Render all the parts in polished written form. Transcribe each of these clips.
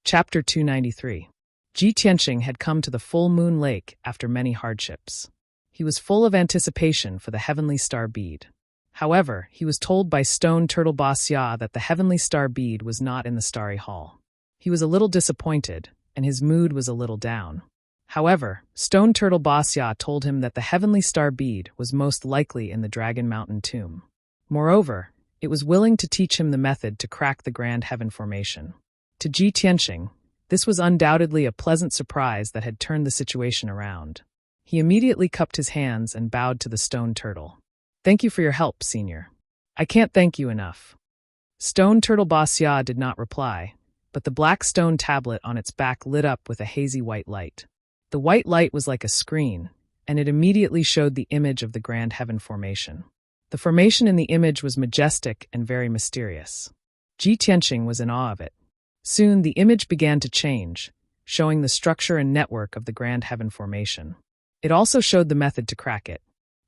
Chapter 293. Ji Tianqing had come to the full moon lake after many hardships. He was full of anticipation for the heavenly star bead. However, he was told by Stone Turtle Boss Ya that the heavenly star bead was not in the starry hall. He was a little disappointed, and his mood was a little down. However, Stone Turtle Boss Ya told him that the heavenly star bead was most likely in the Dragon Mountain tomb. Moreover, it was willing to teach him the method to crack the Grand Heaven Formation. To Ji Tianqing, this was undoubtedly a pleasant surprise that had turned the situation around. He immediately cupped his hands and bowed to the stone turtle. "Thank you for your help, Senior. I can't thank you enough." Stone Turtle Boss Ya did not reply, but the black stone tablet on its back lit up with a hazy white light. The white light was like a screen, and it immediately showed the image of the Grand Heaven Formation. The formation in the image was majestic and very mysterious. Ji Tianqing was in awe of it. Soon the image began to change, showing the structure and network of the Grand Heaven Formation. It also showed the method to crack it.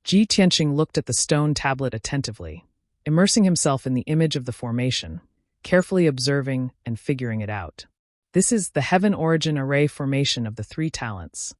Ji Tianqing looked at the stone tablet attentively, immersing himself in the image of the formation, carefully observing and figuring it out. This is the Heaven Origin Array formation of the three talents.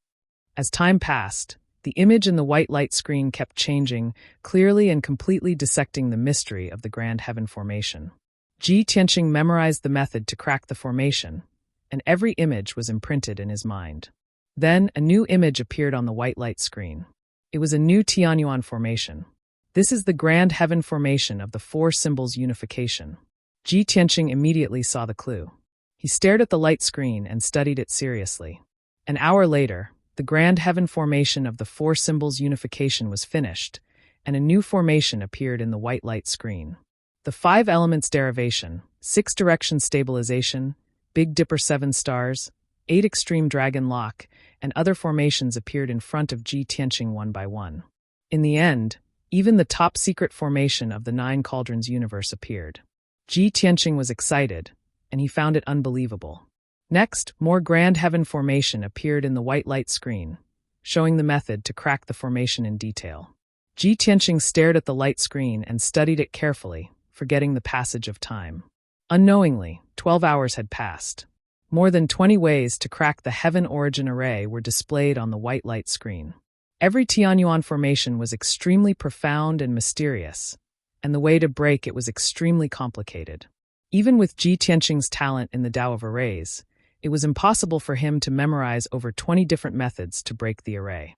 As time passed, the image in the white light screen kept changing, clearly and completely dissecting the mystery of the Grand Heaven Formation. Ji Tianqing memorized the method to crack the formation, and every image was imprinted in his mind. Then a new image appeared on the white light screen. It was a new Tianyuan formation. This is the Grand Heaven Formation of the four symbols unification. Ji Tianqing immediately saw the clue. He stared at the light screen and studied it seriously. An hour later, the Grand Heaven Formation of the four symbols unification was finished, and a new formation appeared in the white light screen. The 5 elements derivation, 6 direction stabilization, Big Dipper 7 stars, 8 extreme dragon lock, and other formations appeared in front of Ji Tianqing one by one. In the end, even the top secret formation of the 9 cauldrons universe appeared. Ji Tianqing was excited, and he found it unbelievable. Next, more Grand Heaven Formation appeared in the white light screen, showing the method to crack the formation in detail. Ji Tianqing stared at the light screen and studied it carefully, forgetting the passage of time. Unknowingly, 12 hours had passed. More than 20 ways to crack the Heaven Origin Array were displayed on the white light screen. Every Tianyuan formation was extremely profound and mysterious, and the way to break it was extremely complicated. Even with Ji Tianqing's talent in the Tao of Arrays, it was impossible for him to memorize over 20 different methods to break the array.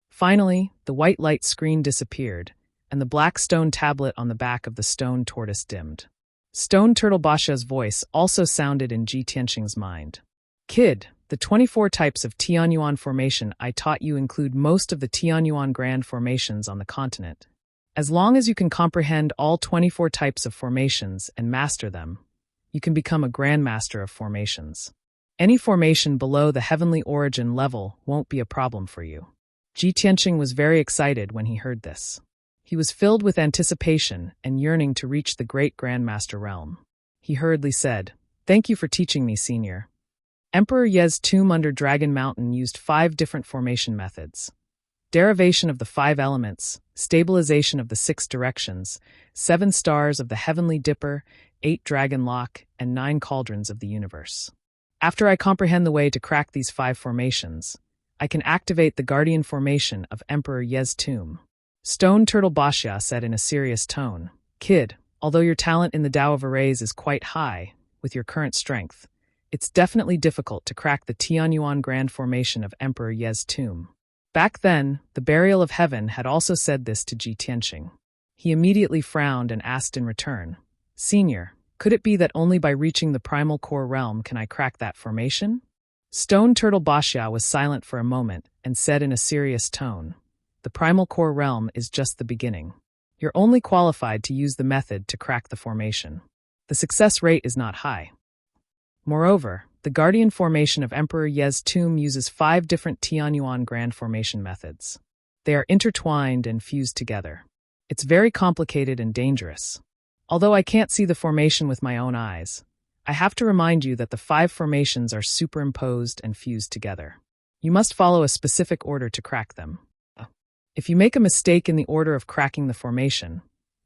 Finally, the white light screen disappeared, and the black stone tablet on the back of the stone tortoise dimmed. Stone Turtle Basha's voice also sounded in Ji Tianqing's mind. "Kid, the 24 types of Tianyuan formation I taught you include most of the Tianyuan grand formations on the continent. As long as you can comprehend all 24 types of formations and master them, you can become a grandmaster of formations. Any formation below the heavenly origin level won't be a problem for you." Ji Tianqing was very excited when he heard this. He was filled with anticipation and yearning to reach the great Grandmaster realm. He hurriedly said, "Thank you for teaching me, Senior." Emperor Ye's tomb under Dragon Mountain used 5 different formation methods. Derivation of the 5 elements, stabilization of the 6 directions, 7 stars of the Heavenly Dipper, 8 dragon lock, and 9 cauldrons of the universe. After I comprehend the way to crack these 5 formations, I can activate the Guardian Formation of Emperor Ye's tomb. Stone Turtle Basha said in a serious tone, "Kid, although your talent in the Tao of Arrays is quite high, with your current strength, it's definitely difficult to crack the Tianyuan Grand Formation of Emperor Ye's tomb." Back then, the Burial of Heaven had also said this to Ji Tianqing. He immediately frowned and asked in return, "Senior, could it be that only by reaching the primal core realm can I crack that formation?" Stone Turtle Basha was silent for a moment and said in a serious tone, "The primal core realm is just the beginning. You're only qualified to use the method to crack the formation. The success rate is not high. Moreover, the Guardian Formation of Emperor Ye's tomb uses 5 different Tianyuan Grand Formation methods. They are intertwined and fused together. It's very complicated and dangerous. Although I can't see the formation with my own eyes, I have to remind you that the 5 formations are superimposed and fused together. You must follow a specific order to crack them. If you make a mistake in the order of cracking the formation,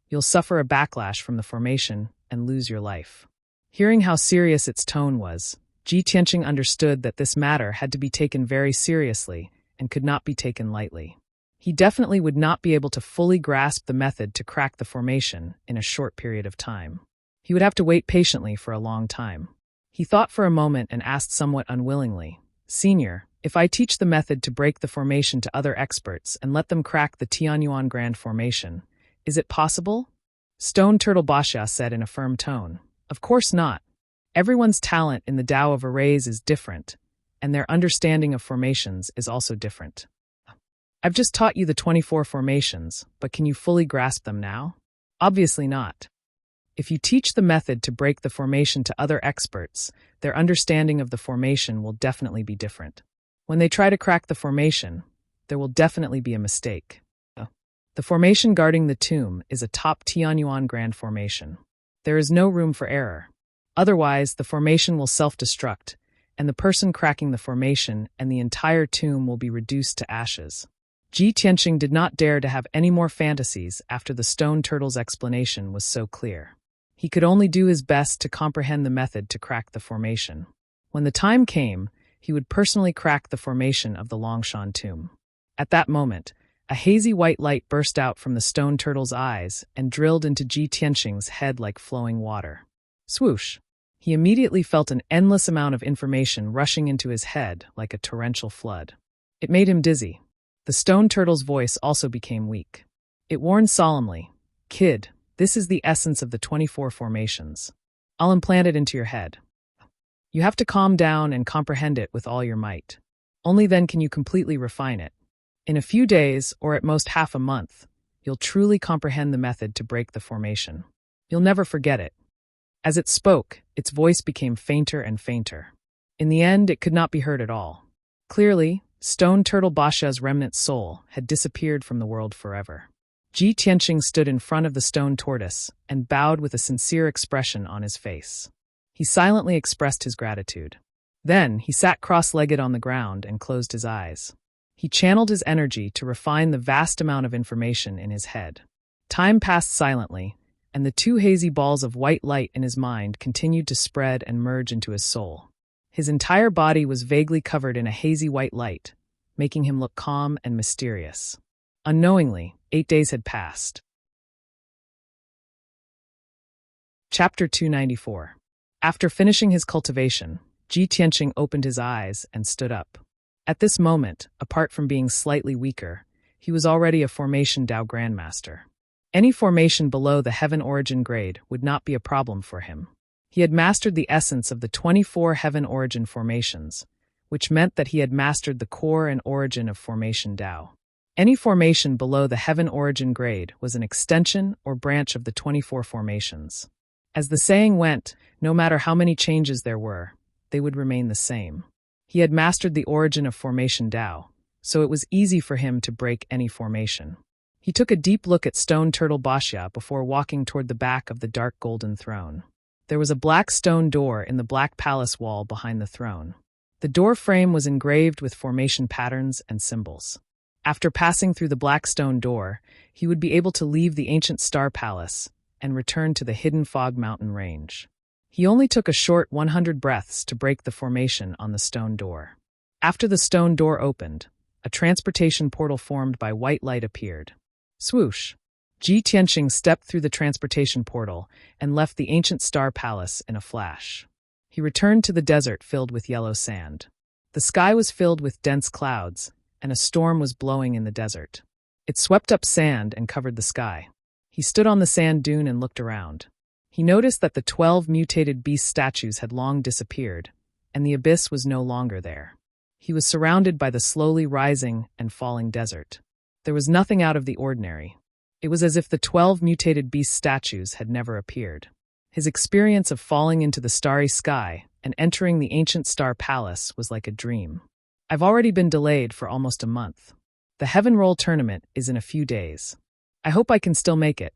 you'll suffer a backlash from the formation and lose your life." Hearing how serious its tone was, Ji Tianqing understood that this matter had to be taken very seriously and could not be taken lightly. He definitely would not be able to fully grasp the method to crack the formation in a short period of time. He would have to wait patiently for a long time. He thought for a moment and asked somewhat unwillingly, "Senior, if I teach the method to break the formation to other experts and let them crack the Tianyuan Grand Formation, is it possible?" Stone Turtle Basha said in a firm tone, "Of course not. Everyone's talent in the Tao of arrays is different, and their understanding of formations is also different. I've just taught you the 24 formations, but can you fully grasp them now? Obviously not. If you teach the method to break the formation to other experts, their understanding of the formation will definitely be different. When they try to crack the formation, there will definitely be a mistake. The formation guarding the tomb is a top Tianyuan Grand Formation. There is no room for error. Otherwise, the formation will self-destruct, and the person cracking the formation and the entire tomb will be reduced to ashes." Ji Tianqing did not dare to have any more fantasies after the stone turtle's explanation was so clear. He could only do his best to comprehend the method to crack the formation. When the time came, he would personally crack the formation of the Longshan tomb. At that moment, a hazy white light burst out from the stone turtle's eyes and drilled into Ji Tianqing's head like flowing water. Swoosh! He immediately felt an endless amount of information rushing into his head like a torrential flood. It made him dizzy. The stone turtle's voice also became weak. It warned solemnly, "Kid, this is the essence of the 24 formations. I'll implant it into your head. You have to calm down and comprehend it with all your might. Only then can you completely refine it. In a few days, or at most half a month, you'll truly comprehend the method to break the formation. You'll never forget it." As it spoke, its voice became fainter and fainter. In the end, it could not be heard at all. Clearly, Stone Turtle Basha's remnant soul had disappeared from the world forever. Ji Tianqing stood in front of the stone tortoise and bowed with a sincere expression on his face. He silently expressed his gratitude. Then he sat cross-legged on the ground and closed his eyes. He channeled his energy to refine the vast amount of information in his head. Time passed silently, and the two hazy balls of white light in his mind continued to spread and merge into his soul. His entire body was vaguely covered in a hazy white light, making him look calm and mysterious. Unknowingly, 8 days had passed. Chapter 294. After finishing his cultivation, Ji Tianqing opened his eyes and stood up. At this moment, apart from being slightly weaker, he was already a Formation Tao Grandmaster. Any formation below the Heaven Origin grade would not be a problem for him. He had mastered the essence of the 24 Heaven Origin formations, which meant that he had mastered the core and origin of Formation Tao. Any formation below the Heaven Origin grade was an extension or branch of the 24 formations. As the saying went, no matter how many changes there were, they would remain the same. He had mastered the origin of Formation Tao, so it was easy for him to break any formation. He took a deep look at Stone Turtle Basha before walking toward the back of the dark golden throne. There was a black stone door in the black palace wall behind the throne. The door frame was engraved with formation patterns and symbols. After passing through the black stone door, he would be able to leave the ancient star palace and return to the hidden fog mountain range. He only took a short 100 breaths to break the formation on the stone door. After the stone door opened, a transportation portal formed by white light appeared. Swoosh! Ji Tianqing stepped through the transportation portal and left the ancient star palace in a flash. He returned to the desert filled with yellow sand. The sky was filled with dense clouds, and a storm was blowing in the desert. It swept up sand and covered the sky. He stood on the sand dune and looked around. He noticed that the 12 mutated beast statues had long disappeared, and the abyss was no longer there. He was surrounded by the slowly rising and falling desert. There was nothing out of the ordinary. It was as if the 12 mutated beast statues had never appeared. His experience of falling into the starry sky and entering the ancient star palace was like a dream. I've already been delayed for almost a month. The Heaven Roll tournament is in a few days. I hope I can still make it.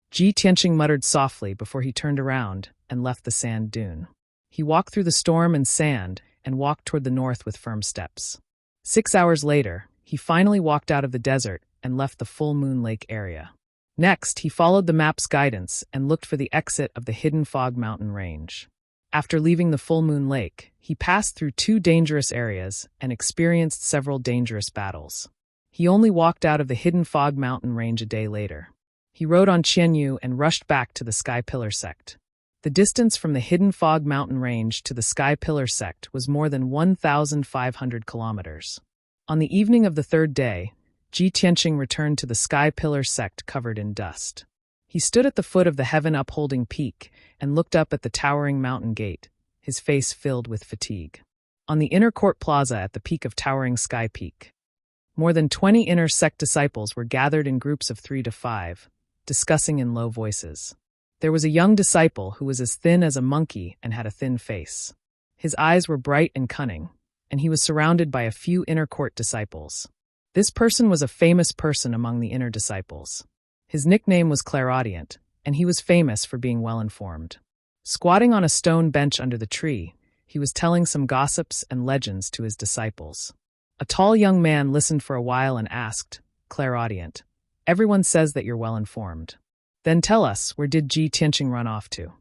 Ji Tianqing muttered softly before he turned around and left the sand dune. He walked through the storm and sand and walked toward the north with firm steps. 6 hours later, he finally walked out of the desert and left the full moon lake area. Next, he followed the map's guidance and looked for the exit of the hidden fog mountain range. After leaving the full moon lake, he passed through 2 dangerous areas and experienced several dangerous battles. He only walked out of the hidden fog mountain range a day later. He rode on Qianyu and rushed back to the Sky Pillar sect. The distance from the hidden fog mountain range to the Sky Pillar sect was more than 1,500 kilometers. On the evening of the 3rd day, Ji Tianqing returned to the Sky Pillar sect covered in dust. He stood at the foot of the heaven-upholding peak and looked up at the towering mountain gate, his face filled with fatigue. On the inner court plaza at the peak of towering Sky Peak, more than 20 inner sect disciples were gathered in groups of 3 to 5, discussing in low voices. There was a young disciple who was as thin as a monkey and had a thin face. His eyes were bright and cunning, and he was surrounded by a few inner court disciples. This person was a famous person among the inner disciples. His nickname was Clairaudient, and he was famous for being well-informed. Squatting on a stone bench under the tree, he was telling some gossips and legends to his disciples. A tall young man listened for a while and asked, "Clairaudient, everyone says that you're well-informed. Then tell us, where did Ji Tianqing run off to?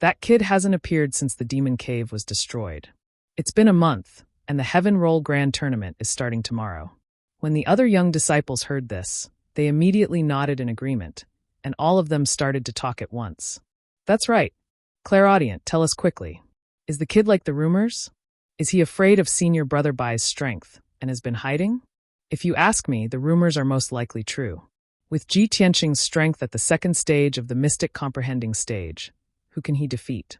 That kid hasn't appeared since the demon cave was destroyed. It's been a month, and the Heaven Roll Grand Tournament is starting tomorrow." When the other young disciples heard this, they immediately nodded in agreement, and all of them started to talk at once. "That's right. Clairaudient, tell us quickly. Is the kid like the rumors? Is he afraid of senior brother Bai's strength, and has been hiding? If you ask me, the rumors are most likely true. With Ji Tianqing's strength at the 2nd stage of the mystic comprehending stage, who can he defeat?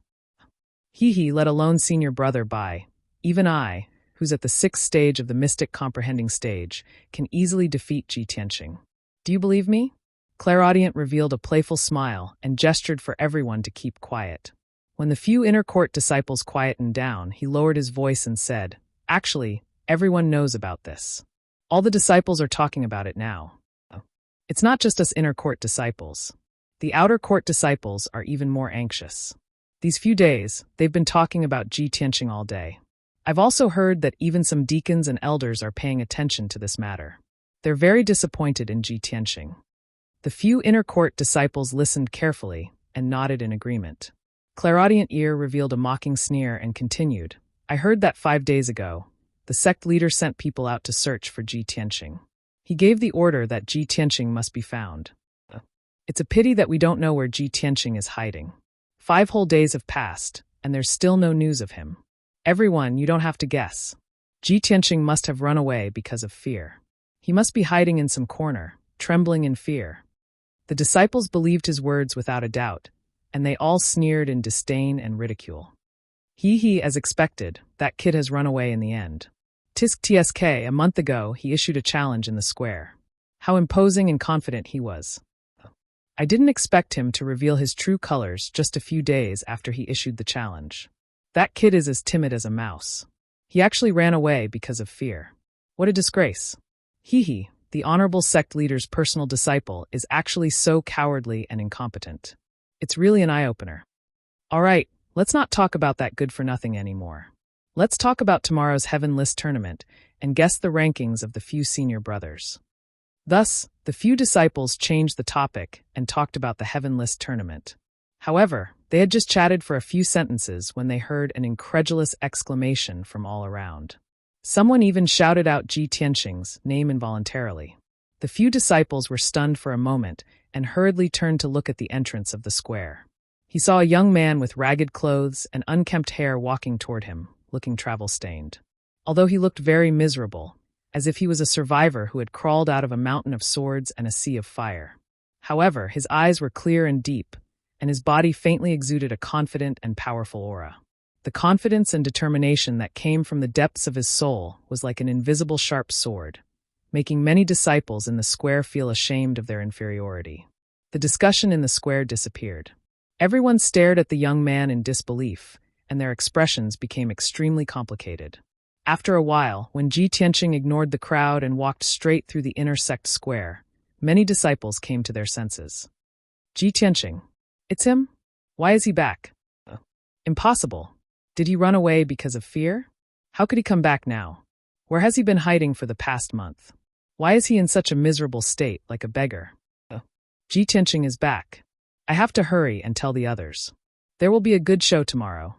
He, let alone senior brother Bai. Even I, who's at the 6th stage of the mystic comprehending stage, can easily defeat Ji Tianqing. Do you believe me?" Clairaudient revealed a playful smile and gestured for everyone to keep quiet. When the few inner court disciples quietened down, he lowered his voice and said, "Actually, everyone knows about this. All the disciples are talking about it now. It's not just us inner court disciples. The outer court disciples are even more anxious. These few days, they've been talking about Ji Tianqing all day. I've also heard that even some deacons and elders are paying attention to this matter. They're very disappointed in Ji Tianqing." The few inner court disciples listened carefully and nodded in agreement. Clairaudient ear revealed a mocking sneer and continued, "I heard that 5 days ago, the sect leader sent people out to search for Ji Tianqing. He gave the order that Ji Tianqing must be found. It's a pity that we don't know where Ji Tianqing is hiding. 5 whole days have passed, and there's still no news of him. Everyone, you don't have to guess. Ji Tianqing must have run away because of fear. He must be hiding in some corner, trembling in fear." The disciples believed his words without a doubt, and they all sneered in disdain and ridicule. As expected, that kid has run away in the end. Tsk, a month ago, he issued a challenge in the square. How imposing and confident he was. I didn't expect him to reveal his true colors just a few days after he issued the challenge. That kid is as timid as a mouse. He actually ran away because of fear. What a disgrace. The honorable sect leader's personal disciple, is actually so cowardly and incompetent. It's really an eye-opener. All right, let's not talk about that good-for-nothing anymore. Let's talk about tomorrow's Heaven List tournament and guess the rankings of the few senior brothers. Thus, the few disciples changed the topic and talked about the Heaven List tournament. However, they had just chatted for a few sentences when they heard an incredulous exclamation from all around. Someone even shouted out Ji Tianqing's name involuntarily. The few disciples were stunned for a moment and hurriedly turned to look at the entrance of the square. He saw a young man with ragged clothes and unkempt hair walking toward him, looking travel-stained. Although he looked very miserable, as if he was a survivor who had crawled out of a mountain of swords and a sea of fire. However, his eyes were clear and deep, and his body faintly exuded a confident and powerful aura. The confidence and determination that came from the depths of his soul was like an invisible sharp sword, making many disciples in the square feel ashamed of their inferiority. The discussion in the square disappeared. Everyone stared at the young man in disbelief, and their expressions became extremely complicated. After a while, when Ji Tianqing ignored the crowd and walked straight through the inner sect square, many disciples came to their senses. Ji Tianqing. It's him? Why is he back? Impossible. Did he run away because of fear? How could he come back now? Where has he been hiding for the past month? Why is he in such a miserable state, like a beggar? Ji Tianqing is back. I have to hurry and tell the others. There will be a good show tomorrow.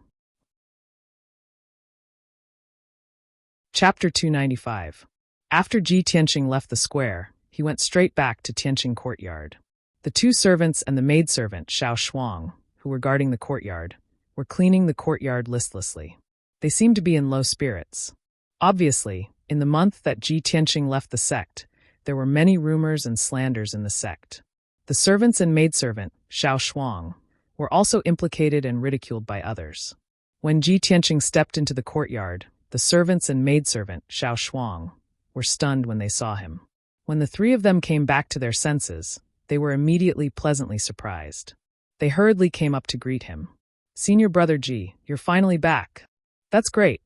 Chapter 295. After Ji Tianqing left the square, he went straight back to Tianqing courtyard. The two servants and the maidservant, Xiao Shuang, who were guarding the courtyard, were cleaning the courtyard listlessly. They seemed to be in low spirits. Obviously, in the month that Ji Tianqing left the sect, there were many rumors and slanders in the sect. The servants and maidservant, Xiao Shuang, were also implicated and ridiculed by others. When Ji Tianqing stepped into the courtyard, the servants and maidservant, Xiao Shuang, were stunned when they saw him. When the three of them came back to their senses, they were immediately pleasantly surprised. They hurriedly came up to greet him. "Senior Brother Ji, you're finally back." "That's great."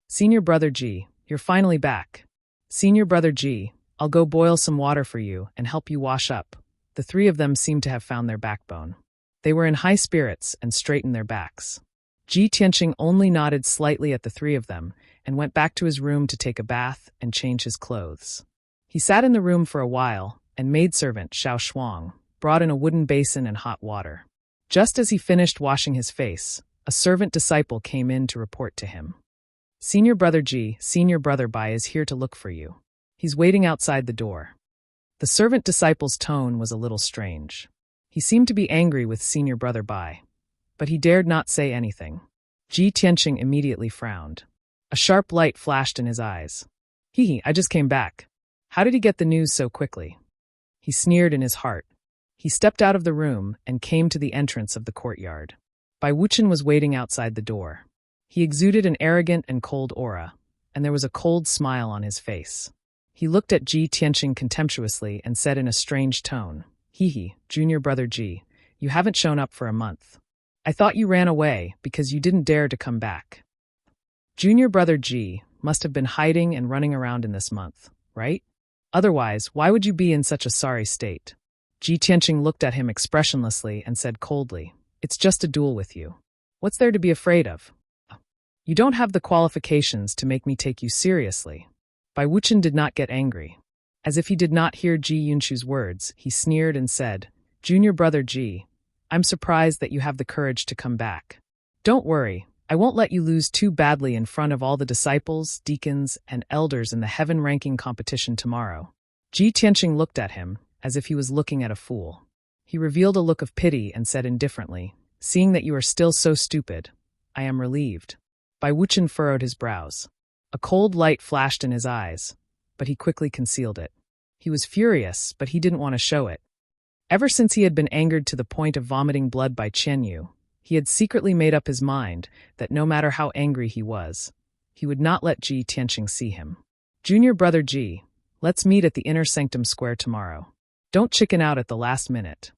"Senior Brother Ji, you're finally back." "Senior Brother Ji, I'll go boil some water for you and help you wash up." The three of them seemed to have found their backbone. They were in high spirits and straightened their backs. Ji Tianqing only nodded slightly at the three of them and went back to his room to take a bath and change his clothes. He sat in the room for a while, and maidservant Xiao Shuang brought in a wooden basin and hot water. Just as he finished washing his face, a servant disciple came in to report to him. "Senior Brother Ji, Senior Brother Bai is here to look for you. He's waiting outside the door." The servant disciple's tone was a little strange. He seemed to be angry with Senior Brother Bai, but he dared not say anything. Ji Tianqing immediately frowned. A sharp light flashed in his eyes. I just came back. How did he get the news so quickly?" He sneered in his heart. He stepped out of the room and came to the entrance of the courtyard. Bai Wuchen was waiting outside the door. He exuded an arrogant and cold aura, and there was a cold smile on his face. He looked at Ji Tianqing contemptuously and said in a strange tone, "Junior Brother Ji, you haven't shown up for a month. I thought you ran away because you didn't dare to come back. Junior Brother Ji must have been hiding and running around in this month, right? Otherwise, why would you be in such a sorry state?" Ji Tianqing looked at him expressionlessly and said coldly, "It's just a duel with you. What's there to be afraid of? You don't have the qualifications to make me take you seriously." Bai Wuchen did not get angry. As if he did not hear Ji Yunshu's words, he sneered and said, "Junior Brother Ji, I'm surprised that you have the courage to come back. Don't worry, I won't let you lose too badly in front of all the disciples, deacons, and elders in the heaven-ranking competition tomorrow." Ji Tianqing looked at him, as if he was looking at a fool. He revealed a look of pity and said indifferently, "Seeing that you are still so stupid, I am relieved." Bai Wuchen furrowed his brows. A cold light flashed in his eyes, but he quickly concealed it. He was furious, but he didn't want to show it. Ever since he had been angered to the point of vomiting blood by Chen Yu, he had secretly made up his mind that no matter how angry he was, he would not let Ji Tianqing see him. "Junior Brother Ji, let's meet at the Inner Sanctum Square tomorrow. Don't chicken out at the last minute.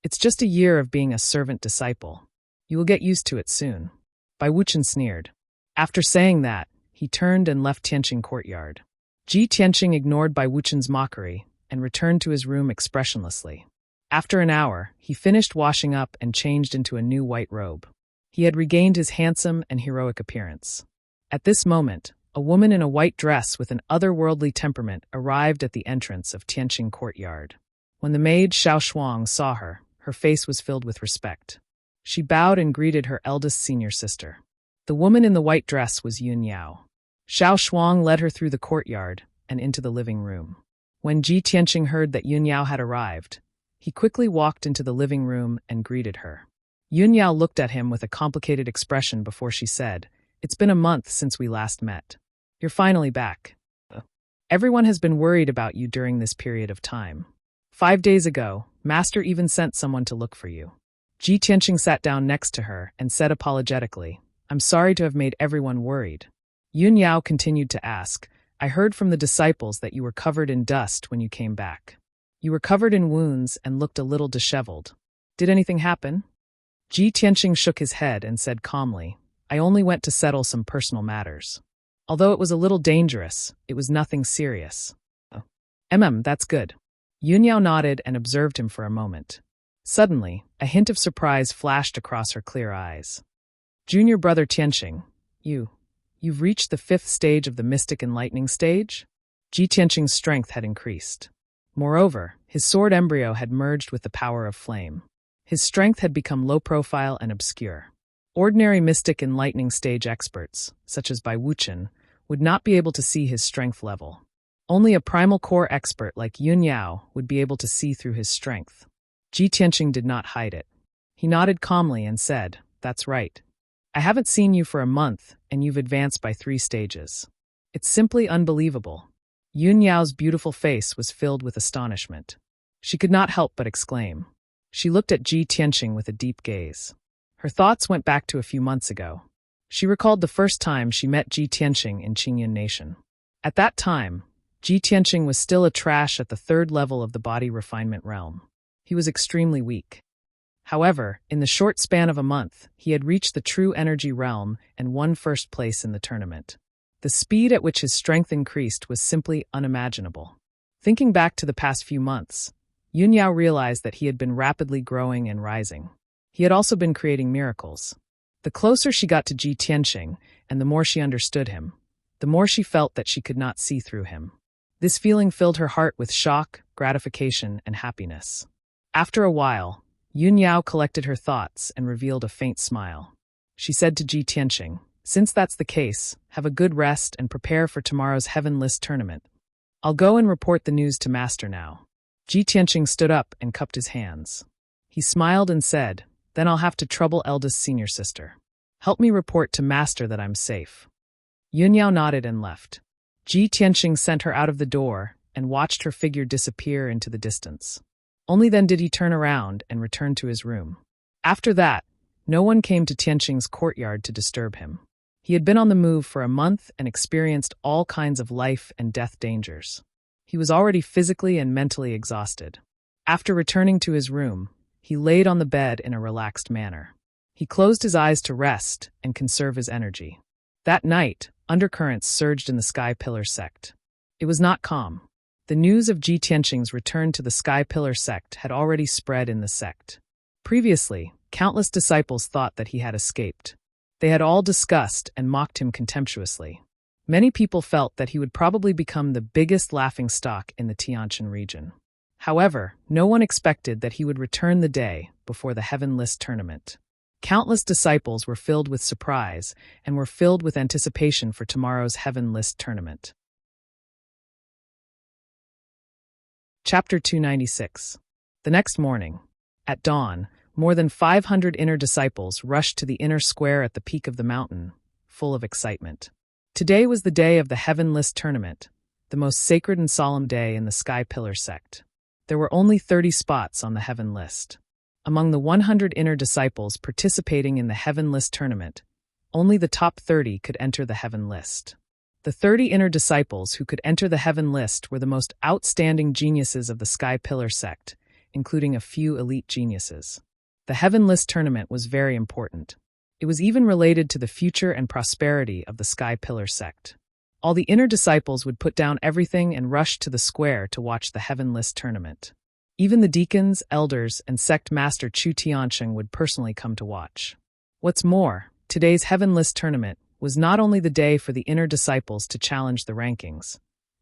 It's just a year of being a servant disciple. You will get used to it soon." Bai Wuchen sneered. After saying that, he turned and left Tianqing courtyard. Ji Tianqing ignored Bai Wuchen's mockery and returned to his room expressionlessly. After an hour, he finished washing up and changed into a new white robe. He had regained his handsome and heroic appearance. At this moment, a woman in a white dress with an otherworldly temperament arrived at the entrance of Tianqing courtyard. When the maid Xiao Shuang saw her, her face was filled with respect. She bowed and greeted her eldest senior sister. The woman in the white dress was Yun Yao. Xiao Shuang led her through the courtyard and into the living room. When Ji Tianqing heard that Yun Yao had arrived, he quickly walked into the living room and greeted her. Yun Yao looked at him with a complicated expression before she said, "It's been a month since we last met. You're finally back. Everyone has been worried about you during this period of time. 5 days ago, Master even sent someone to look for you." Ji Tianqing sat down next to her and said apologetically, "I'm sorry to have made everyone worried." Yun Yao continued to ask, "I heard from the disciples that you were covered in dust when you came back. You were covered in wounds and looked a little disheveled. Did anything happen?" Ji Tianqing shook his head and said calmly, "I only went to settle some personal matters. Although it was a little dangerous, it was nothing serious." That's good." Yun Yao nodded and observed him for a moment. Suddenly, a hint of surprise flashed across her clear eyes. "Junior Brother Tianqing, you've reached the 5th stage of the Mystic Enlightening stage?" Ji Tianqing's strength had increased. Moreover, his sword embryo had merged with the power of flame. His strength had become low-profile and obscure. Ordinary mystic enlightening stage experts, such as Bai Wuchen, would not be able to see his strength level. Only a primal core expert like Yun Yao would be able to see through his strength. Ji Tianqing did not hide it. He nodded calmly and said, "That's right. I haven't seen you for a month, and you've advanced by 3 stages. It's simply unbelievable." Yun Yao's beautiful face was filled with astonishment. She could not help but exclaim. She looked at Ji Tianqing with a deep gaze. Her thoughts went back to a few months ago. She recalled the first time she met Ji Tianqing in Qingyun Nation. At that time, Ji Tianqing was still a trash at the 3rd level of the body refinement realm. He was extremely weak. However, in the short span of a month, he had reached the true energy realm and won first place in the tournament. The speed at which his strength increased was simply unimaginable. Thinking back to the past few months, Yun Yao realized that he had been rapidly growing and rising. He had also been creating miracles. The closer she got to Ji Tianqing, and the more she understood him, the more she felt that she could not see through him. This feeling filled her heart with shock, gratification, and happiness. After a while, Yun Yao collected her thoughts and revealed a faint smile. She said to Ji Tianqing, "Since that's the case, have a good rest and prepare for tomorrow's Heaven List tournament. I'll go and report the news to Master now." Ji Tianqing stood up and cupped his hands. He smiled and said, "Then I'll have to trouble eldest senior sister. Help me report to Master that I'm safe." Yun Yao nodded and left. Ji Tianqing sent her out of the door and watched her figure disappear into the distance. Only then did he turn around and return to his room. After that, no one came to Tianqing's courtyard to disturb him. He had been on the move for a month and experienced all kinds of life and death dangers. He was already physically and mentally exhausted. After returning to his room, he laid on the bed in a relaxed manner. He closed his eyes to rest and conserve his energy. That night, undercurrents surged in the Sky Pillar sect. It was not calm. The news of Ji Tianqing's return to the Sky Pillar sect had already spread in the sect. Previously, countless disciples thought that he had escaped. They had all discussed and mocked him contemptuously. Many people felt that he would probably become the biggest laughingstock in the Tianshan region. However, no one expected that he would return the day before the Heaven List tournament. Countless disciples were filled with surprise and were filled with anticipation for tomorrow's Heaven List tournament. Chapter 296. The next morning, at dawn, more than 500 inner disciples rushed to the inner square at the peak of the mountain, full of excitement. Today was the day of the Heaven List tournament, the most sacred and solemn day in the Sky Pillar sect. There were only 30 spots on the Heaven List. Among the 100 inner disciples participating in the Heaven List tournament, only the top 30 could enter the Heaven List. The 30 inner disciples who could enter the Heaven List were the most outstanding geniuses of the Sky Pillar sect, including a few elite geniuses. The Heaven List tournament was very important. It was even related to the future and prosperity of the Sky Pillar sect. All the inner disciples would put down everything and rush to the square to watch the Heaven List tournament. Even the deacons, elders, and sect master Chu Tiansheng would personally come to watch. What's more, today's Heaven List tournament was not only the day for the inner disciples to challenge the rankings,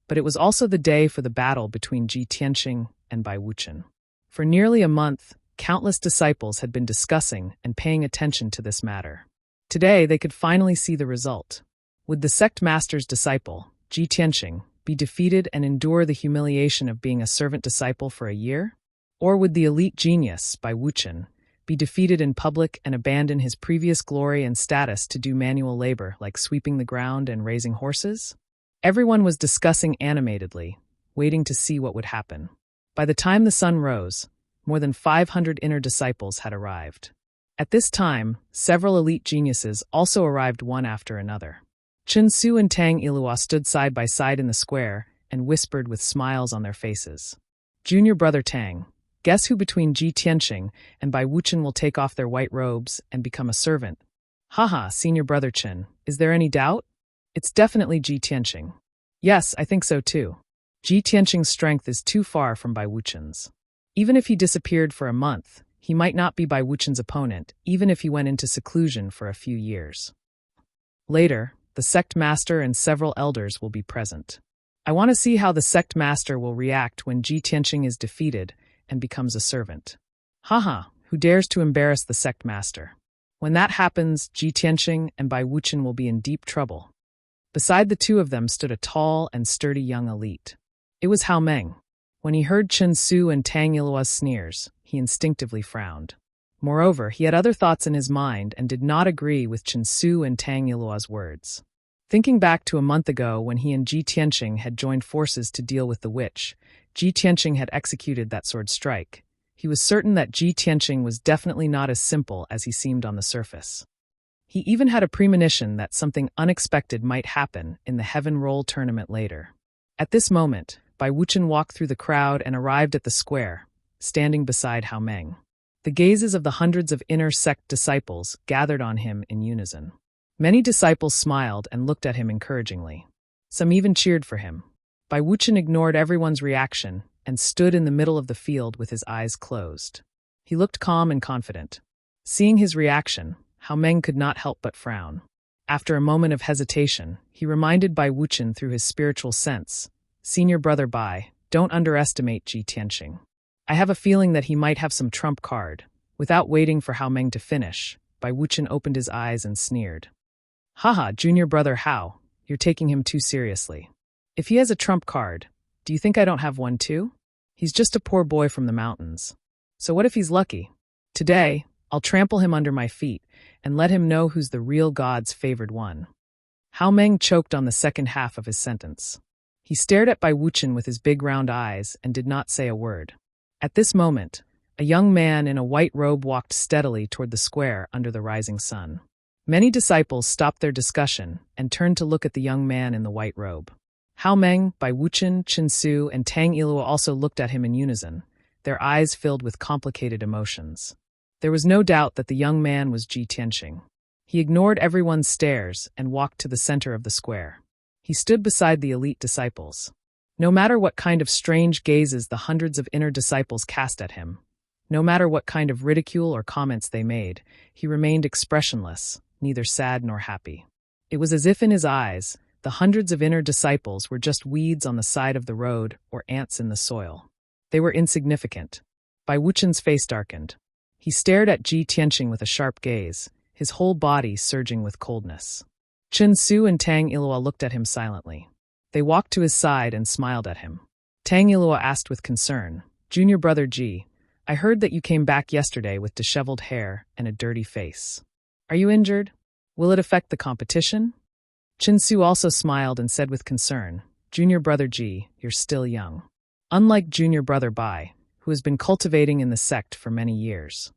but it was also the day for the battle between Ji Tianqing and Bai Wuchen. For nearly a month, countless disciples had been discussing and paying attention to this matter. Today, they could finally see the result. Would the sect master's disciple, Ji Tianqing, be defeated and endure the humiliation of being a servant disciple for a year? Or would the elite genius, Bai Wuchen, be defeated in public and abandon his previous glory and status to do manual labor like sweeping the ground and raising horses? Everyone was discussing animatedly, waiting to see what would happen. By the time the sun rose, more than 500 inner disciples had arrived. At this time, several elite geniuses also arrived one after another. Chen Su and Tang Ilua stood side by side in the square and whispered with smiles on their faces. "Junior brother Tang, guess who between Ji Tianqing and Bai Wuchen will take off their white robes and become a servant?" "Haha, senior brother Chen, is there any doubt?" "It's definitely Ji Tianqing." "Yes, I think so too. Ji Tianqing's strength is too far from Bai Wuchen's. Even if he disappeared for a month, he might not be Bai Wuchen's opponent, even if he went into seclusion for a few years." Later, the sect master and several elders will be present. I want to see how the sect master will react when Ji Tianqing is defeated and becomes a servant. "Haha, who who dares to embarrass the sect master. When that happens, Ji Tianqing and Bai Wuchen will be in deep trouble. Beside the two of them stood a tall and sturdy young elite. It was Hao Meng. When he heard Chen Su and Tang Yilua's sneers, he instinctively frowned. Moreover, he had other thoughts in his mind and did not agree with Chen Su and Tang Yilua's words. Thinking back to a month ago when he and Ji Tianqing had joined forces to deal with the witch, Ji Tianqing had executed that sword strike. He was certain that Ji Tianqing was definitely not as simple as he seemed on the surface. He even had a premonition that something unexpected might happen in the Heaven Roll tournament later. At this moment, Bai Wuchen walked through the crowd and arrived at the square, standing beside Hao Meng. The gazes of the hundreds of inner sect disciples gathered on him in unison. Many disciples smiled and looked at him encouragingly. Some even cheered for him. Bai Wuchen ignored everyone's reaction and stood in the middle of the field with his eyes closed. He looked calm and confident. Seeing his reaction, Hao Meng could not help but frown. After a moment of hesitation, he reminded Bai Wuchen through his spiritual sense, "Senior brother Bai, don't underestimate Ji Tianqing. I have a feeling that he might have some trump card." Without waiting for Hao Meng to finish, Bai Wuchen opened his eyes and sneered. "Haha, junior brother Hao, you're taking him too seriously. If he has a trump card, do you think I don't have one too? He's just a poor boy from the mountains. So what if he's lucky? Today, I'll trample him under my feet and let him know who's the real God's favored one." Hao Meng choked on the second half of his sentence. He stared at Bai Wuchen with his big round eyes and did not say a word. At this moment, a young man in a white robe walked steadily toward the square under the rising sun. Many disciples stopped their discussion and turned to look at the young man in the white robe. Hao Meng, Bai Wuchen, Chen Su, and Tang Yilua also looked at him in unison, their eyes filled with complicated emotions. There was no doubt that the young man was Ji Tianqing. He ignored everyone's stares and walked to the center of the square. He stood beside the elite disciples. No matter what kind of strange gazes the hundreds of inner disciples cast at him, no matter what kind of ridicule or comments they made, he remained expressionless, neither sad nor happy. It was as if in his eyes, the hundreds of inner disciples were just weeds on the side of the road or ants in the soil. They were insignificant. Bai Wuchen's face darkened. He stared at Ji Tianqing with a sharp gaze, his whole body surging with coldness. Chen Su and Tang Yilua looked at him silently. They walked to his side and smiled at him. Tang Yilua asked with concern, "Junior brother Ji, I heard that you came back yesterday with disheveled hair and a dirty face. Are you injured? Will it affect the competition?" Chen Su also smiled and said with concern, "Junior brother Ji, you're still young. Unlike junior brother Bai, who has been cultivating in the sect for many years.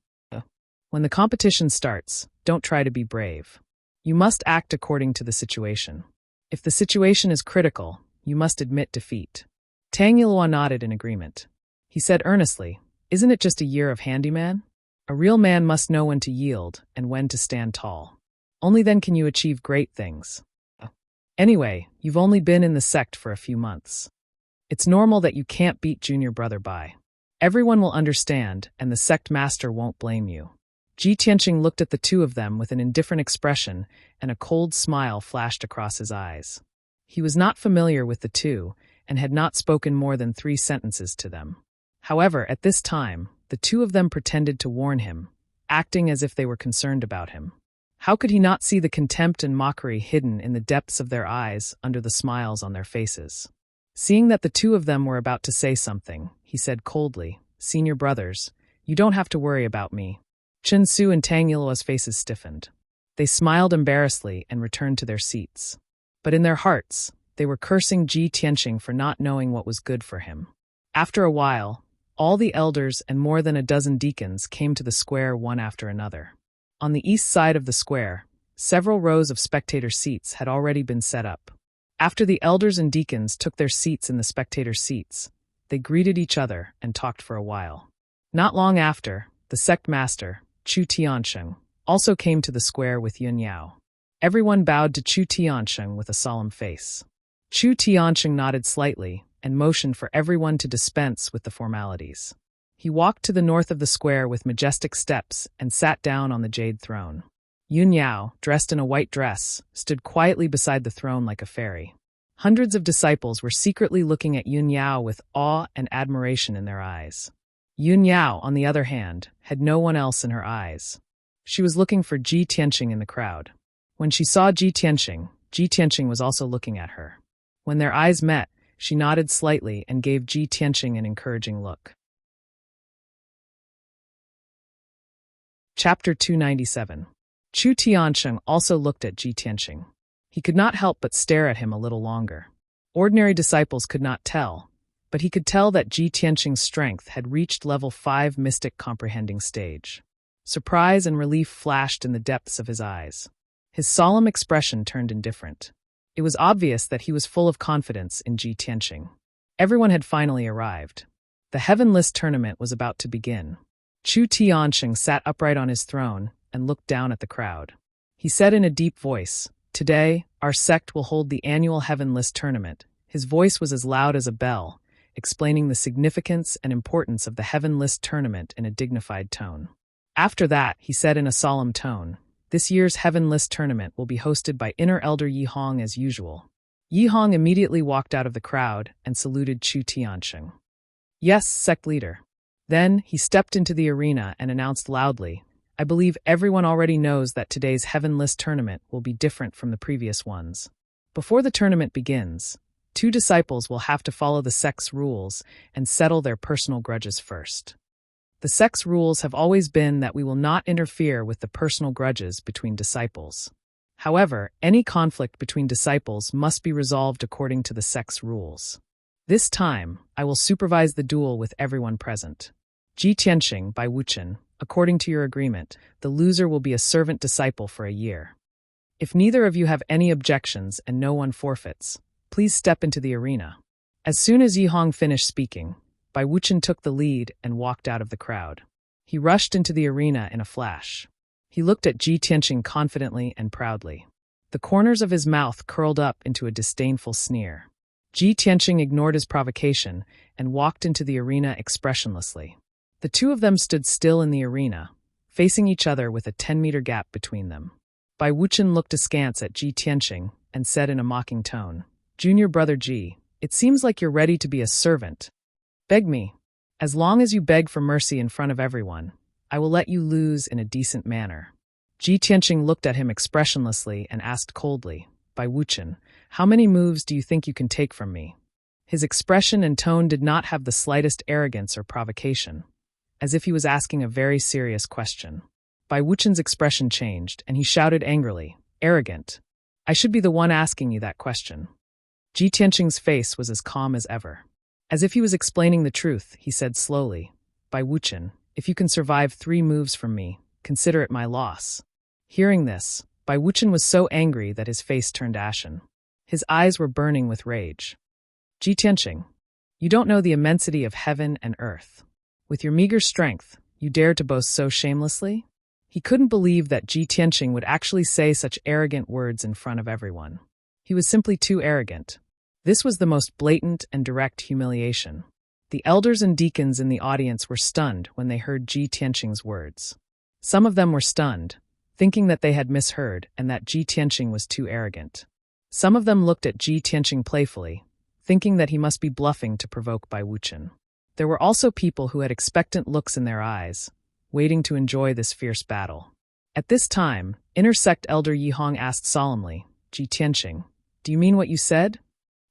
When the competition starts, don't try to be brave. You must act according to the situation. If the situation is critical, you must admit defeat." Tang Yilua nodded in agreement. He said earnestly, "Isn't it just a year of handyman? A real man must know when to yield and when to stand tall. Only then can you achieve great things. Anyway, you've only been in the sect for a few months. It's normal that you can't beat junior brother Bai. Everyone will understand, and the sect master won't blame you." Ji Tianqing looked at the two of them with an indifferent expression, and a cold smile flashed across his eyes. He was not familiar with the two, and had not spoken more than 3 sentences to them. However, at this time, the two of them pretended to warn him, acting as if they were concerned about him. How could he not see the contempt and mockery hidden in the depths of their eyes under the smiles on their faces? Seeing that the two of them were about to say something, he said coldly, "Senior brothers, you don't have to worry about me." Chen Su and Tang Yilua's faces stiffened. They smiled embarrassedly and returned to their seats. But in their hearts, they were cursing Ji Tianqing for not knowing what was good for him. After a while, all the elders and more than a dozen deacons came to the square one after another. On the east side of the square, several rows of spectator seats had already been set up. After the elders and deacons took their seats in the spectator seats, they greeted each other and talked for a while. Not long after, the sect master, Chu Tiansheng, also came to the square with Yun Yao. Everyone bowed to Chu Tiansheng with a solemn face. Chu Tiansheng nodded slightly and motioned for everyone to dispense with the formalities. He walked to the north of the square with majestic steps and sat down on the jade throne. Yun Yao, dressed in a white dress, stood quietly beside the throne like a fairy. Hundreds of disciples were secretly looking at Yun Yao with awe and admiration in their eyes. Yun Yao, on the other hand, had no one else in her eyes. She was looking for Ji Tianqing in the crowd. When she saw Ji Tianqing was also looking at her. When their eyes met, she nodded slightly and gave Ji Tianqing an encouraging look. Chapter 297. Chu Tiansheng also looked at Ji Tianqing. He could not help but stare at him a little longer. Ordinary disciples could not tell, but he could tell that Ji Tianqing's strength had reached level 5 mystic comprehending stage. Surprise and relief flashed in the depths of his eyes. His solemn expression turned indifferent. It was obvious that he was full of confidence in Ji Tianqing. Everyone had finally arrived. The Heaven List tournament was about to begin. Chu Tiansheng sat upright on his throne and looked down at the crowd. He said in a deep voice, "Today, our sect will hold the annual Heaven List tournament." His voice was as loud as a bell, explaining the significance and importance of the Heaven List tournament in a dignified tone. After that, he said in a solemn tone, "This year's Heaven List tournament will be hosted by Inner Elder Yi Hong as usual." Yi Hong immediately walked out of the crowd and saluted Chu Tiansheng. "Yes, sect leader." Then he stepped into the arena and announced loudly, "I believe everyone already knows that today's Heaven List tournament will be different from the previous ones. Before the tournament begins, 2 disciples will have to follow the sect's rules and settle their personal grudges first. The sect's rules have always been that we will not interfere with the personal grudges between disciples. However, any conflict between disciples must be resolved according to the sect's rules. This time, I will supervise the duel with everyone present. Ji Tianqing by Wuchen, according to your agreement, the loser will be a servant disciple for a year. If neither of you have any objections and no one forfeits, please step into the arena." As soon as Yi Hong finished speaking, Bai Wuchen took the lead and walked out of the crowd. He rushed into the arena in a flash. He looked at Ji Tianqing confidently and proudly. The corners of his mouth curled up into a disdainful sneer. Ji Tianqing ignored his provocation and walked into the arena expressionlessly. The 2 of them stood still in the arena, facing each other with a 10-meter gap between them. Bai Wuchen looked askance at Ji Tianqing and said in a mocking tone, "Junior brother Ji, it seems like you're ready to be a servant. Beg me. As long as you beg for mercy in front of everyone, I will let you lose in a decent manner." Ji Tianqing looked at him expressionlessly and asked coldly, "Bai Wuchen, how many moves do you think you can take from me?" His expression and tone did not have the slightest arrogance or provocation, as if he was asking a very serious question. Bai Wuchen's expression changed, and he shouted angrily, "Arrogant! I should be the one asking you that question." Ji Tianqing's face was as calm as ever. As if he was explaining the truth, he said slowly, "Bai Wuchen, if you can survive 3 moves from me, consider it my loss." Hearing this, Bai Wuchen was so angry that his face turned ashen. His eyes were burning with rage. "Ji Tianqing, you don't know the immensity of heaven and earth. With your meager strength, you dare to boast so shamelessly?" He couldn't believe that Ji Tianqing would actually say such arrogant words in front of everyone. He was simply too arrogant. This was the most blatant and direct humiliation. The elders and deacons in the audience were stunned when they heard Ji Tianqing's words. Some of them were stunned, thinking that they had misheard and that Ji Tianqing was too arrogant. Some of them looked at Ji Tianqing playfully, thinking that he must be bluffing to provoke Bai Wuchen. There were also people who had expectant looks in their eyes, waiting to enjoy this fierce battle. At this time, Inner Sect Elder Yi Hong asked solemnly, "Ji Tianqing, do you mean what you said?"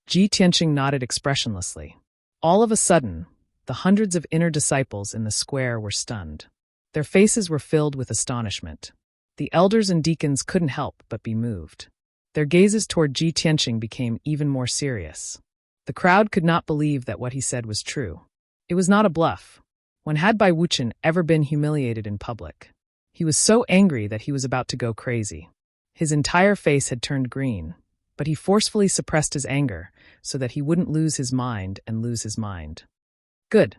Ji Tianqing nodded expressionlessly. All of a sudden, the hundreds of inner disciples in the square were stunned. Their faces were filled with astonishment. The elders and deacons couldn't help but be moved. Their gazes toward Ji Tianqing became even more serious. The crowd could not believe that what he said was true. It was not a bluff. When had Bai Wuchen ever been humiliated in public? He was so angry that he was about to go crazy. His entire face had turned green, but he forcefully suppressed his anger so that he wouldn't lose his mind and lose his mind. Good.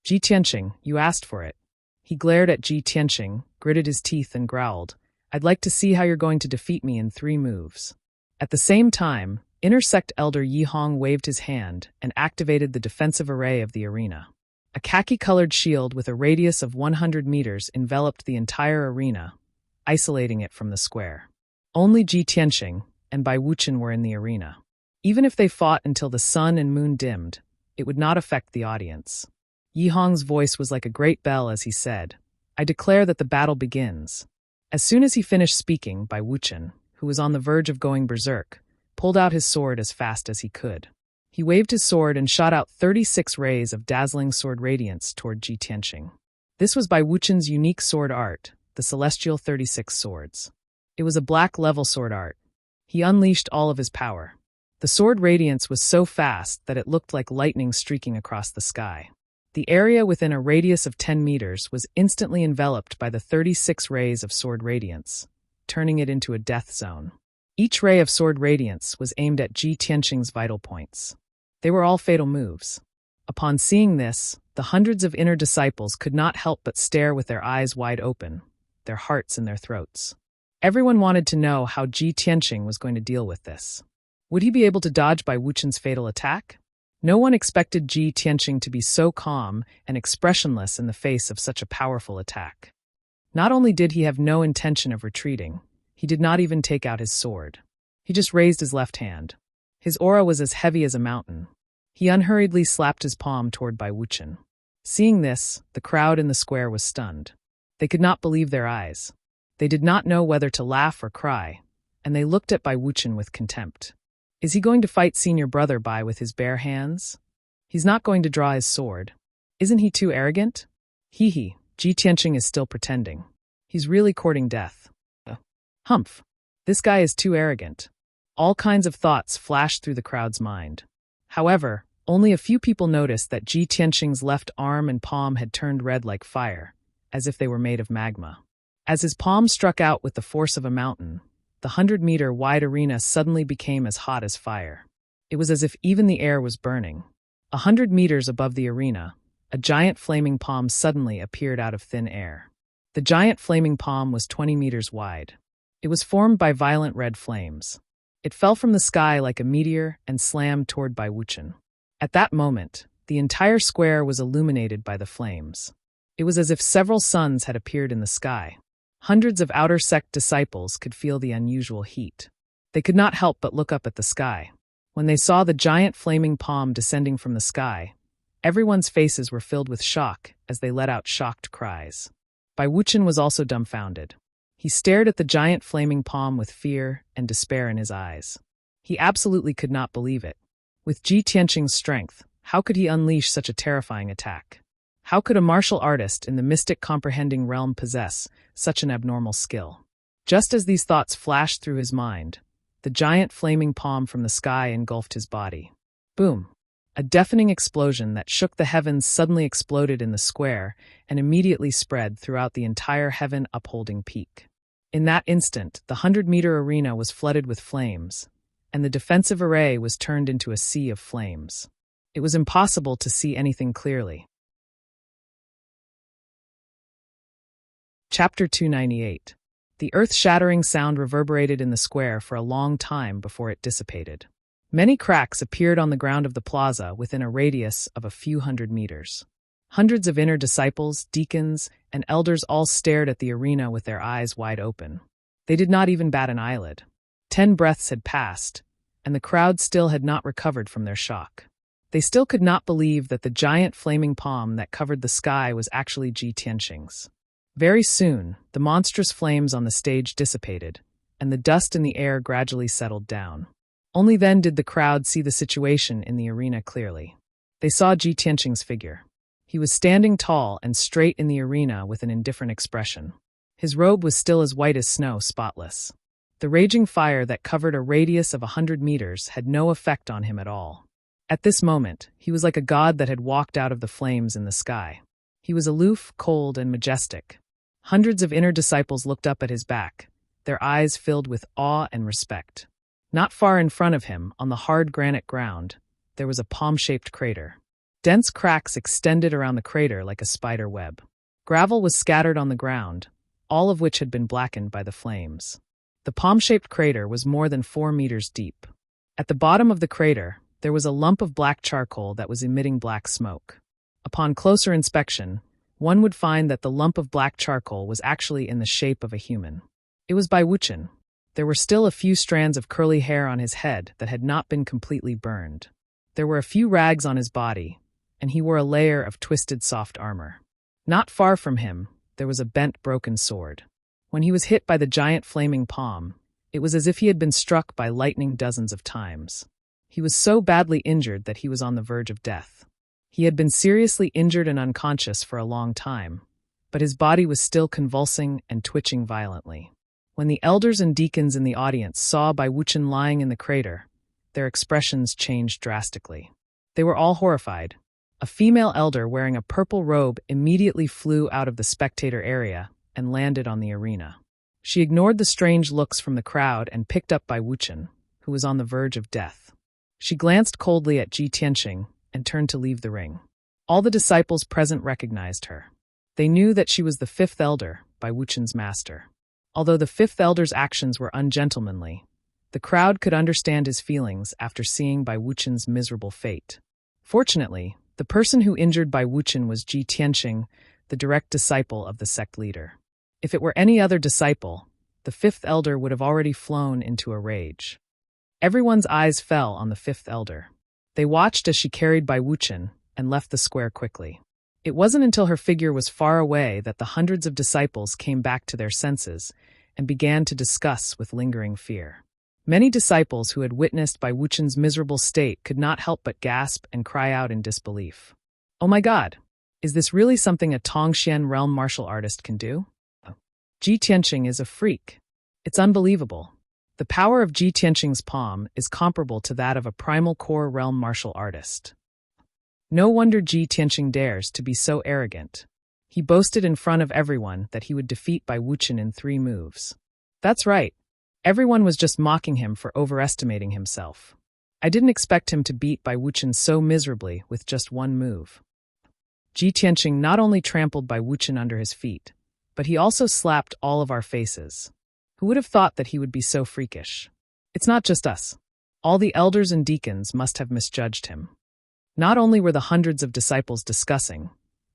Ji Tianqing, you asked for it." He glared at Ji Tianqing, gritted his teeth and growled, "I'd like to see how you're going to defeat me in 3 moves. At the same time, Inner Sect Elder Yi Hong waved his hand and activated the defensive array of the arena. A khaki-colored shield with a radius of 100 meters enveloped the entire arena, isolating it from the square. Only Ji Tianqing and Bai Wuchen were in the arena. Even if they fought until the sun and moon dimmed, it would not affect the audience. Yi Hong's voice was like a great bell as he said, "I declare that the battle begins." As soon as he finished speaking, Bai Wuchen, who was on the verge of going berserk, pulled out his sword as fast as he could. He waved his sword and shot out 36 rays of dazzling sword radiance toward Ji Tianqing. This was Bai Wuchen's unique sword art, the celestial 36 swords. It was a black level sword art. He unleashed all of his power. The sword radiance was so fast that it looked like lightning streaking across the sky. The area within a radius of 10 meters was instantly enveloped by the 36 rays of sword radiance, turning it into a death zone. Each ray of sword radiance was aimed at Ji Tianqing's vital points. They were all fatal moves. Upon seeing this, the hundreds of inner disciples could not help but stare with their eyes wide open, their hearts in their throats. Everyone wanted to know how Ji Tianqing was going to deal with this. Would he be able to dodge Bai Wuchen's fatal attack? No one expected Ji Tianqing to be so calm and expressionless in the face of such a powerful attack. Not only did he have no intention of retreating, he did not even take out his sword. He just raised his left hand. His aura was as heavy as a mountain. He unhurriedly slapped his palm toward Bai Wuchen. Seeing this, the crowd in the square was stunned. They could not believe their eyes. They did not know whether to laugh or cry, and they looked at Bai Wuchen with contempt. Is he going to fight senior brother Bai with his bare hands? He's not going to draw his sword. Isn't he too arrogant? Ji Tianqing is still pretending. He's really courting death. Humph. This guy is too arrogant. All kinds of thoughts flashed through the crowd's mind. However, only a few people noticed that Ji Tianqing's left arm and palm had turned red like fire, as if they were made of magma. As his palm struck out with the force of a mountain, the 100-meter-wide arena suddenly became as hot as fire. It was as if even the air was burning. 100 meters above the arena, a giant flaming palm suddenly appeared out of thin air. The giant flaming palm was 20 meters wide. It was formed by violent red flames. It fell from the sky like a meteor and slammed toward Bai Wuchen. At that moment, the entire square was illuminated by the flames. It was as if several suns had appeared in the sky. Hundreds of outer sect disciples could feel the unusual heat. They could not help but look up at the sky. When they saw the giant flaming palm descending from the sky, everyone's faces were filled with shock as they let out shocked cries. Bai Wuchen was also dumbfounded. He stared at the giant flaming palm with fear and despair in his eyes. He absolutely could not believe it. With Ji Tianqing's strength, how could he unleash such a terrifying attack? How could a martial artist in the mystic comprehending realm possess such an abnormal skill? Just as these thoughts flashed through his mind, the giant flaming palm from the sky engulfed his body. Boom! A deafening explosion that shook the heavens suddenly exploded in the square and immediately spread throughout the entire heaven-upholding peak. In that instant, the 100-meter arena was flooded with flames, and the defensive array was turned into a sea of flames. It was impossible to see anything clearly. Chapter 298. The earth-shattering sound reverberated in the square for a long time before it dissipated. Many cracks appeared on the ground of the plaza within a radius of a few hundred meters. Hundreds of inner disciples, deacons, and elders all stared at the arena with their eyes wide open. They did not even bat an eyelid. 10 breaths had passed, and the crowd still had not recovered from their shock. They still could not believe that the giant flaming palm that covered the sky was actually Ji Tianqing's. Very soon, the monstrous flames on the stage dissipated, and the dust in the air gradually settled down. Only then did the crowd see the situation in the arena clearly. They saw Ji Tianqing's figure. He was standing tall and straight in the arena with an indifferent expression. His robe was still as white as snow, spotless. The raging fire that covered a radius of 100 meters had no effect on him at all. At this moment, he was like a god that had walked out of the flames in the sky. He was aloof, cold, and majestic. Hundreds of inner disciples looked up at his back, their eyes filled with awe and respect. Not far in front of him, on the hard granite ground, there was a palm-shaped crater. Dense cracks extended around the crater like a spider web. Gravel was scattered on the ground, all of which had been blackened by the flames. The palm-shaped crater was more than 4 meters deep. At the bottom of the crater, there was a lump of black charcoal that was emitting black smoke. Upon closer inspection, one would find that the lump of black charcoal was actually in the shape of a human. It was Bai Wuchen. There were still a few strands of curly hair on his head that had not been completely burned. There were a few rags on his body, and he wore a layer of twisted soft armor. Not far from him, there was a bent, broken sword. When he was hit by the giant flaming palm, it was as if he had been struck by lightning dozens of times. He was so badly injured that he was on the verge of death. He had been seriously injured and unconscious for a long time, but his body was still convulsing and twitching violently. When the elders and deacons in the audience saw Bai Wuchen lying in the crater, their expressions changed drastically. They were all horrified. A female elder wearing a purple robe immediately flew out of the spectator area and landed on the arena. She ignored the strange looks from the crowd and picked up Bai Wuchen, who was on the verge of death. She glanced coldly at Ji Tianqing and turned to leave the ring. All the disciples present recognized her. They knew that she was the fifth elder, Bai Wuchen's master. Although the fifth elder's actions were ungentlemanly, the crowd could understand his feelings after seeing Bai Wuchen's miserable fate. Fortunately, the person who injured Bai Wuchen was Ji Tianqing, the direct disciple of the sect leader. If it were any other disciple, the fifth elder would have already flown into a rage. Everyone's eyes fell on the fifth elder. They watched as she carried Bai Wuchen and left the square quickly. It wasn't until her figure was far away that the hundreds of disciples came back to their senses and began to discuss with lingering fear. Many disciples who had witnessed Bai Wuchen's miserable state could not help but gasp and cry out in disbelief. "Oh my God! Is this really something a Tongxian realm martial artist can do? Ji Tianqing is a freak. It's unbelievable. The power of Ji Tianqing's palm is comparable to that of a primal core realm martial artist. No wonder Ji Tianqing dares to be so arrogant. He boasted in front of everyone that he would defeat Bai Wuchen in 3 moves. That's right. Everyone was just mocking him for overestimating himself. I didn't expect him to beat Bai Wuchen so miserably with just 1 move." Ji Tianqing not only trampled Bai Wuchen under his feet, but he also slapped all of our faces. Who would have thought that he would be so freakish? It's not just us. All the elders and deacons must have misjudged him. Not only were the hundreds of disciples discussing,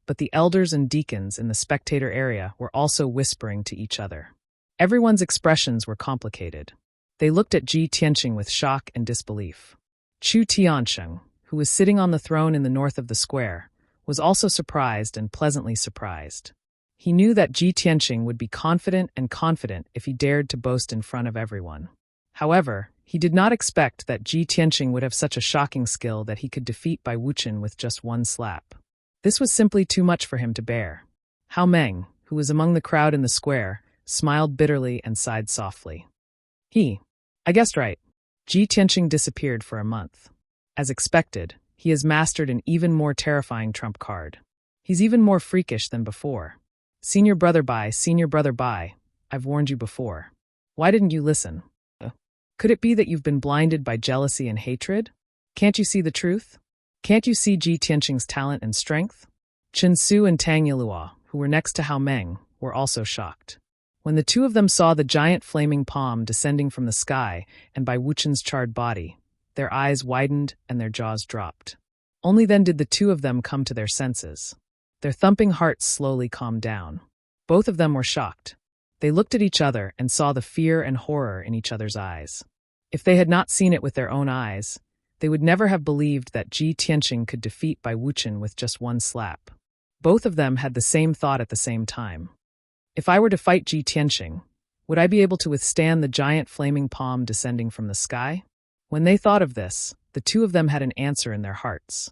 but the elders and deacons in the spectator area were also whispering to each other. Everyone's expressions were complicated. They looked at Ji Tianqing with shock and disbelief. Chu Tiansheng, who was sitting on the throne in the north of the square, was also surprised and pleasantly surprised. He knew that Ji Tianqing would be confident if he dared to boast in front of everyone. However, he did not expect that Ji Tianqing would have such a shocking skill that he could defeat Bai Wuchen with just 1 slap. This was simply too much for him to bear. Hao Meng, who was among the crowd in the square, smiled bitterly and sighed softly. I guessed right. Ji Tianqing disappeared for a month. As expected, he has mastered an even more terrifying trump card. He's even more freakish than before. Senior brother Bai, I've warned you before. Why didn't you listen? Could it be that you've been blinded by jealousy and hatred? Can't you see the truth? Can't you see Ji Tianqing's talent and strength? Chen Su and Tang Yilua, who were next to Hao Meng, were also shocked. When the 2 of them saw the giant flaming palm descending from the sky and Bai Wuchen's charred body, their eyes widened and their jaws dropped. Only then did the 2 of them come to their senses. Their thumping hearts slowly calmed down. Both of them were shocked. They looked at each other and saw the fear and horror in each other's eyes. If they had not seen it with their own eyes, they would never have believed that Ji Tianqing could defeat Bai Wuchen with just 1 slap. Both of them had the same thought at the same time. If I were to fight Ji Tianqing, would I be able to withstand the giant flaming palm descending from the sky? When they thought of this, the 2 of them had an answer in their hearts.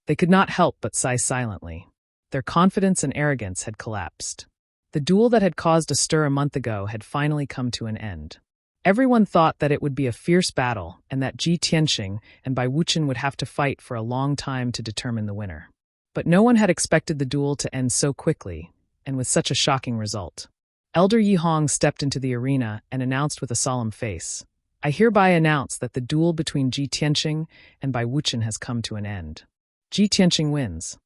They could not help but sigh silently. Their confidence and arrogance had collapsed. The duel that had caused a stir a month ago had finally come to an end. Everyone thought that it would be a fierce battle and that Ji Tianqing and Bai Wuchen would have to fight for a long time to determine the winner. But no one had expected the duel to end so quickly, and with such a shocking result. Elder Yi Hong stepped into the arena and announced with a solemn face, "I hereby announce that the duel between Ji Tianqing and Bai Wuchen has come to an end. Ji Tianqing wins.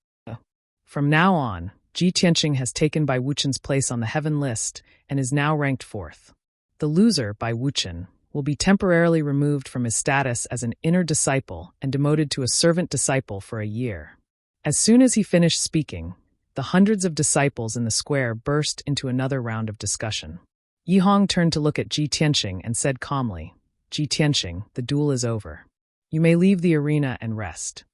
From now on, Ji Tianqing has taken Bai Wuchen's place on the heaven list and is now ranked 4th. The loser, Bai Wuchen, will be temporarily removed from his status as an inner disciple and demoted to a servant disciple for a year." As soon as he finished speaking, the hundreds of disciples in the square burst into another round of discussion. Yi Hong turned to look at Ji Tianqing and said calmly, "Ji Tianqing, the duel is over. You may leave the arena and rest."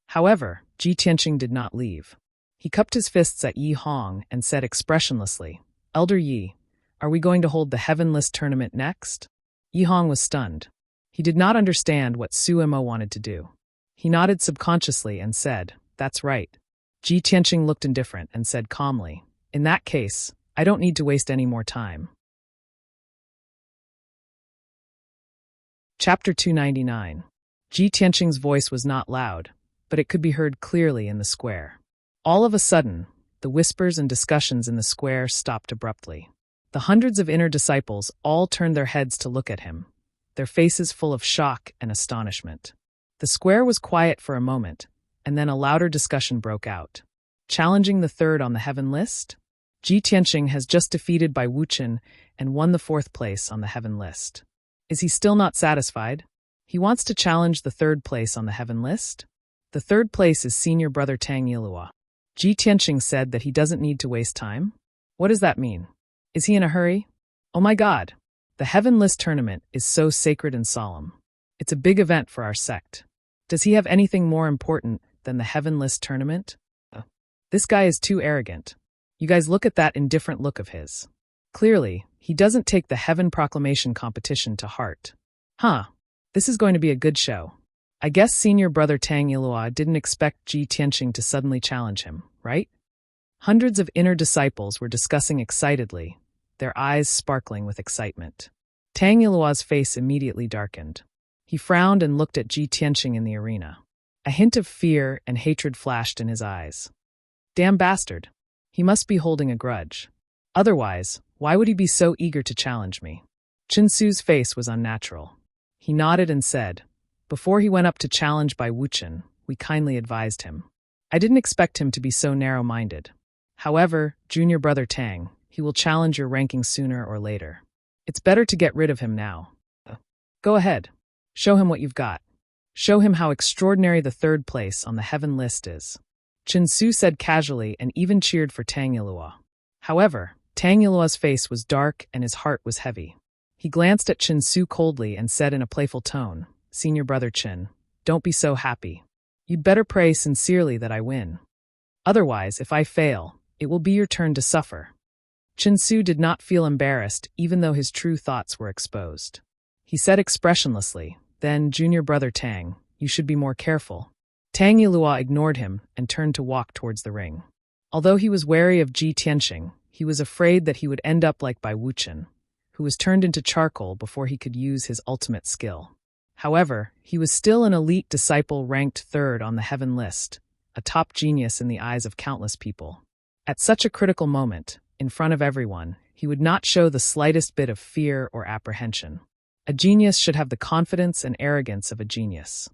However, Ji Tianqing did not leave. He cupped his fists at Yi Hong and said expressionlessly, "Elder Yi, are we going to hold the Heaven List tournament next?" Yi Hong was stunned. He did not understand what Su Mo wanted to do. He nodded subconsciously and said, "That's right." Ji Tianqing looked indifferent and said calmly, "In that case, I don't need to waste any more time." Chapter 299. Ji Tianqing's voice was not loud, but it could be heard clearly in the square. All of a sudden, the whispers and discussions in the square stopped abruptly. The hundreds of inner disciples all turned their heads to look at him, their faces full of shock and astonishment. The square was quiet for a moment, and then a louder discussion broke out. Challenging the third on the Heaven List? Ji Tianqing has just defeated Bai Wuchen and won the 4th place on the Heaven List. Is he still not satisfied? He wants to challenge the 3rd place on the Heaven List? The 3rd place is senior brother Tang Yilua. Ji Tianqing said that he doesn't need to waste time? What does that mean? Is he in a hurry? Oh my God! The Heaven List tournament is so sacred and solemn. It's a big event for our sect. Does he have anything more important than the Heaven List tournament? This guy is too arrogant. You guys look at that indifferent look of his. Clearly, he doesn't take the Heaven Proclamation competition to heart. This is going to be a good show. I guess senior brother Tang Yilua didn't expect Ji Tianqing to suddenly challenge him, right? Hundreds of inner disciples were discussing excitedly, their eyes sparkling with excitement. Tang Yilua's face immediately darkened. He frowned and looked at Ji Tianqing in the arena. A hint of fear and hatred flashed in his eyes. Damn bastard. He must be holding a grudge. Otherwise, why would he be so eager to challenge me? Chen Su's face was unnatural. He nodded and said, "Before he went up to challenge Bai Wuchen, we kindly advised him. I didn't expect him to be so narrow-minded. However, junior brother Tang, he will challenge your ranking sooner or later. It's better to get rid of him now. Go ahead. Show him what you've got. Show him how extraordinary the 3rd place on the Heaven List is." Chen Su said casually and even cheered for Tang Yilua. However, Tang Yilua's face was dark and his heart was heavy. He glanced at Chen Su coldly and said in a playful tone, "Senior brother Chen, don't be so happy. You'd better pray sincerely that I win. Otherwise, if I fail, it will be your turn to suffer." Chen Su did not feel embarrassed even though his true thoughts were exposed. He said expressionlessly, "Then, junior brother Tang, you should be more careful." Tang Yilua ignored him and turned to walk towards the ring. Although he was wary of Ji Tianqing, he was afraid that he would end up like Bai Wuchen, who was turned into charcoal before he could use his ultimate skill. However, he was still an elite disciple ranked 3rd on the Heaven List, a top genius in the eyes of countless people. At such a critical moment, in front of everyone, he would not show the slightest bit of fear or apprehension. A genius should have the confidence and arrogance of a genius.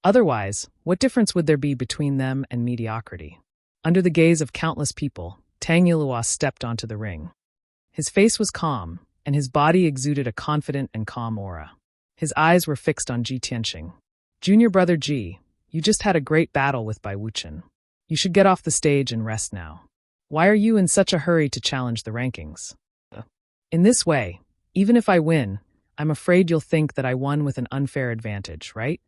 Otherwise, what difference would there be between them and mediocrity? Under the gaze of countless people, Tang Yilua stepped onto the ring. His face was calm, and his body exuded a confident and calm aura. His eyes were fixed on Ji Tianqing. "Junior brother Ji, you just had a great battle with Bai Wuchen. You should get off the stage and rest now. Why are you in such a hurry to challenge the rankings? In this way, even if I win, I'm afraid you'll think that I won with an unfair advantage, right?"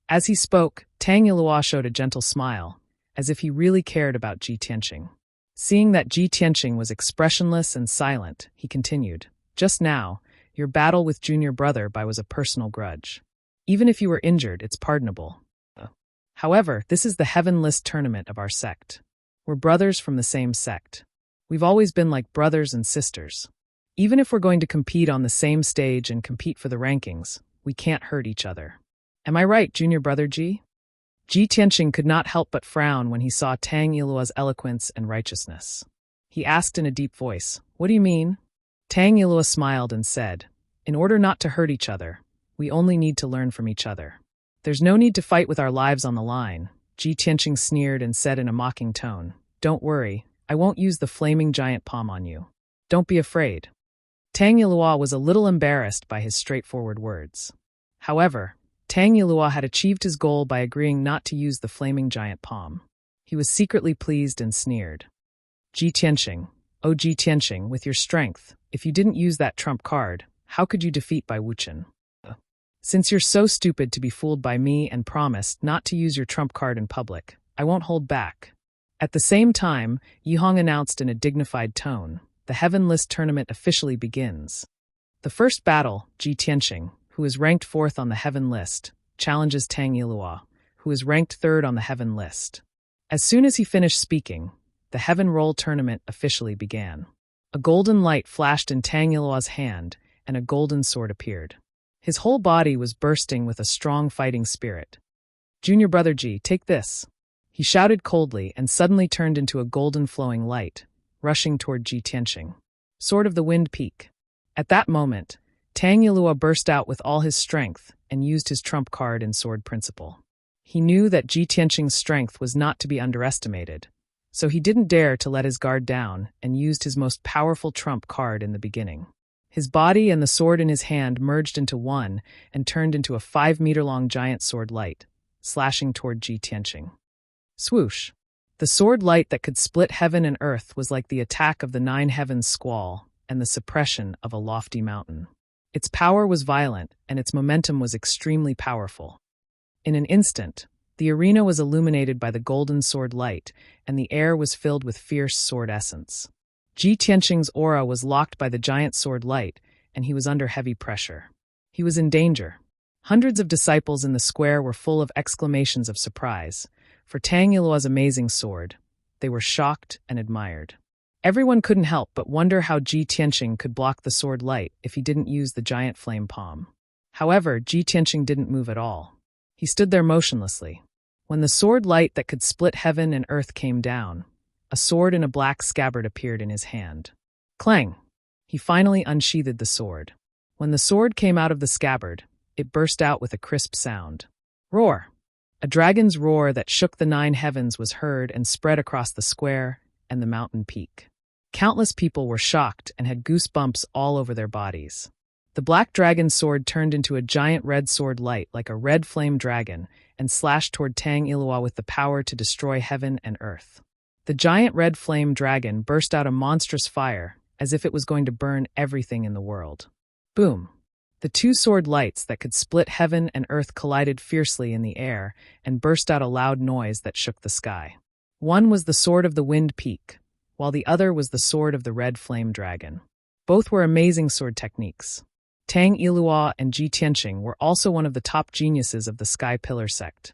As he spoke, Tang Yilua showed a gentle smile, as if he really cared about Ji Tianqing. Seeing that Ji Tianqing was expressionless and silent, he continued, "Just now, your battle with junior brother Bai was a personal grudge. Even if you were injured, it's pardonable. However, this is the Heaven List tournament of our sect. We're brothers from the same sect. We've always been like brothers and sisters. Even if we're going to compete on the same stage and compete for the rankings, we can't hurt each other. Am I right, junior brother Ji?" Ji Tianqing could not help but frown when he saw Tang Yilua's eloquence and righteousness. He asked in a deep voice, "What do you mean?" Tang Yilua smiled and said, "In order not to hurt each other, we only need to learn from each other. There's no need to fight with our lives on the line." Ji Tianqing sneered and said in a mocking tone, "Don't worry, I won't use the flaming giant palm on you. Don't be afraid." Tang Yilua was a little embarrassed by his straightforward words. However, Tang Yilua had achieved his goal by agreeing not to use the flaming giant palm. He was secretly pleased and sneered. "Ji Tianqing, oh Ji Tianqing, with your strength, if you didn't use that trump card, how could you defeat Bai Wuchen? Since you're so stupid to be fooled by me and promised not to use your trump card in public, I won't hold back." At the same time, Yihong announced in a dignified tone, "The Heaven List tournament officially begins." The first battle, Ji Tianqing, who is ranked 4th on the Heaven List, challenges Tang Yilua, who is ranked 3rd on the Heaven List. As soon as he finished speaking, the Heaven Roll tournament officially began. A golden light flashed in Tang Yilua's hand, and a golden sword appeared. His whole body was bursting with a strong fighting spirit. "Junior brother Ji, take this." He shouted coldly and suddenly turned into a golden flowing light, rushing toward Ji Tianqing. Sword of the Wind Peak. At that moment, Tang Yilua burst out with all his strength and used his trump card in Sword Principle. He knew that Ji Tianqing's strength was not to be underestimated, so he didn't dare to let his guard down and used his most powerful trump card in the beginning. His body and the sword in his hand merged into one and turned into a 5-meter-long giant sword light, slashing toward Ji Tianqing. Swoosh! The sword light that could split heaven and earth was like the attack of the 9 heavens squall and the suppression of a lofty mountain. Its power was violent, and its momentum was extremely powerful. In an instant, the arena was illuminated by the golden sword light, and the air was filled with fierce sword essence. Ji Tianqing's aura was locked by the giant sword light, and he was under heavy pressure. He was in danger. Hundreds of disciples in the square were full of exclamations of surprise. For Tang Yilua's amazing sword, they were shocked and admired. Everyone couldn't help but wonder how Ji Tianqing could block the sword light if he didn't use the giant flame palm. However, Ji Tianqing didn't move at all. He stood there motionlessly. When the sword light that could split heaven and earth came down, a sword in a black scabbard appeared in his hand. Clang! He finally unsheathed the sword. When the sword came out of the scabbard, it burst out with a crisp sound. Roar! A dragon's roar that shook the 9 heavens was heard and spread across the square and the mountain peak. Countless people were shocked and had goosebumps all over their bodies. The black dragon's sword turned into a giant red sword light like a red flame dragon and slashed toward Tang Yilua with the power to destroy heaven and earth. The giant red flame dragon burst out a monstrous fire as if it was going to burn everything in the world. Boom! The 2 sword lights that could split heaven and earth collided fiercely in the air and burst out a loud noise that shook the sky. One was the sword of the Wind Peak, while the other was the sword of the red flame dragon. Both were amazing sword techniques. Tang Yilua and Ji Tianqing were also one of the top geniuses of the Sky Pillar sect.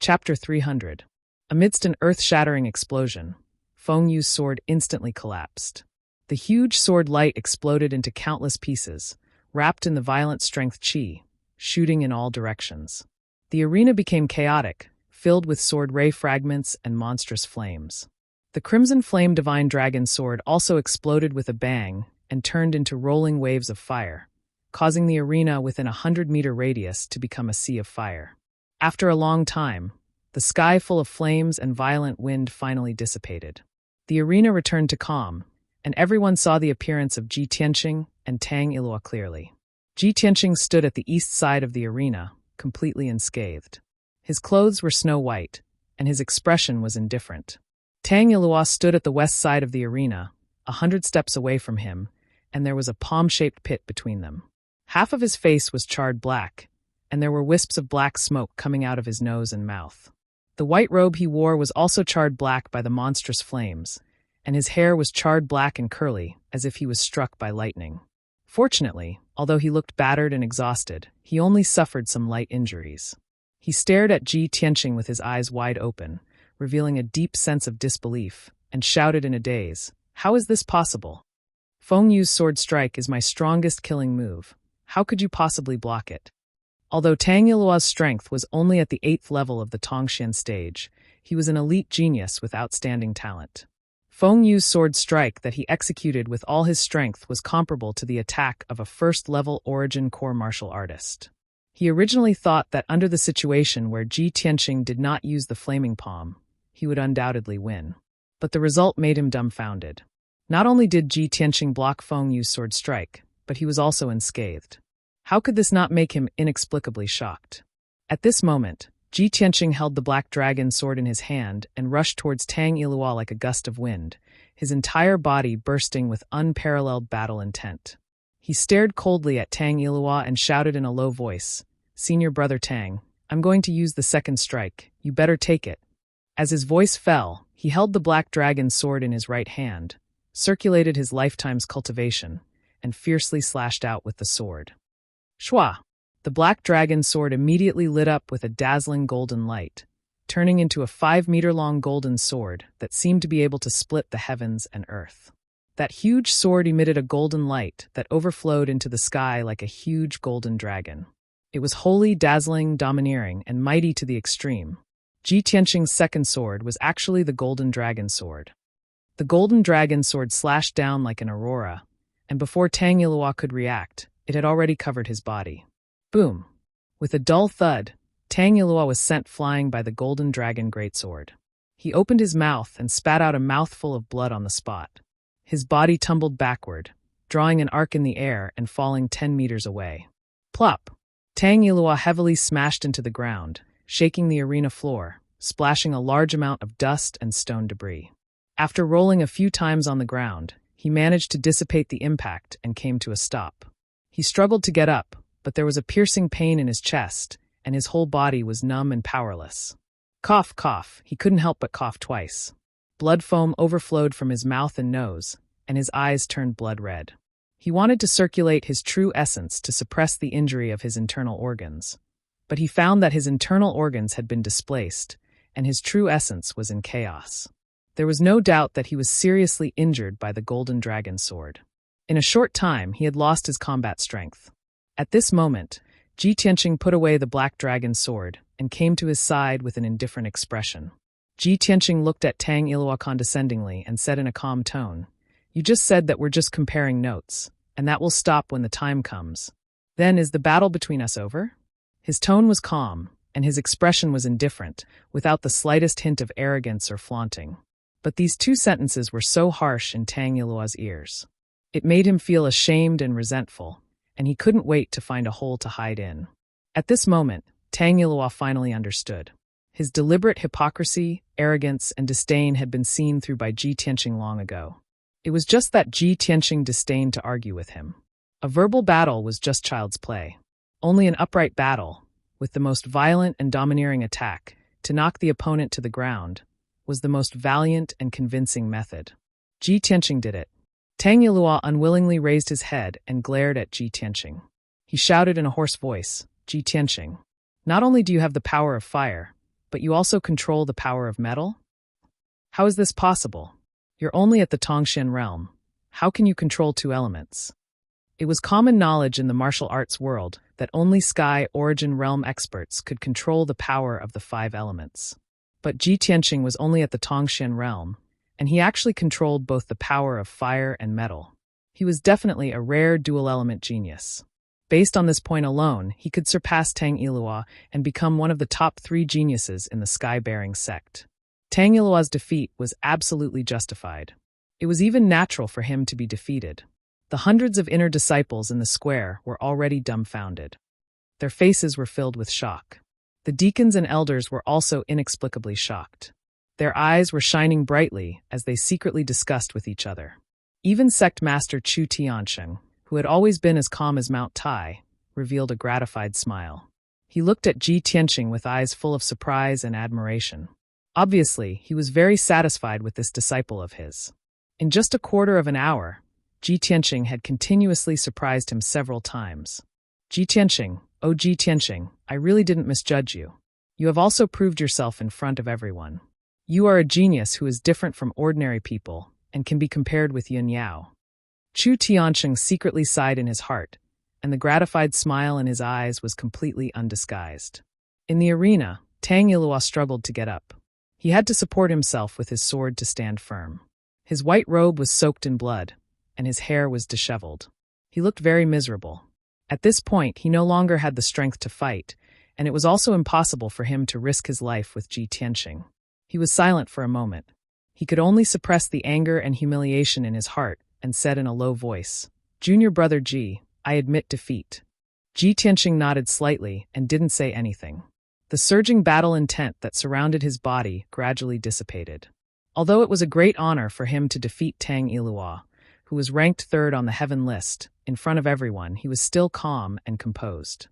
Chapter 300. Amidst an earth-shattering explosion, Feng Yu's sword instantly collapsed. The huge sword light exploded into countless pieces, wrapped in the violent strength qi, shooting in all directions. The arena became chaotic, filled with sword ray fragments and monstrous flames. The Crimson Flame Divine Dragon sword also exploded with a bang and turned into rolling waves of fire, causing the arena within a 100-meter radius to become a sea of fire. After a long time, the sky full of flames and violent wind finally dissipated. The arena returned to calm, and everyone saw the appearance of Ji Tianqing and Tang Yilua clearly. Ji Tianqing stood at the east side of the arena, completely unscathed. His clothes were snow white, and his expression was indifferent. Tang Yilua stood at the west side of the arena, 100 steps away from him, and there was a palm-shaped pit between them. Half of his face was charred black, and there were wisps of black smoke coming out of his nose and mouth. The white robe he wore was also charred black by the monstrous flames, and his hair was charred black and curly, as if he was struck by lightning. Fortunately, although he looked battered and exhausted, he only suffered some light injuries. He stared at Ji Tianqing with his eyes wide open, revealing a deep sense of disbelief, and shouted in a daze, "How is this possible? Feng Yu's sword strike is my strongest killing move. How could you possibly block it?" Although Tang Yilua's strength was only at the 8th level of the Tongxian stage, he was an elite genius with outstanding talent. Feng Yu's sword strike that he executed with all his strength was comparable to the attack of a first-level origin core martial artist. He originally thought that under the situation where Ji Tianqing did not use the flaming palm, he would undoubtedly win. But the result made him dumbfounded. Not only did Ji Tianqing block Feng Yu's sword strike, but he was also unscathed. How could this not make him inexplicably shocked? At this moment, Ji Tianqing held the black dragon sword in his hand and rushed towards Tang Yilua like a gust of wind, his entire body bursting with unparalleled battle intent. He stared coldly at Tang Yilua and shouted in a low voice, "Senior Brother Tang, I'm going to use the second strike. You better take it." As his voice fell, he held the black dragon sword in his right hand, circulated his lifetime's cultivation, and fiercely slashed out with the sword. Shwa! The black dragon sword immediately lit up with a dazzling golden light, turning into a 5-meter-long golden sword that seemed to be able to split the heavens and earth. That huge sword emitted a golden light that overflowed into the sky like a huge golden dragon. It was wholly dazzling, domineering, and mighty to the extreme. Ji Tianqing's second sword was actually the golden dragon sword. The golden dragon sword slashed down like an aurora, and before Tang Yilua could react, it had already covered his body. Boom! With a dull thud, Tang Yilua was sent flying by the golden dragon greatsword. He opened his mouth and spat out a mouthful of blood on the spot. His body tumbled backward, drawing an arc in the air and falling 10 meters away. Plop! Tang Yilua heavily smashed into the ground, shaking the arena floor, splashing a large amount of dust and stone debris. After rolling a few times on the ground, he managed to dissipate the impact and came to a stop. He struggled to get up, but there was a piercing pain in his chest, and his whole body was numb and powerless. Cough, cough, he couldn't help but cough twice. Blood foam overflowed from his mouth and nose, and his eyes turned blood red. He wanted to circulate his true essence to suppress the injury of his internal organs, but he found that his internal organs had been displaced, and his true essence was in chaos. There was no doubt that he was seriously injured by the golden dragon sword. In a short time, he had lost his combat strength. At this moment, Ji Tianqing put away the black dragon sword and came to his side with an indifferent expression. Ji Tianqing looked at Tang Yilua condescendingly and said in a calm tone, "You just said that we're just comparing notes, and that will stop when the time comes. Then is the battle between us over?" His tone was calm, and his expression was indifferent, without the slightest hint of arrogance or flaunting. But these two sentences were so harsh in Tang Yilua's ears. It made him feel ashamed and resentful, and he couldn't wait to find a hole to hide in. At this moment, Tang Yilua finally understood. His deliberate hypocrisy, arrogance, and disdain had been seen through by Ji Tianqing long ago. It was just that Ji Tianqing disdained to argue with him. A verbal battle was just child's play. Only an upright battle, with the most violent and domineering attack, to knock the opponent to the ground, was the most valiant and convincing method. Ji Tianqing did it. Tang Yilua unwillingly raised his head and glared at Ji Tianqing. He shouted in a hoarse voice, "Ji Tianqing, not only do you have the power of fire, but you also control the power of metal? How is this possible? You're only at the Tongshan realm. How can you control two elements?" It was common knowledge in the martial arts world that only Sky Origin Realm experts could control the power of the 5 elements. But Ji Tianqing was only at the Tongshan realm, and he actually controlled both the power of fire and metal. He was definitely a rare dual-element genius. Based on this point alone, he could surpass Tang Yilua and become one of the top 3 geniuses in the Sky-bearing sect. Tang Yilua's defeat was absolutely justified. It was even natural for him to be defeated. The hundreds of inner disciples in the square were already dumbfounded. Their faces were filled with shock. The deacons and elders were also inexplicably shocked. Their eyes were shining brightly as they secretly discussed with each other. Even sect master Chu Tiansheng, who had always been as calm as Mount Tai, revealed a gratified smile. He looked at Ji Tianqing with eyes full of surprise and admiration. Obviously, he was very satisfied with this disciple of his. In just a quarter of an hour, Ji Tianqing had continuously surprised him several times. "Ji Tianqing, oh Ji Tianqing, I really didn't misjudge you. You have also proved yourself in front of everyone. You are a genius who is different from ordinary people and can be compared with Yun Yao." Chu Tiansheng secretly sighed in his heart, and the gratified smile in his eyes was completely undisguised. In the arena, Tang Yilua struggled to get up. He had to support himself with his sword to stand firm. His white robe was soaked in blood, and his hair was disheveled. He looked very miserable. At this point, he no longer had the strength to fight, and it was also impossible for him to risk his life with Ji Tianqing. He was silent for a moment. He could only suppress the anger and humiliation in his heart and said in a low voice, "Junior brother Ji, I admit defeat." Ji Tianqing nodded slightly and didn't say anything. The surging battle intent that surrounded his body gradually dissipated. Although it was a great honor for him to defeat Tang Yilua, who was ranked 3rd on the heaven list, in front of everyone, he was still calm and composed.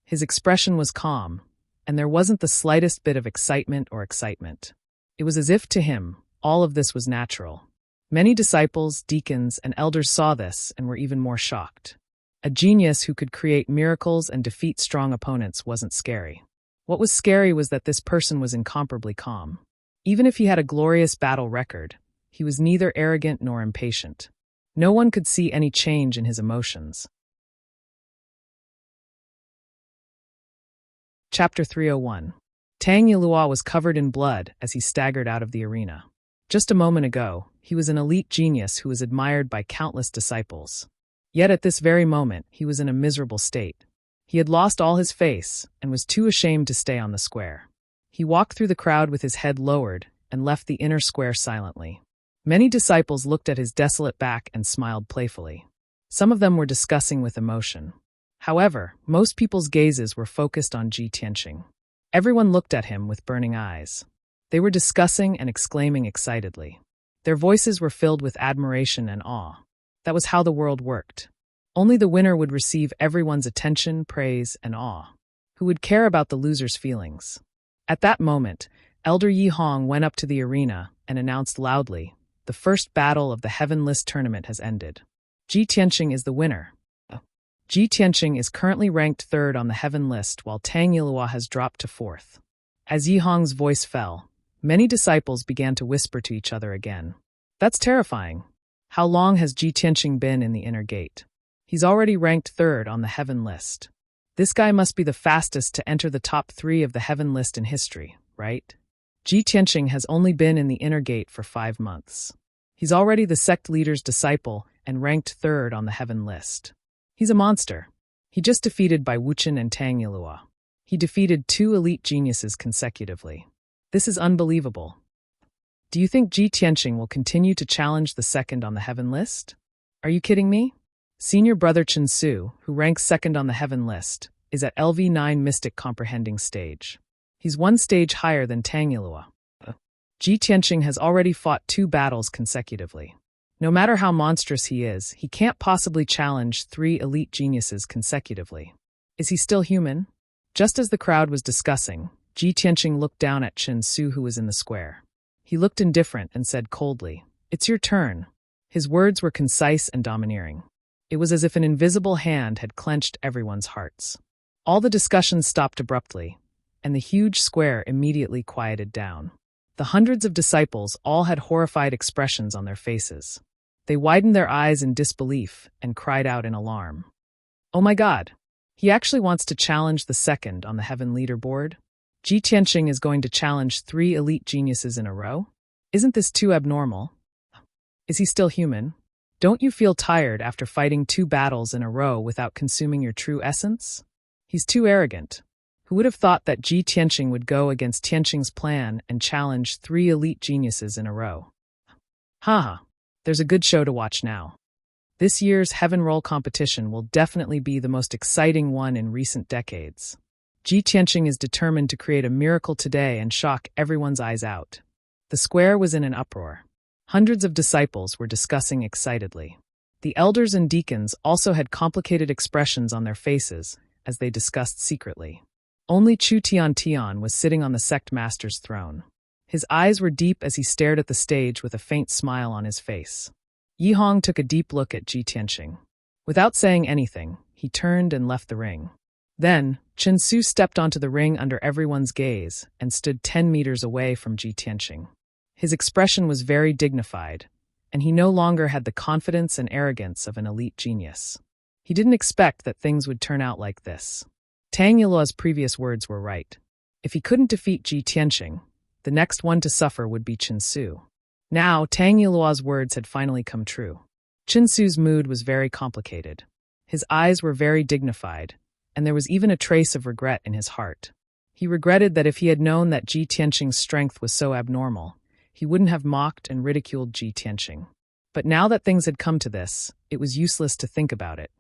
His expression was calm, and there wasn't the slightest bit of excitement or excitement. It was as if, to him, all of this was natural. Many disciples, deacons, and elders saw this and were even more shocked. A genius who could create miracles and defeat strong opponents wasn't scary. What was scary was that this person was incomparably calm. Even if he had a glorious battle record, he was neither arrogant nor impatient. No one could see any change in his emotions. Chapter 301. Tang Yilua was covered in blood as he staggered out of the arena. Just a moment ago, he was an elite genius who was admired by countless disciples. Yet at this very moment, he was in a miserable state. He had lost all his face and was too ashamed to stay on the square. He walked through the crowd with his head lowered and left the inner square silently. Many disciples looked at his desolate back and smiled playfully. Some of them were discussing with emotion. However, most people's gazes were focused on Ji Tianqing. Everyone looked at him with burning eyes. They were discussing and exclaiming excitedly. Their voices were filled with admiration and awe. That was how the world worked. Only the winner would receive everyone's attention, praise, and awe. Who would care about the loser's feelings? At that moment, Elder Yi Hong went up to the arena and announced loudly, "The first battle of the Heaven List tournament has ended. Ji Tianqing is the winner." Ji Tianqing is currently ranked third on the Heaven List, while Tang Yilua has dropped to fourth. As Yi Hong's voice fell, many disciples began to whisper to each other again. That's terrifying. How long has Ji Tianqing been in the inner gate? He's already ranked third on the Heaven List. This guy must be the fastest to enter the top 3 of the Heaven List in history, right? Ji Tianqing has only been in the inner gate for 5 months. He's already the sect leader's disciple and ranked third on the Heaven List. He's a monster. He just defeated Bai Wuchen and Tang Yilua. He defeated 2 elite geniuses consecutively. This is unbelievable. Do you think Ji Tianqing will continue to challenge the second on the Heaven List? Are you kidding me? Senior brother Chen Su, who ranks second on the Heaven List, is at LV9 Mystic Comprehending stage. He's 1 stage higher than Tang Yilua. Ji Tianqing has already fought 2 battles consecutively. No matter how monstrous he is, he can't possibly challenge 3 elite geniuses consecutively. Is he still human? Just as the crowd was discussing, Ji Tianqing looked down at Chen Su, who was in the square. He looked indifferent and said coldly, "It's your turn." His words were concise and domineering. It was as if an invisible hand had clenched everyone's hearts. All the discussions stopped abruptly, and the huge square immediately quieted down. The hundreds of disciples all had horrified expressions on their faces. They widened their eyes in disbelief and cried out in alarm. "Oh my God! He actually wants to challenge the second on the Heaven leaderboard? Ji Tianqing is going to challenge 3 elite geniuses in a row? Isn't this too abnormal? Is he still human? Don't you feel tired after fighting 2 battles in a row without consuming your true essence? He's too arrogant. Who would have thought that Ji Tianqing would go against Tianqing's plan and challenge 3 elite geniuses in a row? Haha, there's a good show to watch now. This year's Heaven Roll competition will definitely be the most exciting one in recent decades. Ji Tianqing is determined to create a miracle today and shock everyone's eyes out. The square was in an uproar. Hundreds of disciples were discussing excitedly. The elders and deacons also had complicated expressions on their faces as they discussed secretly. Only Chu Tian was sitting on the sect master's throne. His eyes were deep as he stared at the stage with a faint smile on his face. Yi Hong took a deep look at Ji Tianqing. Without saying anything, he turned and left the ring. Then, Chen Su stepped onto the ring under everyone's gaze and stood 10 meters away from Ji Tianqing. His expression was very dignified, and he no longer had the confidence and arrogance of an elite genius. He didn't expect that things would turn out like this. Tang Yilua's previous words were right. If he couldn't defeat Ji Tianqing, the next one to suffer would be Chen Su. Now, Tang Yilua's words had finally come true. Chen Su's mood was very complicated. His eyes were very dignified, and there was even a trace of regret in his heart. He regretted that if he had known that Ji Tianqing's strength was so abnormal, he wouldn't have mocked and ridiculed Ji Tianqing. But now that things had come to this, it was useless to think about it.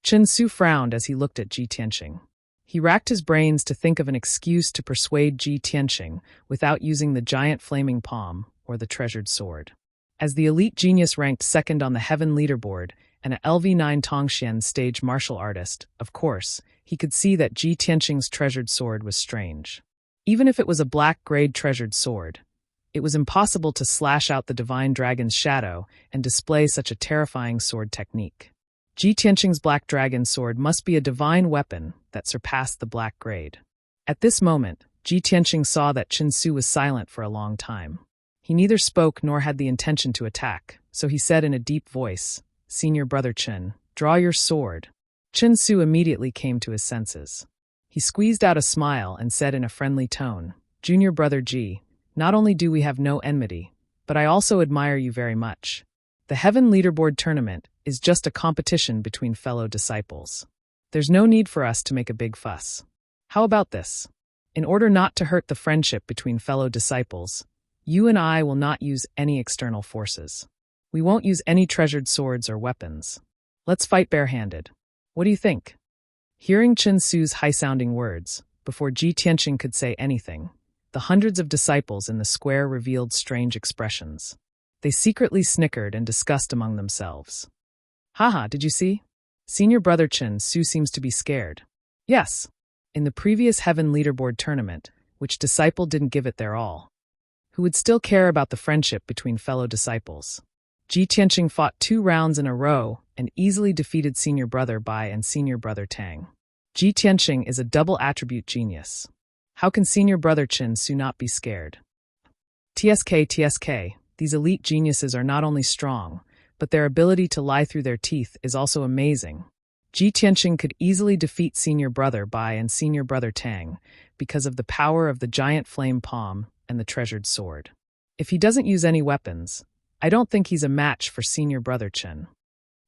Chen Su frowned as he looked at Ji Tianqing. He racked his brains to think of an excuse to persuade Ji Tianqing without using the giant flaming palm or the treasured sword. As the elite genius ranked second on the Heaven leaderboard and a LV9 Tongxian stage martial artist, of course, he could see that Ji Tianqing's treasured sword was strange. Even if it was a black-grade treasured sword, it was impossible to slash out the divine dragon's shadow and display such a terrifying sword technique. Ji Tianqing's black dragon sword must be a divine weapon that surpassed the black grade. At this moment, Ji Tianqing saw that Chen Su was silent for a long time. He neither spoke nor had the intention to attack, so he said in a deep voice, "Senior brother Chen, draw your sword." Chen Su immediately came to his senses. He squeezed out a smile and said in a friendly tone, "Junior brother Ji, not only do we have no enmity, but I also admire you very much. The Heaven Leaderboard tournament is just a competition between fellow disciples. There's no need for us to make a big fuss. How about this? In order not to hurt the friendship between fellow disciples, you and I will not use any external forces. We won't use any treasured swords or weapons. Let's fight barehanded. What do you think?" Hearing Chen Su's high-sounding words, before Ji Tianqing could say anything, the hundreds of disciples in the square revealed strange expressions. They secretly snickered and discussed among themselves. "Haha, did you see? Senior brother Chen Su seems to be scared." Yes. In the previous Heaven Leaderboard tournament, which disciple didn't give it their all? Who would still care about the friendship between fellow disciples? Ji Tianqing fought 2 rounds in a row and easily defeated Senior Brother Bai and Senior Brother Tang. Ji Tianqing is a double attribute genius. How can Senior Brother Chen Su not be scared? TSK, these elite geniuses are not only strong, but their ability to lie through their teeth is also amazing. Ji Tianqing could easily defeat Senior Brother Bai and Senior Brother Tang because of the power of the giant flame palm and the treasured sword. If he doesn't use any weapons, I don't think he's a match for Senior Brother Chen.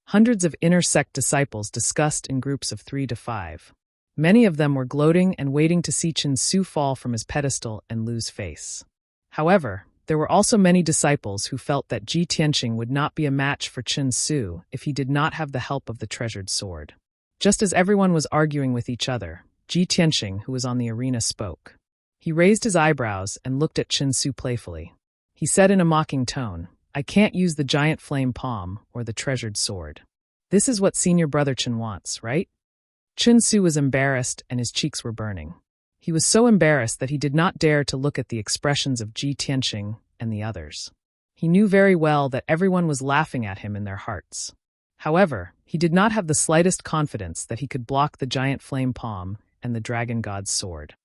Hundreds of inner sect disciples discussed in groups of 3 to 5. Many of them were gloating and waiting to see Chen Su fall from his pedestal and lose face. However, there were also many disciples who felt that Ji Tianqing would not be a match for Chen Su if he did not have the help of the treasured sword. Just as everyone was arguing with each other, Ji Tianqing, who was on the arena, spoke. He raised his eyebrows and looked at Chen Su playfully. He said in a mocking tone, "I can't use the giant flame palm or the treasured sword. This is what Senior Brother Chen wants, right?" Chen Su was embarrassed and his cheeks were burning. He was so embarrassed that he did not dare to look at the expressions of Ji Tianqing and the others. He knew very well that everyone was laughing at him in their hearts. However, he did not have the slightest confidence that he could block the giant flame palm and the dragon god's sword.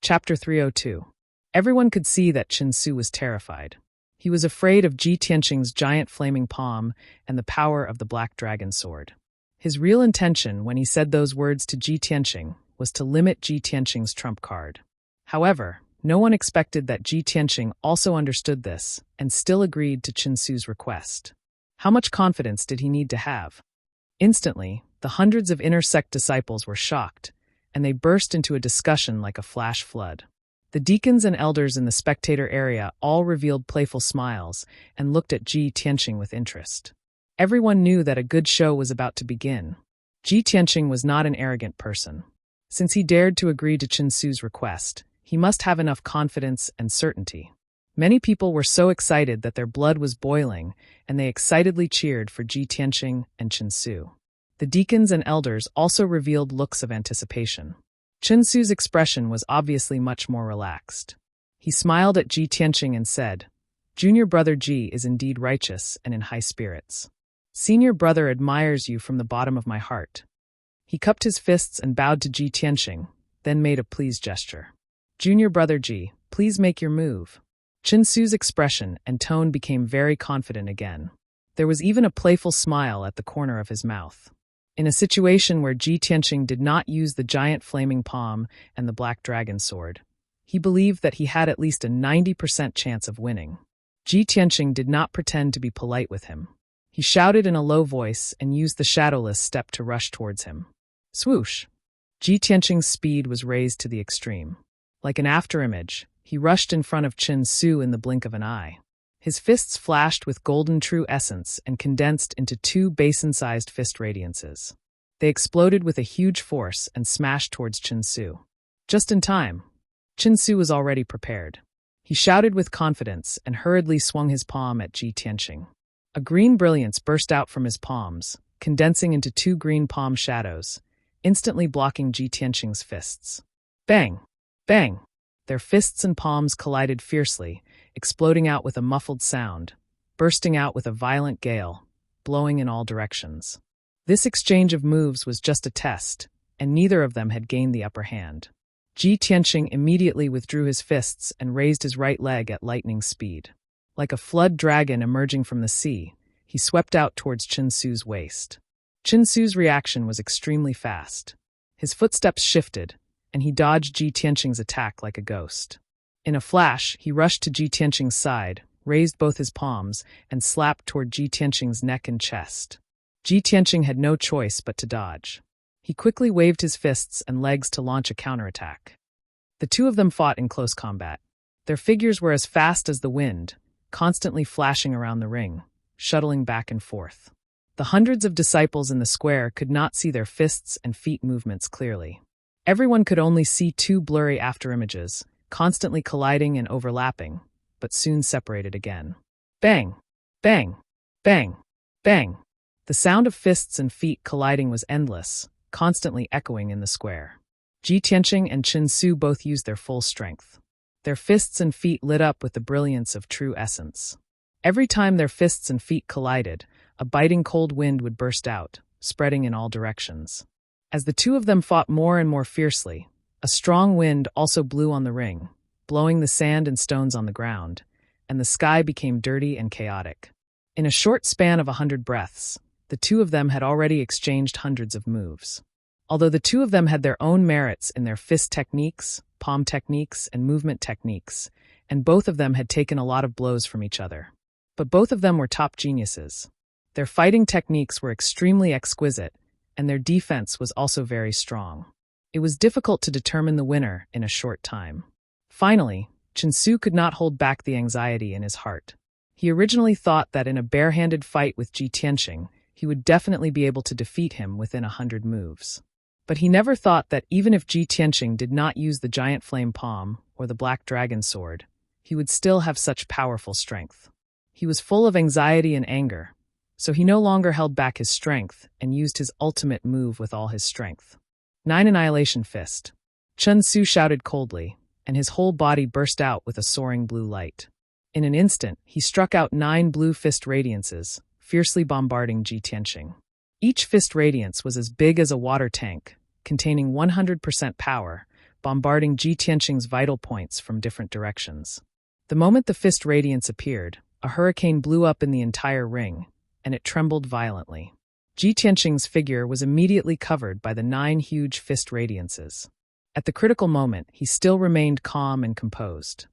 Chapter 302. Everyone could see that Chen Su was terrified. He was afraid of Ji Tianqing's giant flaming palm and the power of the black dragon sword. His real intention when he said those words to Ji Tianqing was to limit Ji Tianqing's trump card. However, no one expected that Ji Tianqing also understood this and still agreed to Chen Su's request. How much confidence did he need to have? Instantly, the hundreds of inner sect disciples were shocked, and they burst into a discussion like a flash flood. The deacons and elders in the spectator area all revealed playful smiles and looked at Ji Tianqing with interest. Everyone knew that a good show was about to begin. Ji Tianqing was not an arrogant person. Since he dared to agree to Chen Su's request, he must have enough confidence and certainty. Many people were so excited that their blood was boiling, and they excitedly cheered for Ji Tianqing and Chen Su. The deacons and elders also revealed looks of anticipation. Chen Su's expression was obviously much more relaxed. He smiled at Ji Tianqing and said, "Junior brother Ji is indeed righteous and in high spirits. Senior brother admires you from the bottom of my heart." He cupped his fists and bowed to Ji Tianqing, then made a please gesture. "Junior brother Ji, please make your move." Chen Su's expression and tone became very confident again. There was even a playful smile at the corner of his mouth. In a situation where Ji Tianqing did not use the giant flaming palm and the black dragon sword, he believed that he had at least a 90% chance of winning. Ji Tianqing did not pretend to be polite with him. He shouted in a low voice and used the shadowless step to rush towards him. Swoosh! Ji Tianqing's speed was raised to the extreme. Like an afterimage, he rushed in front of Chen Su in the blink of an eye. His fists flashed with golden true essence and condensed into 2 basin-sized fist radiances. They exploded with a huge force and smashed towards Chen Su. Just in time. Chen Su was already prepared. He He shouted with confidence and hurriedly swung his palm at Ji Tianqing. A green brilliance burst out from his palms, condensing into two green palm shadows, instantly blocking Ji Tianqing's fists. Bang! Bang! Their fists and palms collided fiercely, exploding out with a muffled sound, bursting out with a violent gale, blowing in all directions. This exchange of moves was just a test, and neither of them had gained the upper hand. Ji Tianqing immediately withdrew his fists and raised his right leg at lightning speed. Like a flood dragon emerging from the sea, he swept out towards Chen Su's waist. Chen Su's reaction was extremely fast. His footsteps shifted, and he dodged Ji Tianqing's attack like a ghost. In a flash, he rushed to Ji Tianqing's side, raised both his palms, and slapped toward Ji Tianqing's neck and chest. Ji Tianqing had no choice but to dodge. He quickly waved his fists and legs to launch a counterattack. The two of them fought in close combat. Their figures were as fast as the wind, constantly flashing around the ring, shuttling back and forth. The hundreds of disciples in the square could not see their fists and feet movements clearly. Everyone could only see two blurry afterimages, constantly colliding and overlapping, but soon separated again. Bang! Bang! Bang! Bang! The sound of fists and feet colliding was endless, constantly echoing in the square. Ji Tianqing and Chen Su both used their full strength. Their fists and feet lit up with the brilliance of true essence. Every time their fists and feet collided, a biting cold wind would burst out, spreading in all directions. As the two of them fought more and more fiercely, a strong wind also blew on the ring, blowing the sand and stones on the ground, and the sky became dirty and chaotic. In a short span of 100 breaths, the two of them had already exchanged hundreds of moves. Although the two of them had their own merits in their fist techniques, palm techniques, and movement techniques, and both of them had taken a lot of blows from each other. But both of them were top geniuses. Their fighting techniques were extremely exquisite, and their defense was also very strong. It was difficult to determine the winner in a short time. Finally, Chen Su could not hold back the anxiety in his heart. He originally thought that in a barehanded fight with Ji Tianqing, he would definitely be able to defeat him within 100 moves. But he never thought that even if Ji Tianqing did not use the giant flame palm or the black dragon sword, he would still have such powerful strength. He was full of anxiety and anger, so he no longer held back his strength and used his ultimate move with all his strength. 9 Annihilation Fist. Chen Su shouted coldly, and his whole body burst out with a soaring blue light. In an instant, he struck out 9 blue fist radiances, fiercely bombarding Ji Tianqing. Each fist radiance was as big as a water tank, containing 100% power, bombarding Ji Tianqing's vital points from different directions. The moment the fist radiance appeared, a hurricane blew up in the entire ring, and it trembled violently. Ji Tianqing's figure was immediately covered by the 9 huge fist radiances. At the critical moment, he still remained calm and composed.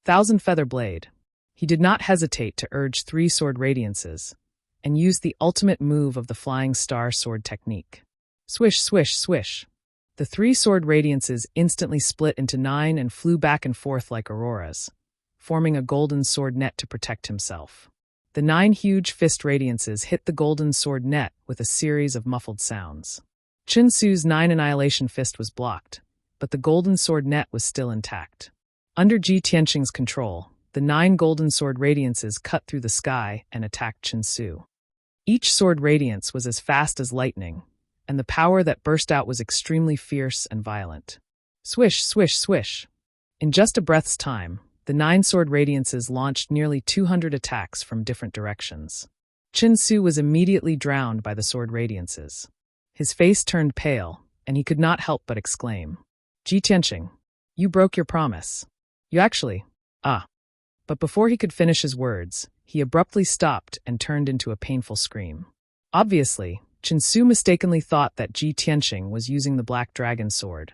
Thousand Feather Blade. He did not hesitate to urge 3 sword radiances, and used the ultimate move of the Flying Star sword technique. Swish, swish, swish. The 3 sword radiances instantly split into 9 and flew back and forth like auroras, forming a golden sword net to protect himself. The 9 huge fist radiances hit the golden sword net with a series of muffled sounds. Chen Su's 9 Annihilation Fist was blocked, but the golden sword net was still intact. Under Ji Tianqing's control, the 9 golden sword radiances cut through the sky and attacked Chen Su. Each sword radiance was as fast as lightning, and the power that burst out was extremely fierce and violent. Swish, swish, swish. In just a breath's time, the 9 sword radiances launched nearly 200 attacks from different directions. Chen Su was immediately drowned by the sword radiances. His face turned pale, and he could not help but exclaim, "Ji Tianqing, you broke your promise. You actually, But before he could finish his words, he abruptly stopped and turned into a painful scream. Obviously, Chen Su mistakenly thought that Ji Tianqing was using the Black Dragon sword,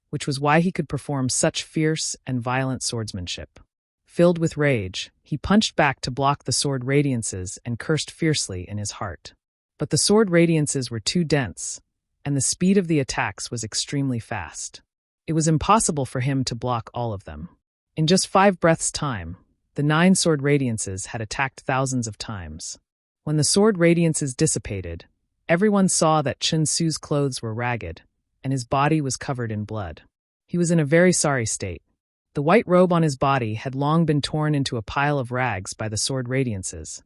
which was why he could perform such fierce and violent swordsmanship. Filled with rage, he punched back to block the sword radiances and cursed fiercely in his heart. But the sword radiances were too dense, and the speed of the attacks was extremely fast. It was impossible for him to block all of them. In just 5 breaths' time, the 9 sword radiances had attacked thousands of times. When the sword radiances dissipated, everyone saw that Chen Su's clothes were ragged, and his body was covered in blood. He was in a very sorry state. The white robe on his body had long been torn into a pile of rags by the sword radiances,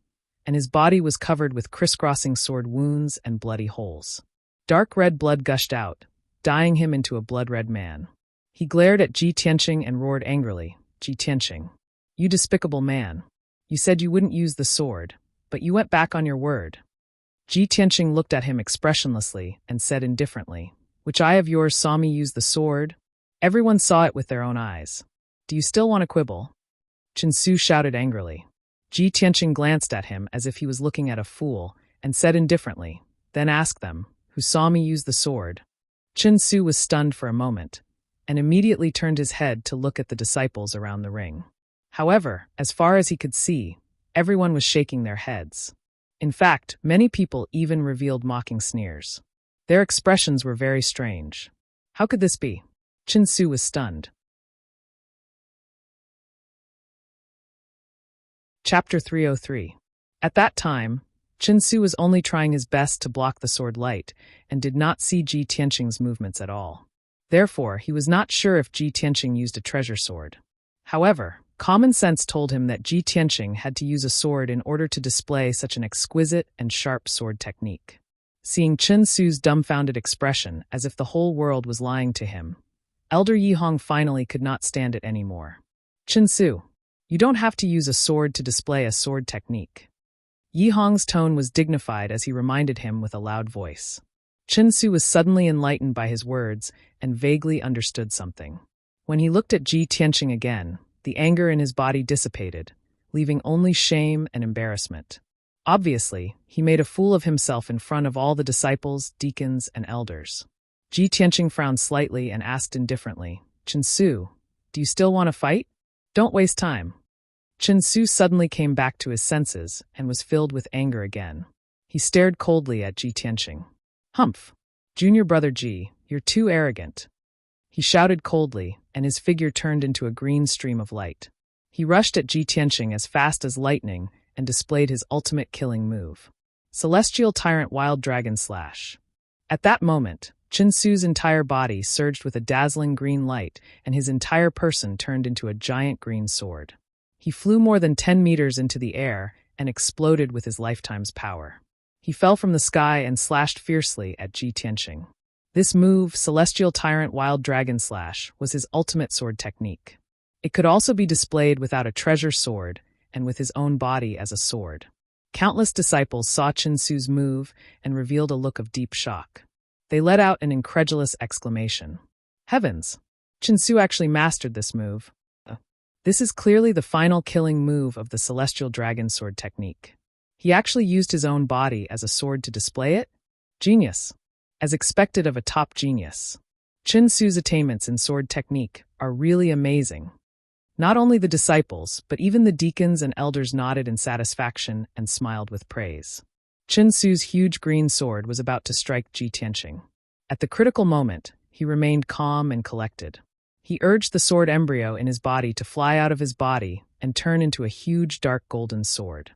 and his body was covered with crisscrossing sword wounds and bloody holes. Dark red blood gushed out, dyeing him into a blood-red man. He glared at Ji Tianqing and roared angrily, "Ji Tianqing, you despicable man. You said you wouldn't use the sword, but you went back on your word." Ji Tianqing looked at him expressionlessly and said indifferently, "Which eye of yours saw me use the sword?" Everyone saw it with their own eyes. "Do you still want to quibble?" Chen Su shouted angrily. Ji Tianqing glanced at him as if he was looking at a fool and said indifferently, "Then ask them, who saw me use the sword?" Chen Su was stunned for a moment, and immediately turned his head to look at the disciples around the ring. However, as far as he could see, everyone was shaking their heads. In fact, many people even revealed mocking sneers. Their expressions were very strange. How could this be? Chen Su was stunned. Chapter 303. At that time, Chen Su was only trying his best to block the sword light and did not see Ji Tianqing's movements at all. Therefore, he was not sure if Ji Tianqing used a treasure sword. However, common sense told him that Ji Tianqing had to use a sword in order to display such an exquisite and sharp sword technique. Seeing Chen Su's dumbfounded expression as if the whole world was lying to him, Elder Yi Hong finally could not stand it anymore. "Chen Su, you don't have to use a sword to display a sword technique." Yi Hong's tone was dignified as he reminded him with a loud voice. Chen Su was suddenly enlightened by his words and vaguely understood something. When he looked at Ji Tianqing again, the anger in his body dissipated, leaving only shame and embarrassment. Obviously, he made a fool of himself in front of all the disciples, deacons, and elders. Ji Tianqing frowned slightly and asked indifferently, "Chen Su, do you still want to fight? Don't waste time." Chen Su suddenly came back to his senses and was filled with anger again. He stared coldly at Ji Tianqing. "Humph! Junior brother Ji, you're too arrogant." He shouted coldly, and his figure turned into a green stream of light. He rushed at Ji Tianqing as fast as lightning and displayed his ultimate killing move, Celestial Tyrant Wild Dragon Slash. At that moment, Chen Su's entire body surged with a dazzling green light, and his entire person turned into a giant green sword. He flew more than 10 meters into the air and exploded with his lifetime's power. He fell from the sky and slashed fiercely at Ji Tianqing. This move, Celestial Tyrant Wild Dragon Slash, was his ultimate sword technique. It could also be displayed without a treasure sword and with his own body as a sword. Countless disciples saw Chen Su's move and revealed a look of deep shock. They let out an incredulous exclamation. "Heavens! Chen Su actually mastered this move. This is clearly the final killing move of the Celestial Dragon Sword technique. He actually used his own body as a sword to display it? Genius! As expected of a top genius. Chen Su's attainments in sword technique are really amazing." Not only the disciples, but even the deacons and elders nodded in satisfaction and smiled with praise. Chen Su's huge green sword was about to strike Ji Tianqing. At the critical moment, he remained calm and collected. He urged the sword embryo in his body to fly out of his body and turn into a huge dark golden sword.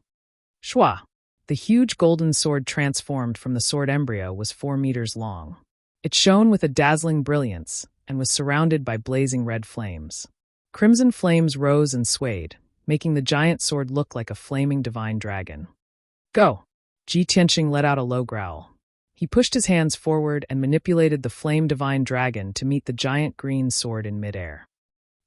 Shwa! The huge golden sword transformed from the sword embryo was 4 meters long. It shone with a dazzling brilliance and was surrounded by blazing red flames. Crimson flames rose and swayed, making the giant sword look like a flaming divine dragon. "Go!" Ji Tianqing let out a low growl. He pushed his hands forward and manipulated the flame divine dragon to meet the giant green sword in midair.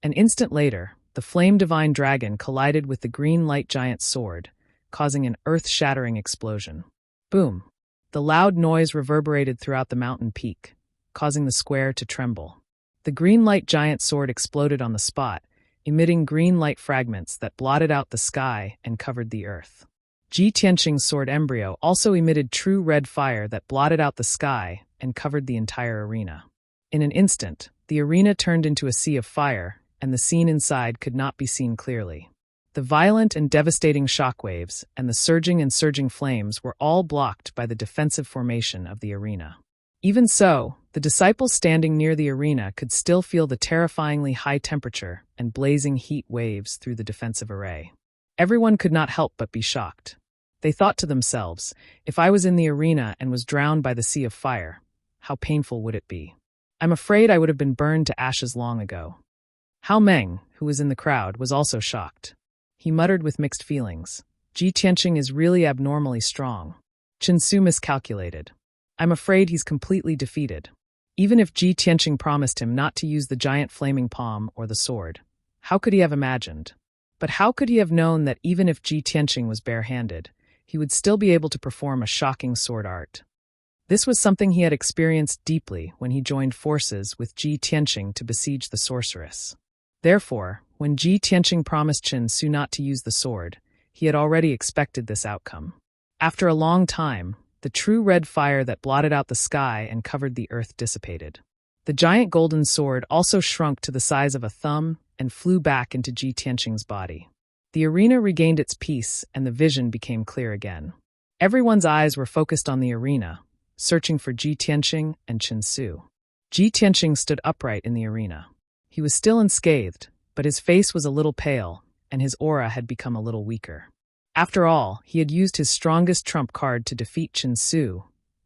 An instant later, the flame divine dragon collided with the green light giant sword, causing an earth-shattering explosion. Boom! The loud noise reverberated throughout the mountain peak, causing the square to tremble. The green light giant sword exploded on the spot, emitting green light fragments that blotted out the sky and covered the earth. Ji Tianqing's sword embryo also emitted true red fire that blotted out the sky and covered the entire arena. In an instant, the arena turned into a sea of fire, and the scene inside could not be seen clearly. The violent and devastating shockwaves and the surging flames were all blocked by the defensive formation of the arena. Even so, the disciples standing near the arena could still feel the terrifyingly high temperature and blazing heat waves through the defensive array. Everyone could not help but be shocked. They thought to themselves, if I was in the arena and was drowned by the sea of fire, how painful would it be? I'm afraid I would have been burned to ashes long ago. Hao Meng, who was in the crowd, was also shocked. He muttered with mixed feelings. Ji Tianqing is really abnormally strong. Chen Su miscalculated. I'm afraid he's completely defeated. Even if Ji Tianqing promised him not to use the giant flaming palm or the sword, how could he have imagined? But how could he have known that even if Ji Tianqing was bare-handed, he would still be able to perform a shocking sword art? This was something he had experienced deeply when he joined forces with Ji Tianqing to besiege the sorceress. Therefore, when Ji Tianqing promised Chen Su not to use the sword, he had already expected this outcome. After a long time, the true red fire that blotted out the sky and covered the earth dissipated. The giant golden sword also shrunk to the size of a thumb and flew back into Ji Tianqing's body. The arena regained its peace and the vision became clear again. Everyone's eyes were focused on the arena, searching for Ji Tianqing and Chen Su. Ji Tianqing stood upright in the arena. He was still unscathed, but his face was a little pale, and his aura had become a little weaker. After all, he had used his strongest trump card to defeat Chen Su,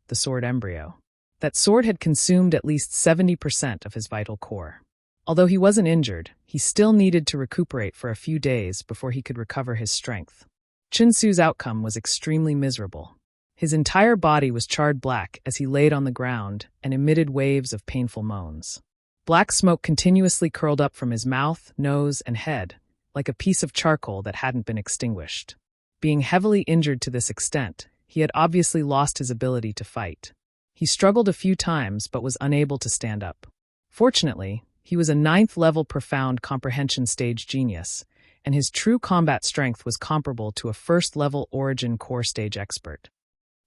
the sword embryo. That sword had consumed at least 70% of his vital core. Although he wasn't injured, he still needed to recuperate for a few days before he could recover his strength. Chen Su's outcome was extremely miserable. His entire body was charred black as he laid on the ground and emitted waves of painful moans. Black smoke continuously curled up from his mouth, nose, and head, like a piece of charcoal that hadn't been extinguished. Being heavily injured to this extent, he had obviously lost his ability to fight. He struggled a few times but was unable to stand up. Fortunately, he was a 9th-level profound comprehension stage genius, and his true combat strength was comparable to a 1st-level origin core stage expert.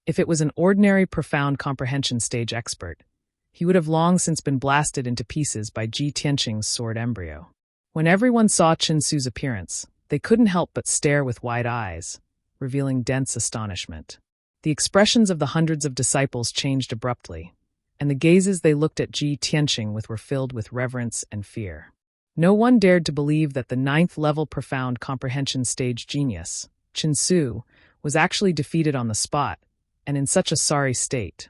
If it was an ordinary profound comprehension stage expert, he would have long since been blasted into pieces by Ji Tianqing's sword embryo. When everyone saw Chen Su's appearance, they couldn't help but stare with wide eyes, revealing dense astonishment. The expressions of the hundreds of disciples changed abruptly, and the gazes they looked at Ji Tianqing with were filled with reverence and fear. No one dared to believe that the 9th-level profound comprehension stage genius, Chen Su, was actually defeated on the spot, and in such a sorry state.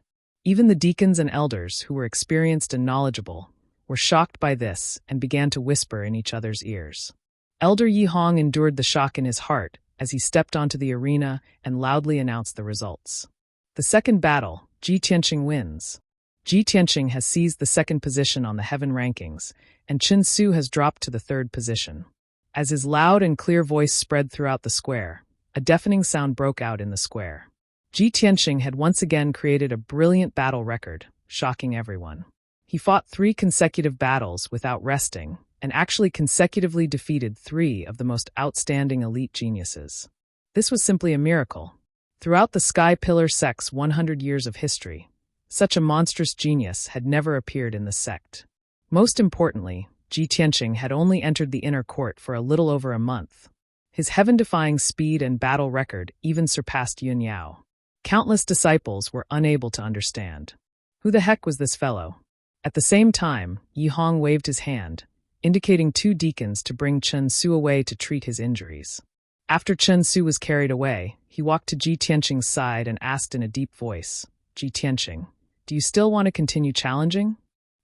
Even the deacons and elders, who were experienced and knowledgeable, were shocked by this and began to whisper in each other's ears. Elder Yi Hong endured the shock in his heart as he stepped onto the arena and loudly announced the results. The second battle, Ji Tianqing wins. Ji Tianqing has seized the 2nd position on the heaven rankings, and Chen Su has dropped to the 3rd position. As his loud and clear voice spread throughout the square, a deafening sound broke out in the square. Ji Tianqing had once again created a brilliant battle record, shocking everyone. He fought 3 consecutive battles without resting, and actually consecutively defeated 3 of the most outstanding elite geniuses. This was simply a miracle. Throughout the Sky Pillar sect's 100 years of history, such a monstrous genius had never appeared in the sect. Most importantly, Ji Tianqing had only entered the inner court for a little over a month. His heaven-defying speed and battle record even surpassed Yun Yao. Countless disciples were unable to understand. Who the heck was this fellow? At the same time, Yi Hong waved his hand, indicating 2 deacons to bring Chen Su away to treat his injuries. After Chen Su was carried away, he walked to Ji Tianqing's side and asked in a deep voice, "Ji Tianqing, do you still want to continue challenging?"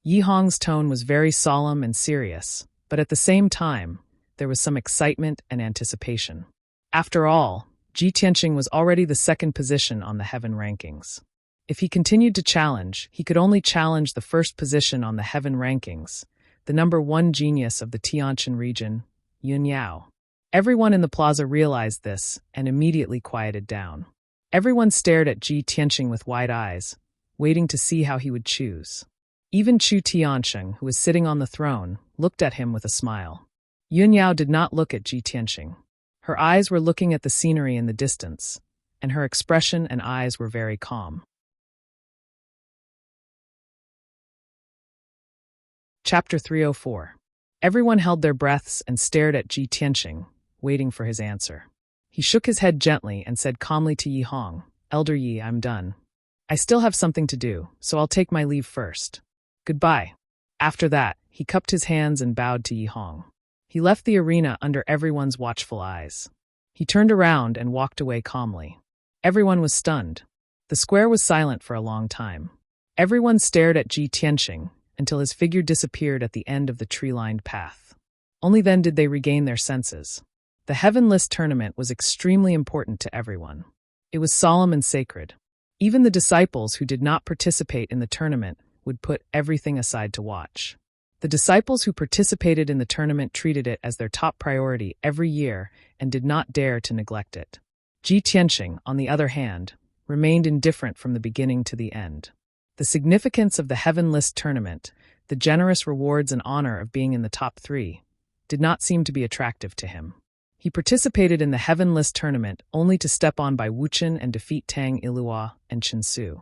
Yi Hong's tone was very solemn and serious, but at the same time, there was some excitement and anticipation. After all, Ji Tianqing was already the 2nd position on the heaven rankings. If he continued to challenge, he could only challenge the 1st position on the heaven rankings, the number 1 genius of the Tianjin region, Yun Yao. Everyone in the plaza realized this and immediately quieted down. Everyone stared at Ji Tianqing with wide eyes, waiting to see how he would choose. Even Chu Tiansheng, who was sitting on the throne, looked at him with a smile. Yun Yao did not look at Ji Tianqing. Her eyes were looking at the scenery in the distance, and her expression and eyes were very calm. Chapter 304. Everyone held their breaths and stared at Ji Tianqing, waiting for his answer. He shook his head gently and said calmly to Yi Hong, "Elder Yi, I'm done. I still have something to do, so I'll take my leave first. Goodbye." After that, he cupped his hands and bowed to Yi Hong. He left the arena under everyone's watchful eyes. He turned around and walked away calmly. Everyone was stunned. The square was silent for a long time. Everyone stared at Ji Tianqing until his figure disappeared at the end of the tree-lined path. Only then did they regain their senses. The Heaven List tournament was extremely important to everyone. It was solemn and sacred. Even the disciples who did not participate in the tournament would put everything aside to watch. The disciples who participated in the tournament treated it as their top priority every year and did not dare to neglect it. Ji Tianxing, on the other hand, remained indifferent from the beginning to the end. The significance of the Heaven List tournament, the generous rewards and honor of being in the top 3, did not seem to be attractive to him. He participated in the Heaven List tournament only to step on by Wu Chen and defeat Tang Ilua and Chen Su.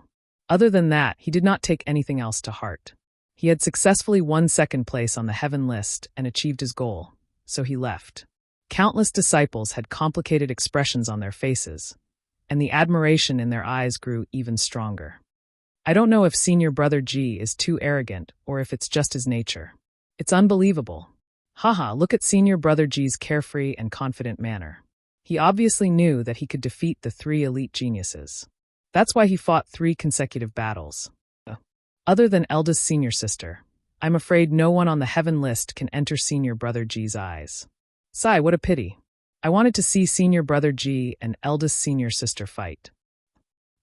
Other than that, he did not take anything else to heart. He had successfully won second place on the Heaven List and achieved his goal, so he left. Countless disciples had complicated expressions on their faces, and the admiration in their eyes grew even stronger. I don't know if Senior Brother Ji is too arrogant or if it's just his nature. It's unbelievable. Haha, look at Senior Brother Ji's carefree and confident manner. He obviously knew that he could defeat the 3 elite geniuses. That's why he fought 3 consecutive battles. Other than eldest senior sister, I'm afraid no one on the Heaven List can enter Senior Brother Ji's eyes. Sigh, what a pity. I wanted to see Senior Brother Ji and eldest senior sister fight.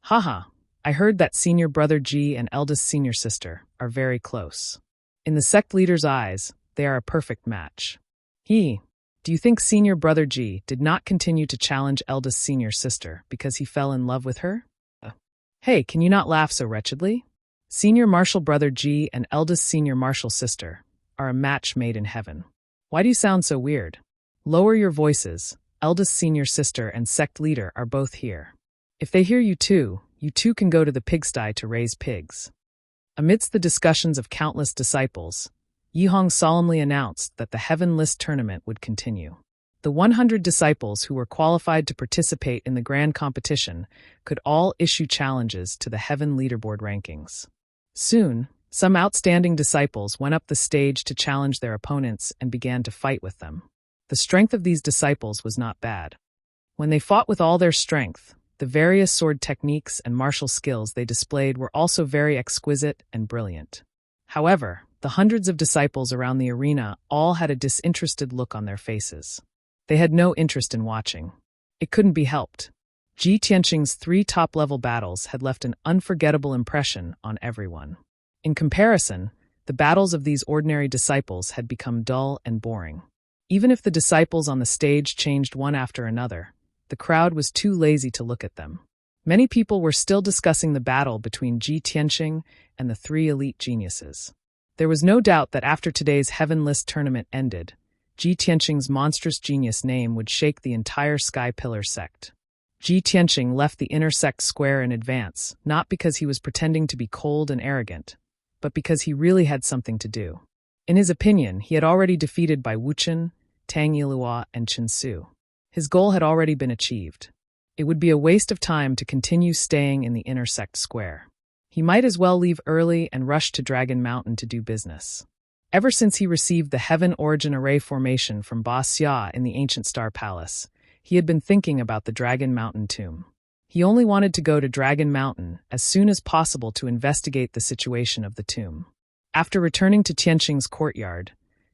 Haha, I heard that Senior Brother Ji and eldest senior sister are very close. In the sect leader's eyes, they are a perfect match. Do you think Senior Brother Ji did not continue to challenge eldest senior sister because he fell in love with her? Hey, can you not laugh so wretchedly? Senior Martial Brother Ji and eldest senior martial sister are a match made in heaven. Why do you sound so weird? Lower your voices. Eldest senior sister and sect leader are both here. If they hear you too can go to the pigsty to raise pigs. Amidst the discussions of countless disciples, Yihong solemnly announced that the Heaven List tournament would continue. The 100 disciples who were qualified to participate in the grand competition could all issue challenges to the Heaven Leaderboard rankings. Soon, some outstanding disciples went up the stage to challenge their opponents and began to fight with them. The strength of these disciples was not bad. When they fought with all their strength, the various sword techniques and martial skills they displayed were also very exquisite and brilliant. However, the hundreds of disciples around the arena all had a disinterested look on their faces. They had no interest in watching. It couldn't be helped. Ji Tianxing's 3 top-level battles had left an unforgettable impression on everyone. In comparison, the battles of these ordinary disciples had become dull and boring. Even if the disciples on the stage changed one after another, the crowd was too lazy to look at them. Many people were still discussing the battle between Ji Tianxing and the 3 elite geniuses. There was no doubt that after today's Heaven List tournament ended, Ji Tianxing's monstrous genius name would shake the entire Sky Pillar sect. Ji Tianxing left the inner sect square in advance, not because he was pretending to be cold and arrogant, but because he really had something to do. In his opinion, he had already defeated by Wu Chen, Tang Ilua, and Chen Su. His goal had already been achieved. It would be a waste of time to continue staying in the inner sect square. He might as well leave early and rush to Dragon Mountain to do business. Ever since he received the Heaven Origin Array formation from Ba Xia in the Ancient Star Palace, he had been thinking about the Dragon Mountain tomb. He only wanted to go to Dragon Mountain as soon as possible to investigate the situation of the tomb. After returning to Tianxing's courtyard,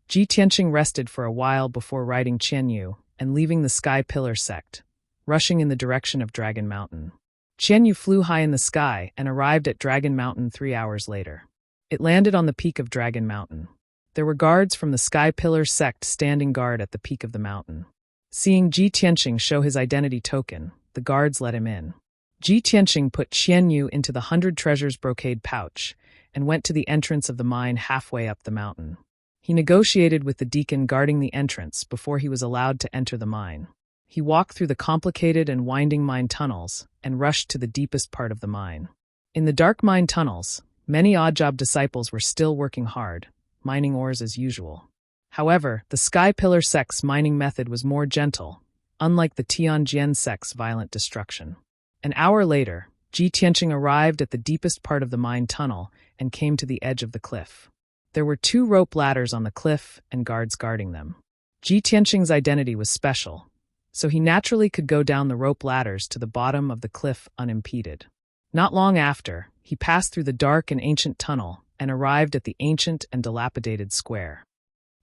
Ji Tianxing rested for a while before riding Qianyu and leaving the Sky Pillar sect, rushing in the direction of Dragon Mountain. Qianyu flew high in the sky and arrived at Dragon Mountain 3 hours later. It landed on the peak of Dragon Mountain. There were guards from the Sky Pillar sect standing guard at the peak of the mountain. Seeing Ji Tianxing show his identity token, the guards let him in. Ji Tianxing put Qianyu into the 100 treasures brocade pouch and went to the entrance of the mine halfway up the mountain. He negotiated with the deacon guarding the entrance before he was allowed to enter the mine. He walked through the complicated and winding mine tunnels and rushed to the deepest part of the mine. In the dark mine tunnels, many odd-job disciples were still working hard, mining ores as usual. However, the Sky Pillar sect's mining method was more gentle, unlike the Tianjian sect's violent destruction. An hour later, Ji Tianxing arrived at the deepest part of the mine tunnel and came to the edge of the cliff. There were 2 rope ladders on the cliff and guards guarding them. Ji Tianxing's identity was special, so he naturally could go down the rope ladders to the bottom of the cliff unimpeded. Not long after, he passed through the dark and ancient tunnel and arrived at the ancient and dilapidated square.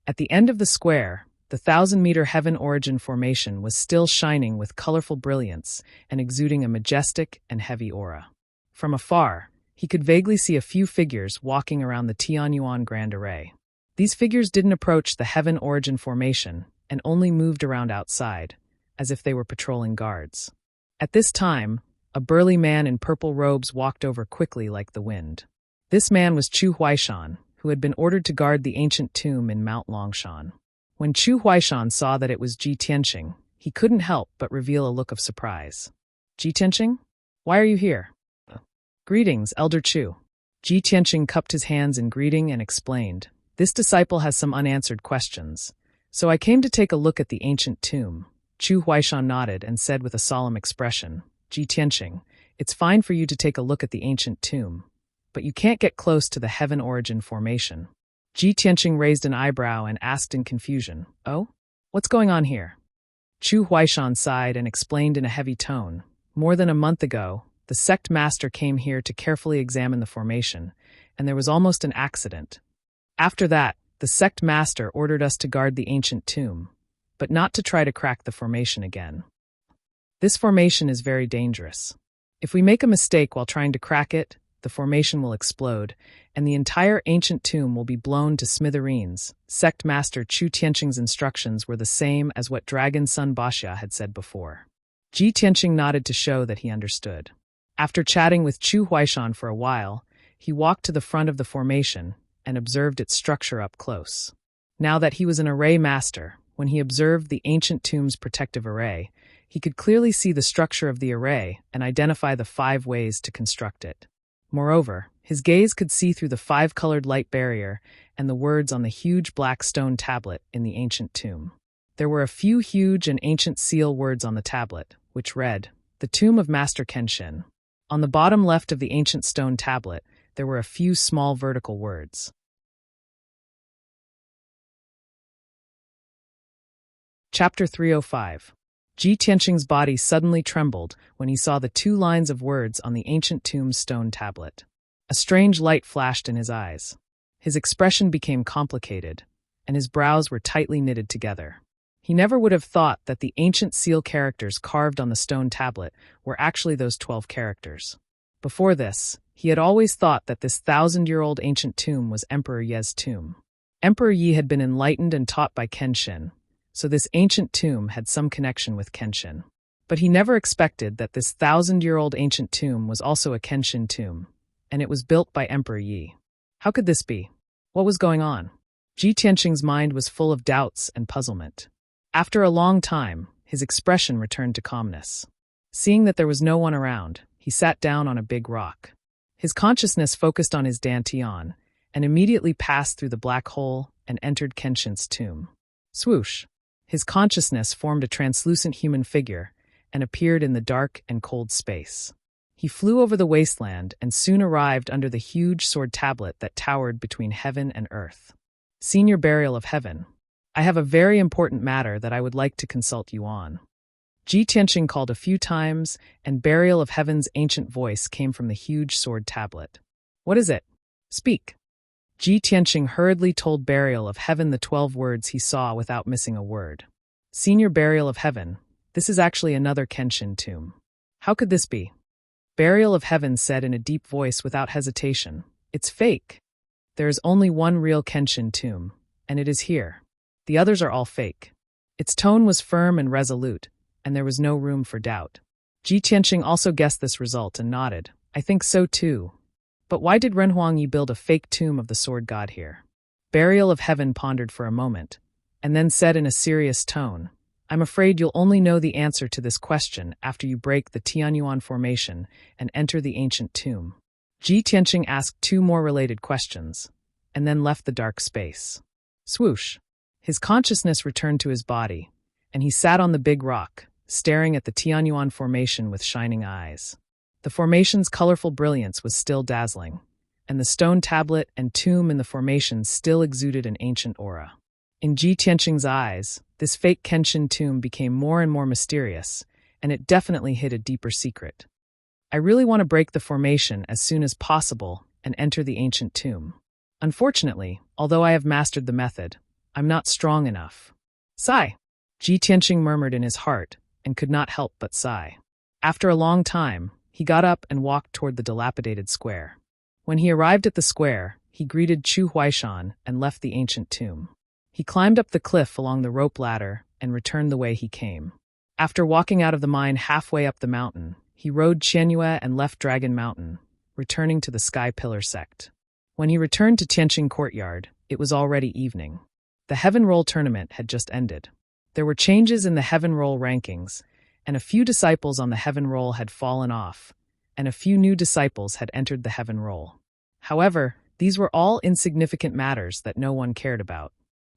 At the end of the square, The 1,000-meter Heaven Origin Formation was still shining with colorful brilliance and exuding a majestic and heavy aura. From afar, he could vaguely see a few figures walking around the Tianyuan Grand Array. These figures didn't approach the Heaven Origin Formation and only moved around outside, as if they were patrolling guards. At this time, a burly man in purple robes walked over quickly like the wind. This man was Chu Huaishan, who had been ordered to guard the ancient tomb in Mount Longshan. When Chu Huaishan saw that it was Ji Tianqing, he couldn't help but reveal a look of surprise. Ji Tianqing? Why are you here? Greetings, Elder Chu. Ji Tianqing cupped his hands in greeting and explained, This disciple has some unanswered questions, so I came to take a look at the ancient tomb. Chu Huaishan nodded and said with a solemn expression, Ji Tianqing, it's fine for you to take a look at the ancient tomb, but you can't get close to the Heaven Origin Formation. Ji Tianqing raised an eyebrow and asked in confusion, Oh? What's going on here? Chu Huaishan sighed and explained in a heavy tone, More than a month ago, the sect master came here to carefully examine the formation, and there was almost an accident. After that, the sect master ordered us to guard the ancient tomb, but not to try to crack the formation again. This formation is very dangerous. If we make a mistake while trying to crack it, the formation will explode, and the entire ancient tomb will be blown to smithereens. Sect Master Chu Tianqing's instructions were the same as what Dragon Sun Baxia had said before. Ji Tianqing nodded to show that he understood. After chatting with Chu Huaishan for a while, he walked to the front of the formation and observed its structure up close. Now that he was an array master, when he observed the ancient tomb's protective array, he could clearly see the structure of the array and identify the 5 ways to construct it. Moreover, his gaze could see through the 5-colored light barrier and the words on the huge black stone tablet in the ancient tomb. There were a few huge and ancient seal words on the tablet, which read, The Tomb of Master Kenshin. On the bottom left of the ancient stone tablet, there were a few small vertical words. Chapter 305. Ji Tianqing's body suddenly trembled when he saw the 2 lines of words on the ancient tomb's stone tablet. A strange light flashed in his eyes. His expression became complicated, and his brows were tightly knitted together. He never would have thought that the ancient seal characters carved on the stone tablet were actually those 12 characters. Before this, he had always thought that this 1,000-year-old ancient tomb was Emperor Ye's tomb. Emperor Yi had been enlightened and taught by Kenshin, so this ancient tomb had some connection with Kenshin. But he never expected that this 1,000-year-old ancient tomb was also a Kenshin tomb, and it was built by Emperor Yi. How could this be? What was going on? Ji Tianqing's mind was full of doubts and puzzlement. After a long time, his expression returned to calmness. Seeing that there was no one around, he sat down on a big rock. His consciousness focused on his dantian, and immediately passed through the black hole and entered Kenshin's tomb. Swoosh! His consciousness formed a translucent human figure and appeared in the dark and cold space. He flew over the wasteland and soon arrived under the huge sword tablet that towered between heaven and earth. Senior Burial of Heaven, I have a very important matter that I would like to consult you on. Ji Tianqing called a few times, and Burial of Heaven's ancient voice came from the huge sword tablet. What is it? Speak. Ji Tianqing hurriedly told Burial of Heaven the 12 words he saw without missing a word. Senior Burial of Heaven, this is actually another Kenshin tomb. How could this be? Burial of Heaven said in a deep voice without hesitation, It's fake. There is only one real Kenshin tomb, and it is here. The others are all fake. Its tone was firm and resolute, and there was no room for doubt. Ji Tianqing also guessed this result and nodded. I think so too. But why did Renhuang Yi build a fake tomb of the sword god here? Burial of Heaven pondered for a moment, and then said in a serious tone, I'm afraid you'll only know the answer to this question after you break the Tianyuan formation and enter the ancient tomb. Ji Tianqing asked 2 more related questions, and then left the dark space. Swoosh! His consciousness returned to his body, and he sat on the big rock, staring at the Tianyuan formation with shining eyes. The formation's colorful brilliance was still dazzling, and the stone tablet and tomb in the formation still exuded an ancient aura. In Ji Tianqing's eyes, this fake Kenshin tomb became more and more mysterious, and it definitely hid a deeper secret. I really want to break the formation as soon as possible and enter the ancient tomb. Unfortunately, although I have mastered the method, I'm not strong enough. Sigh. Ji Tianqing murmured in his heart and could not help but sigh. After a long time, he got up and walked toward the dilapidated square. When he arrived at the square, he greeted Chu Huaishan and left the ancient tomb. He climbed up the cliff along the rope ladder and returned the way he came. After walking out of the mine halfway up the mountain, he rode Qianyue and left Dragon Mountain, returning to the Sky Pillar sect. When he returned to Tianqing Courtyard, it was already evening. The Heaven Roll tournament had just ended. There were changes in the Heaven Roll rankings, and a few disciples on the Heaven Roll had fallen off, and a few new disciples had entered the Heaven Roll. However, these were all insignificant matters that no one cared about.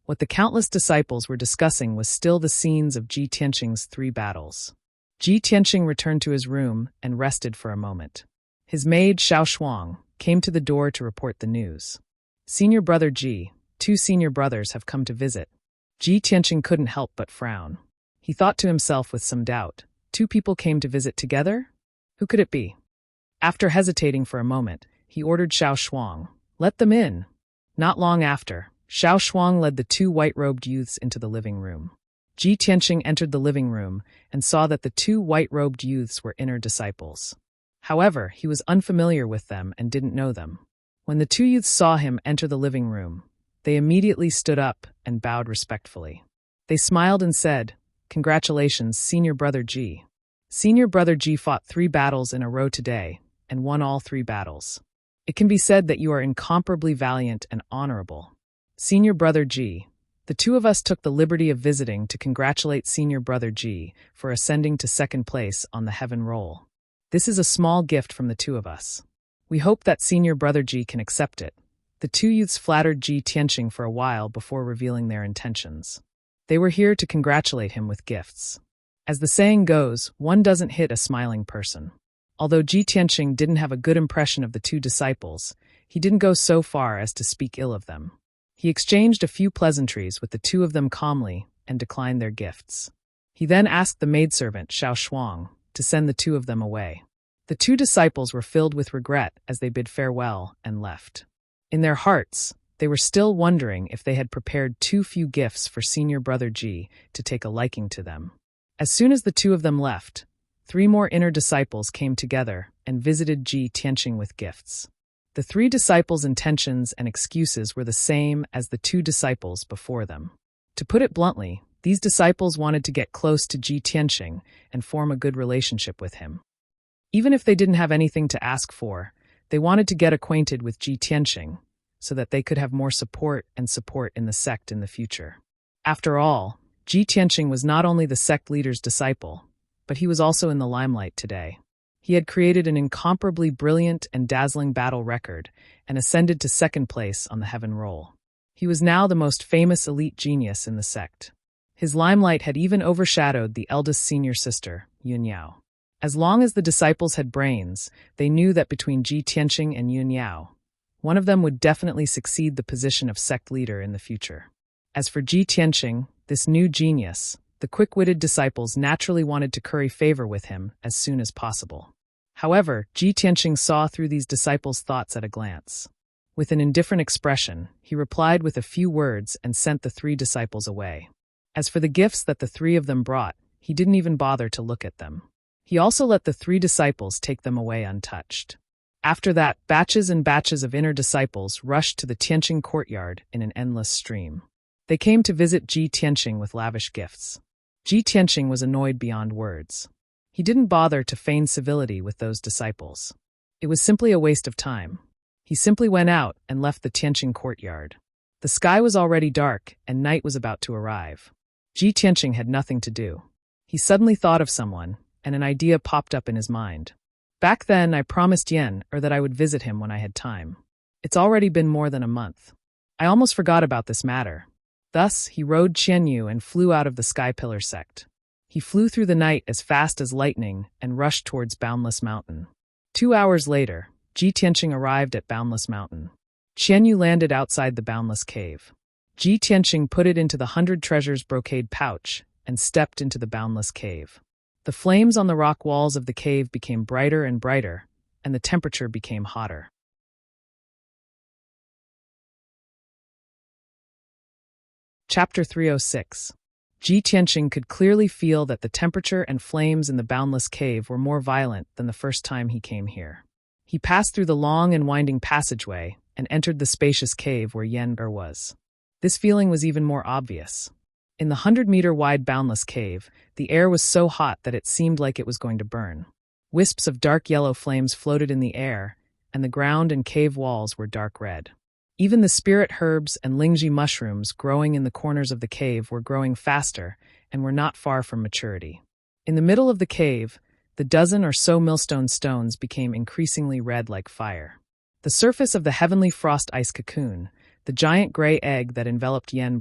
What the countless disciples were discussing was still the scenes of Ji Tianqing's 3 battles. Ji Tianqing returned to his room and rested for a moment. His maid, Xiao Shuang, came to the door to report the news. Senior brother Ji, 2 senior brothers have come to visit. Ji Tianqing couldn't help but frown. He thought to himself with some doubt, 2 people came to visit together? Who could it be? After hesitating for a moment, he ordered Xiao Shuang, "Let them in." Not long after, Xiao Shuang led the 2 white-robed youths into the living room. Ji Tianqing entered the living room and saw that the 2 white-robed youths were inner disciples. However, he was unfamiliar with them and didn't know them. When the 2 youths saw him enter the living room, they immediately stood up and bowed respectfully. They smiled and said, "Congratulations, Senior Brother Ji. Senior Brother Ji fought 3 battles in a row today and won all 3 battles. It can be said that you are incomparably valiant and honorable. Senior Brother Ji, the 2 of us took the liberty of visiting to congratulate Senior Brother Ji for ascending to 2nd place on the Heaven Roll. This is a small gift from the 2 of us. We hope that Senior Brother Ji can accept it." The 2 youths flattered Ji Tianqing for a while before revealing their intentions. They were here to congratulate him with gifts. As the saying goes, one doesn't hit a smiling person. Although Ji Tianqing didn't have a good impression of the 2 disciples, he didn't go so far as to speak ill of them. He exchanged a few pleasantries with the 2 of them calmly and declined their gifts. He then asked the maidservant, Xiao Shuang, to send the 2 of them away. The 2 disciples were filled with regret as they bid farewell and left. In their hearts, they were still wondering if they had prepared too few gifts for Senior Brother Ji to take a liking to them. As soon as the 2 of them left, 3 more inner disciples came together and visited Ji Tianqing with gifts. The 3 disciples' intentions and excuses were the same as the 2 disciples before them. To put it bluntly, these disciples wanted to get close to Ji Tianqing and form a good relationship with him. Even if they didn't have anything to ask for, they wanted to get acquainted with Ji Tianqing so that they could have more support in the sect in the future. After all, Ji Tianqing was not only the sect leader's disciple, but he was also in the limelight today. He had created an incomparably brilliant and dazzling battle record and ascended to 2nd place on the Heaven Roll. He was now the most famous elite genius in the sect. His limelight had even overshadowed the eldest senior sister, Yun Yao. As long as the disciples had brains, they knew that between Ji Tianqing and Yun Yao, one of them would definitely succeed the position of sect leader in the future. As for Ji Tianqing, this new genius, the quick-witted disciples naturally wanted to curry favor with him as soon as possible. However, Ji Tianqing saw through these disciples' thoughts at a glance. With an indifferent expression, he replied with a few words and sent the 3 disciples away. As for the gifts that the 3 of them brought, he didn't even bother to look at them. He also let the 3 disciples take them away untouched. After that, batches and batches of inner disciples rushed to the Tianqing courtyard in an endless stream. They came to visit Ji Tianqing with lavish gifts. Ji Tianqing was annoyed beyond words. He didn't bother to feign civility with those disciples. It was simply a waste of time. He simply went out and left the Tianqing courtyard. The sky was already dark and night was about to arrive. Ji Tianqing had nothing to do. He suddenly thought of someone, and an idea popped up in his mind. Back then, I promised Yen that I would visit him when I had time. It's already been more than a month. I almost forgot about this matter. Thus, he rode Qianyu and flew out of the Sky Pillar sect. He flew through the night as fast as lightning and rushed towards Boundless Mountain. 2 hours later, Ji Tianqing arrived at Boundless Mountain. Qianyu landed outside the Boundless Cave. Ji Tianqing put it into the 100 treasures brocade pouch and stepped into the Boundless Cave. The flames on the rock walls of the cave became brighter and brighter, and the temperature became hotter. Chapter 306. Ji Tianqing could clearly feel that the temperature and flames in the boundless cave were more violent than the first time he came here. He passed through the long and winding passageway and entered the spacious cave where Yen was. This feeling was even more obvious. In the 100-meter-wide boundless cave, the air was so hot that it seemed like it was going to burn. Wisps of dark yellow flames floated in the air, and the ground and cave walls were dark red. Even the spirit herbs and lingji mushrooms growing in the corners of the cave were growing faster and were not far from maturity. In the middle of the cave, the dozen or so millstone stones became increasingly red like fire. The surface of the heavenly frost ice cocoon, the giant gray egg that enveloped Yen,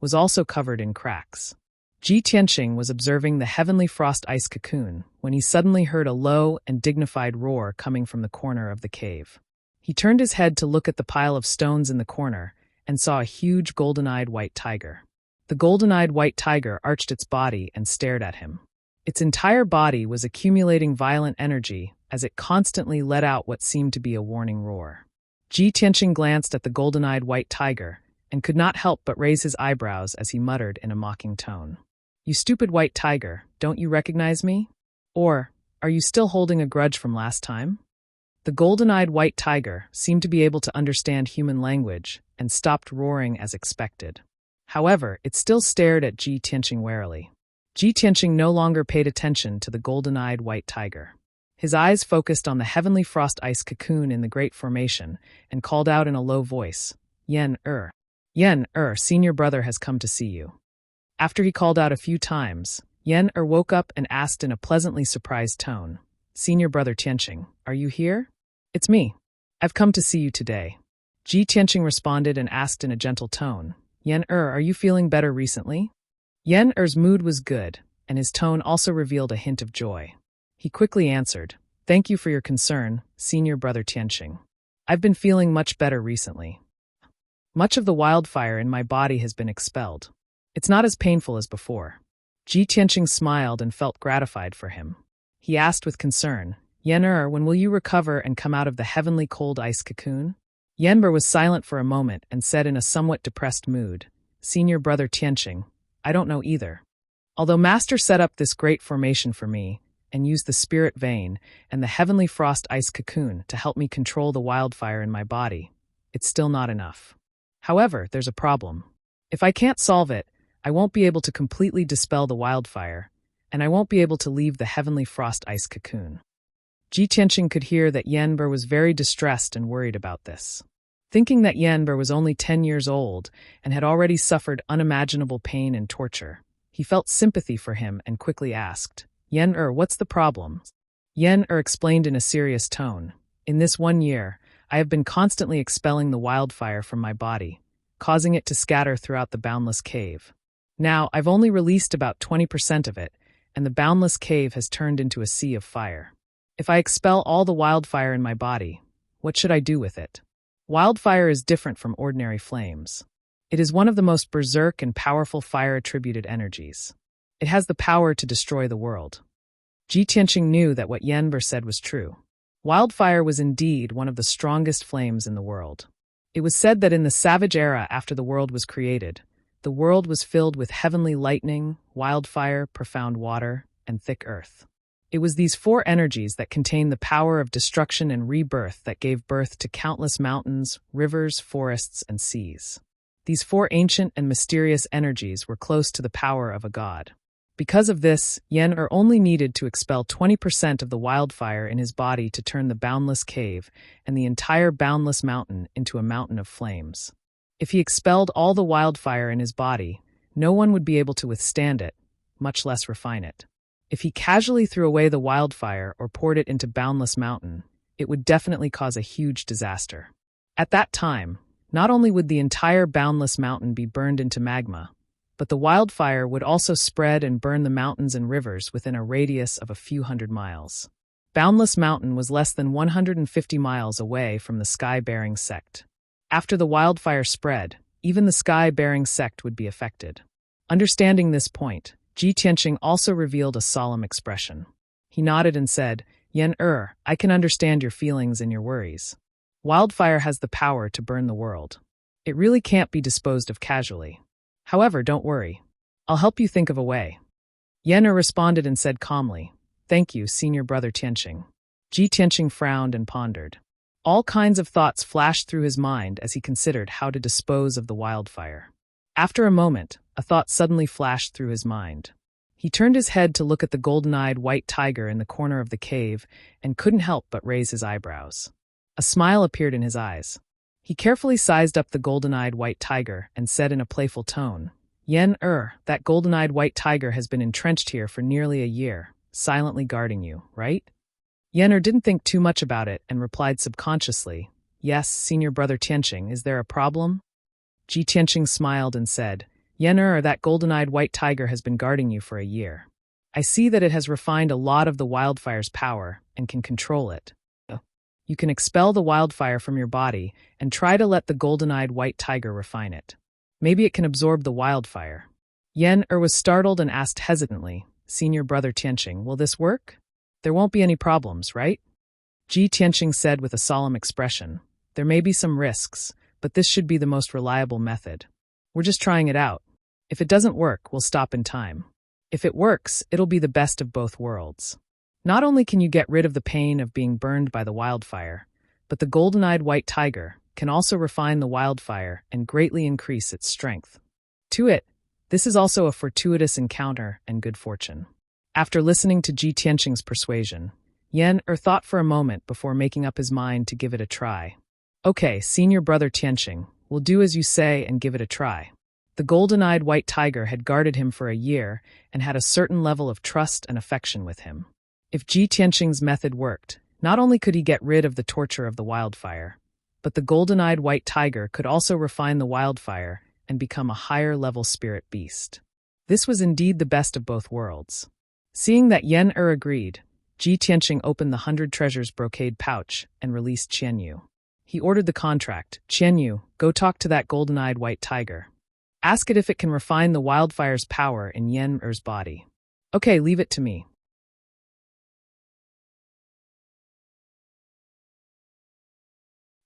was also covered in cracks. Ji Tianqing was observing the heavenly frost ice cocoon when he suddenly heard a low and dignified roar coming from the corner of the cave. He turned his head to look at the pile of stones in the corner and saw a huge golden-eyed white tiger. The golden-eyed white tiger arched its body and stared at him. Its entire body was accumulating violent energy as it constantly let out what seemed to be a warning roar. Ji Tianqing glanced at the golden-eyed white tiger and could not help but raise his eyebrows as he muttered in a mocking tone. "You stupid white tiger, don't you recognize me? Or, are you still holding a grudge from last time?" The golden-eyed white tiger seemed to be able to understand human language and stopped roaring as expected. However, it still stared at Ji Tianqing warily. Ji Tianqing no longer paid attention to the golden-eyed white tiger. His eyes focused on the heavenly frost ice cocoon in the Great Formation and called out in a low voice, "Yen, Yen, senior brother has come to see you." After he called out a few times, Yen woke up and asked in a pleasantly surprised tone, "Senior brother Tianqing, are you here?" "It's me. I've come to see you today." Ji Tianqing responded and asked in a gentle tone, "Yen, are you feeling better recently?" Yen mood was good, and his tone also revealed a hint of joy. He quickly answered, "Thank you for your concern, senior brother Tianqing. I've been feeling much better recently. Much of the wildfire in my body has been expelled. It's not as painful as before." Ji Tianqing smiled and felt gratified for him. He asked with concern, "Yen, when will you recover and come out of the heavenly cold ice cocoon?" Yen was silent for a moment and said in a somewhat depressed mood, "Senior brother Tianqing, I don't know either. Although Master set up this great formation for me and used the spirit vein and the heavenly frost ice cocoon to help me control the wildfire in my body, it's still not enough. However, there's a problem. If I can't solve it, I won't be able to completely dispel the wildfire, and I won't be able to leave the heavenly frost ice cocoon." Ji Tianqing could hear that Yen was very distressed and worried about this. Thinking that Yen was only 10 years old and had already suffered unimaginable pain and torture, he felt sympathy for him and quickly asked, "Yen, what's the problem?" Yen explained in a serious tone, "In this 1 year, I have been constantly expelling the wildfire from my body, causing it to scatter throughout the boundless cave. Now, I've only released about 20% of it, and the boundless cave has turned into a sea of fire. If I expel all the wildfire in my body, what should I do with it? Wildfire is different from ordinary flames. It is one of the most berserk and powerful fire-attributed energies. It has the power to destroy the world." Ji Tianqing knew that what Yen said was true. Wildfire was indeed one of the strongest flames in the world. It was said that in the savage era after the world was created, the world was filled with heavenly lightning, wildfire, profound water, and thick earth. It was these 4 energies that contained the power of destruction and rebirth that gave birth to countless mountains, rivers, forests, and seas. These 4 ancient and mysterious energies were close to the power of a god. Because of this, Yen only needed to expel 20% of the wildfire in his body to turn the boundless cave and the entire boundless mountain into a mountain of flames. If he expelled all the wildfire in his body, no one would be able to withstand it, much less refine it. If he casually threw away the wildfire or poured it into Boundless Mountain, it would definitely cause a huge disaster. At that time, not only would the entire Boundless Mountain be burned into magma, but the wildfire would also spread and burn the mountains and rivers within a radius of a few hundred miles. Boundless Mountain was less than 150 miles away from the sky-bearing sect. After the wildfire spread, even the sky-bearing sect would be affected. Understanding this point, Ji Tianqing also revealed a solemn expression. He nodded and said, "Yen, I can understand your feelings and your worries. Wildfire has the power to burn the world. It really can't be disposed of casually. However, don't worry. I'll help you think of a way. Yen responded and said calmly, "Thank you, senior brother Tianqing." Ji Tianqing frowned and pondered. All kinds of thoughts flashed through his mind as he considered how to dispose of the wildfire. After a moment, a thought suddenly flashed through his mind. He turned his head to look at the golden-eyed white tiger in the corner of the cave and couldn't help but raise his eyebrows. A smile appeared in his eyes. He carefully sized up the golden-eyed white tiger and said in a playful tone, "Yen, that golden-eyed white tiger has been entrenched here for nearly a year, silently guarding you, right?" Yen didn't think too much about it and replied subconsciously, "Yes, senior brother Tianqing, is there a problem?" Ji Tianqing smiled and said, "Yen, that golden-eyed white tiger has been guarding you for a year. I see that it has refined a lot of the wildfire's power and can control it. You can expel the wildfire from your body and try to let the golden-eyed white tiger refine it. Maybe it can absorb the wildfire." Yen was startled and asked hesitantly, "Senior brother Tianqing, will this work? There won't be any problems, right?" Ji Tianqing said with a solemn expression, "There may be some risks, but this should be the most reliable method. We're just trying it out. If it doesn't work, we'll stop in time. If it works, it'll be the best of both worlds. Not only can you get rid of the pain of being burned by the wildfire, but the golden-eyed white tiger can also refine the wildfire and greatly increase its strength. To it, this is also a fortuitous encounter and good fortune." After listening to Ji Tianqing's persuasion, Yen thought for a moment before making up his mind to give it a try. "Okay, senior brother Tianqing, we'll do as you say and give it a try." The golden-eyed white tiger had guarded him for a year and had a certain level of trust and affection with him. If Ji Tianqing's method worked, not only could he get rid of the torture of the wildfire, but the golden-eyed white tiger could also refine the wildfire and become a higher-level spirit beast. This was indeed the best of both worlds. Seeing that Yen agreed, Ji Tianqing opened the 100 treasures brocade pouch and released Qianyu. He ordered the contract. "Qianyu, go talk to that golden-eyed white tiger. Ask it if it can refine the wildfire's power in Yen-er's body." "Okay, leave it to me."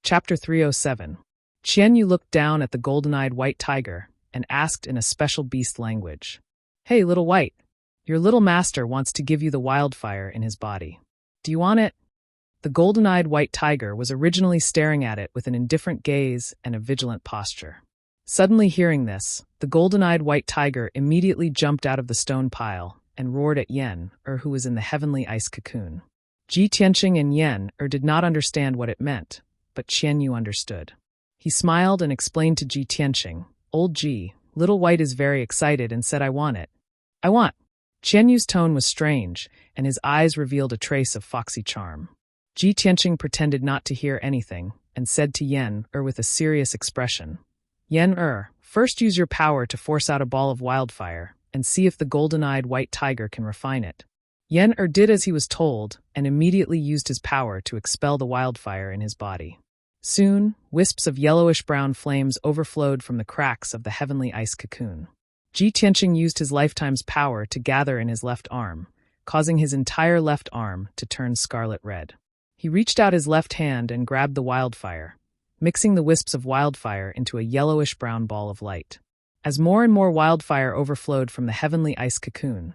Chapter 307. Qianyu looked down at the golden-eyed white tiger and asked in a special beast language, "Hey, little white, your little master wants to give you the wildfire in his body. Do you want it?" The golden-eyed white tiger was originally staring at it with an indifferent gaze and a vigilant posture. Suddenly hearing this, the golden-eyed white tiger immediately jumped out of the stone pile and roared at Yen, who was in the heavenly ice cocoon. Ji Tianqing and Yen did not understand what it meant, but Qianyu understood. He smiled and explained to Ji Tianqing, "Old Ji, little white is very excited and said I want it." "I want." Qianyu's tone was strange, and his eyes revealed a trace of foxy charm. Ji Tianqing pretended not to hear anything and said to Yen with a serious expression, "Yen first use your power to force out a ball of wildfire and see if the golden-eyed white tiger can refine it." Yen did as he was told and immediately used his power to expel the wildfire in his body. Soon, wisps of yellowish-brown flames overflowed from the cracks of the heavenly ice cocoon. Ji Tianqing used his lifetime's power to gather in his left arm, causing his entire left arm to turn scarlet red. He reached out his left hand and grabbed the wildfire, mixing the wisps of wildfire into a yellowish-brown ball of light. As more and more wildfire overflowed from the heavenly ice cocoon,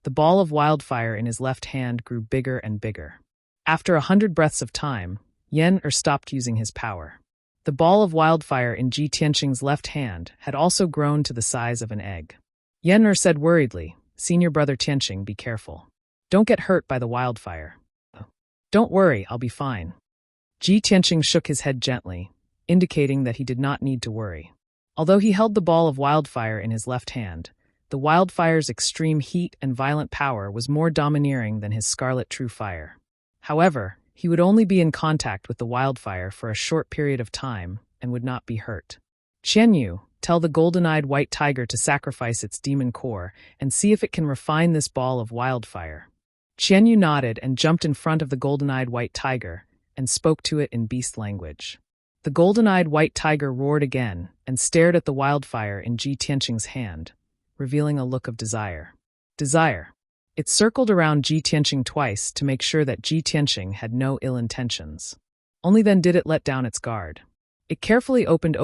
the ball of wildfire in his left hand grew bigger and bigger. After 100 breaths of time, Yen stopped using his power. The ball of wildfire in Ji Tianqing's left hand had also grown to the size of an egg. Yen said worriedly, "Senior brother Tianqing, be careful. Don't get hurt by the wildfire." "Don't worry, I'll be fine." Ji Tianqing shook his head gently, indicating that he did not need to worry. Although he held the ball of wildfire in his left hand, the wildfire's extreme heat and violent power was more domineering than his scarlet true fire. However, he would only be in contact with the wildfire for a short period of time and would not be hurt. "Qianyu, tell the golden-eyed white tiger to sacrifice its demon core and see if it can refine this ball of wildfire." Qianyu nodded and jumped in front of the golden-eyed white tiger and spoke to it in beast language. The golden-eyed white tiger roared again and stared at the wildfire in Ji Tianqing's hand, revealing a look of desire. It circled around Ji Tianqing twice to make sure that Ji Tianqing had no ill intentions. Only then did it let down its guard. It carefully opened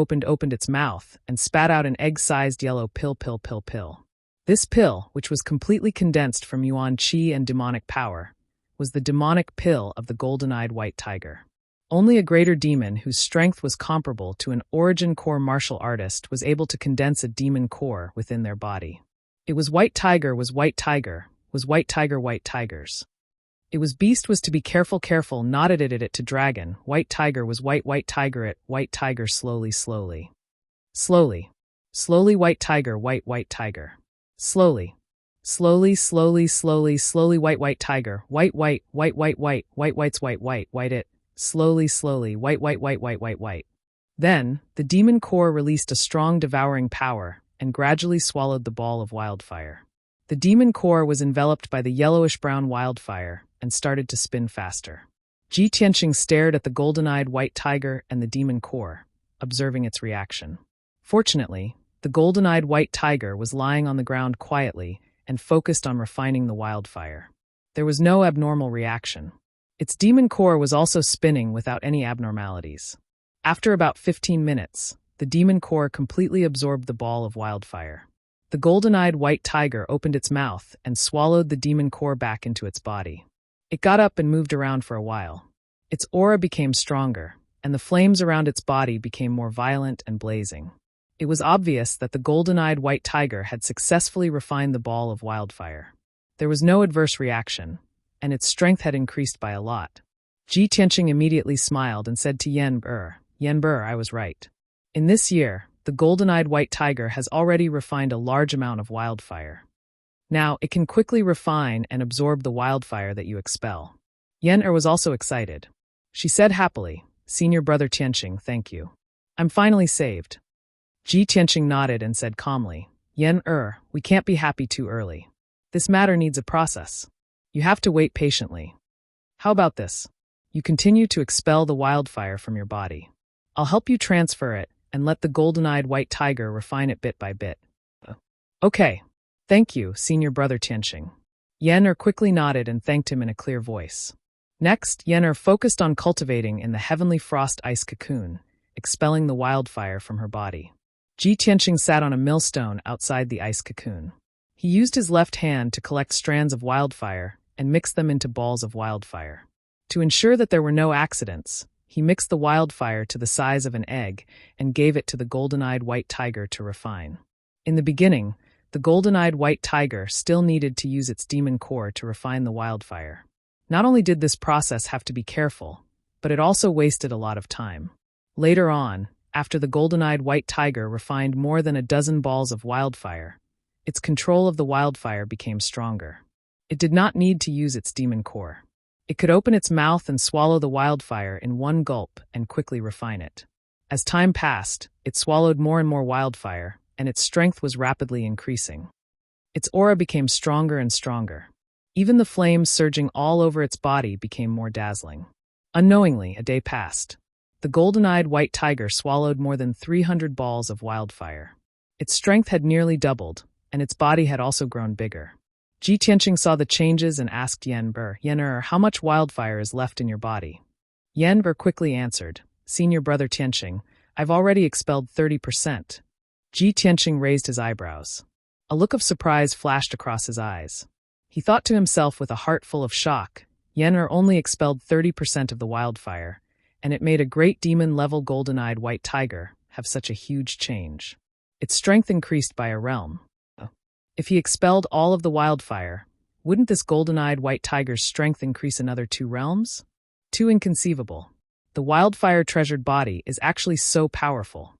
its mouth and spat out an egg-sized yellow pill. This pill, which was completely condensed from Yuan Qi and demonic power, was the demonic pill of the golden-eyed white tiger. Only a greater demon whose strength was comparable to an origin core martial artist was able to condense a demon core within their body. It was white tiger was white tiger, was white tiger white tigers. It was beast was to be careful careful nodded it to dragon, white tiger was white tiger it, white tiger slowly. Slowly white tiger white tiger. Slowly white tiger, white whites white it, slowly white. Then, the demon core released a strong devouring power and gradually swallowed the ball of wildfire. The demon core was enveloped by the yellowish-brown wildfire and started to spin faster. Ji Tianqing stared at the golden-eyed white tiger and the demon core, observing its reaction. Fortunately, the golden-eyed white tiger was lying on the ground quietly and focused on refining the wildfire. There was no abnormal reaction. Its demon core was also spinning without any abnormalities. After about 15 minutes, the demon core completely absorbed the ball of wildfire. The golden-eyed white tiger opened its mouth and swallowed the demon core back into its body. It got up and moved around for a while. Its aura became stronger, and the flames around its body became more violent and blazing. It was obvious that the golden-eyed white tiger had successfully refined the ball of wildfire. There was no adverse reaction, and its strength had increased by a lot. Ji Tianqing immediately smiled and said to Yen Ber, I was right. In this year, the golden-eyed white tiger has already refined a large amount of wildfire. Now, it can quickly refine and absorb the wildfire that you expel. Yen was also excited. She said happily, Senior Brother Tianqing, thank you. I'm finally saved. Ji Tianqing nodded and said calmly, Yen we can't be happy too early. This matter needs a process. You have to wait patiently. How about this? You continue to expel the wildfire from your body. I'll help you transfer it and let the golden-eyed white tiger refine it bit by bit. Okay. Thank you, Senior Brother Tianqing. Yen quickly nodded and thanked him in a clear voice. Next, Yen focused on cultivating in the heavenly frost ice cocoon, expelling the wildfire from her body. Ji Tianqing sat on a millstone outside the ice cocoon. He used his left hand to collect strands of wildfire and mix them into balls of wildfire. To ensure that there were no accidents, he mixed the wildfire to the size of an egg and gave it to the golden-eyed white tiger to refine. In the beginning, the golden-eyed white tiger still needed to use its demon core to refine the wildfire. Not only did this process have to be careful, but it also wasted a lot of time. Later on, after the golden-eyed white tiger refined more than a dozen balls of wildfire, its control of the wildfire became stronger. It did not need to use its demon core. It could open its mouth and swallow the wildfire in one gulp and quickly refine it. As time passed, it swallowed more and more wildfire, and its strength was rapidly increasing. Its aura became stronger and stronger. Even the flames surging all over its body became more dazzling. Unknowingly, a day passed. The golden-eyed white tiger swallowed more than 300 balls of wildfire. Its strength had nearly doubled, and its body had also grown bigger. Ji Tianqing saw the changes and asked Yen how much wildfire is left in your body? Yen quickly answered, Senior Brother Tianqing, I've already expelled 30%. Ji Tianqing raised his eyebrows. A look of surprise flashed across his eyes. He thought to himself with a heart full of shock, Yen only expelled 30% of the wildfire, and it made a great demon-level golden-eyed white tiger have such a huge change. Its strength increased by a realm. If he expelled all of the wildfire, wouldn't this golden-eyed white tiger's strength increase another 2 realms? Too inconceivable. The wildfire treasured body is actually so powerful.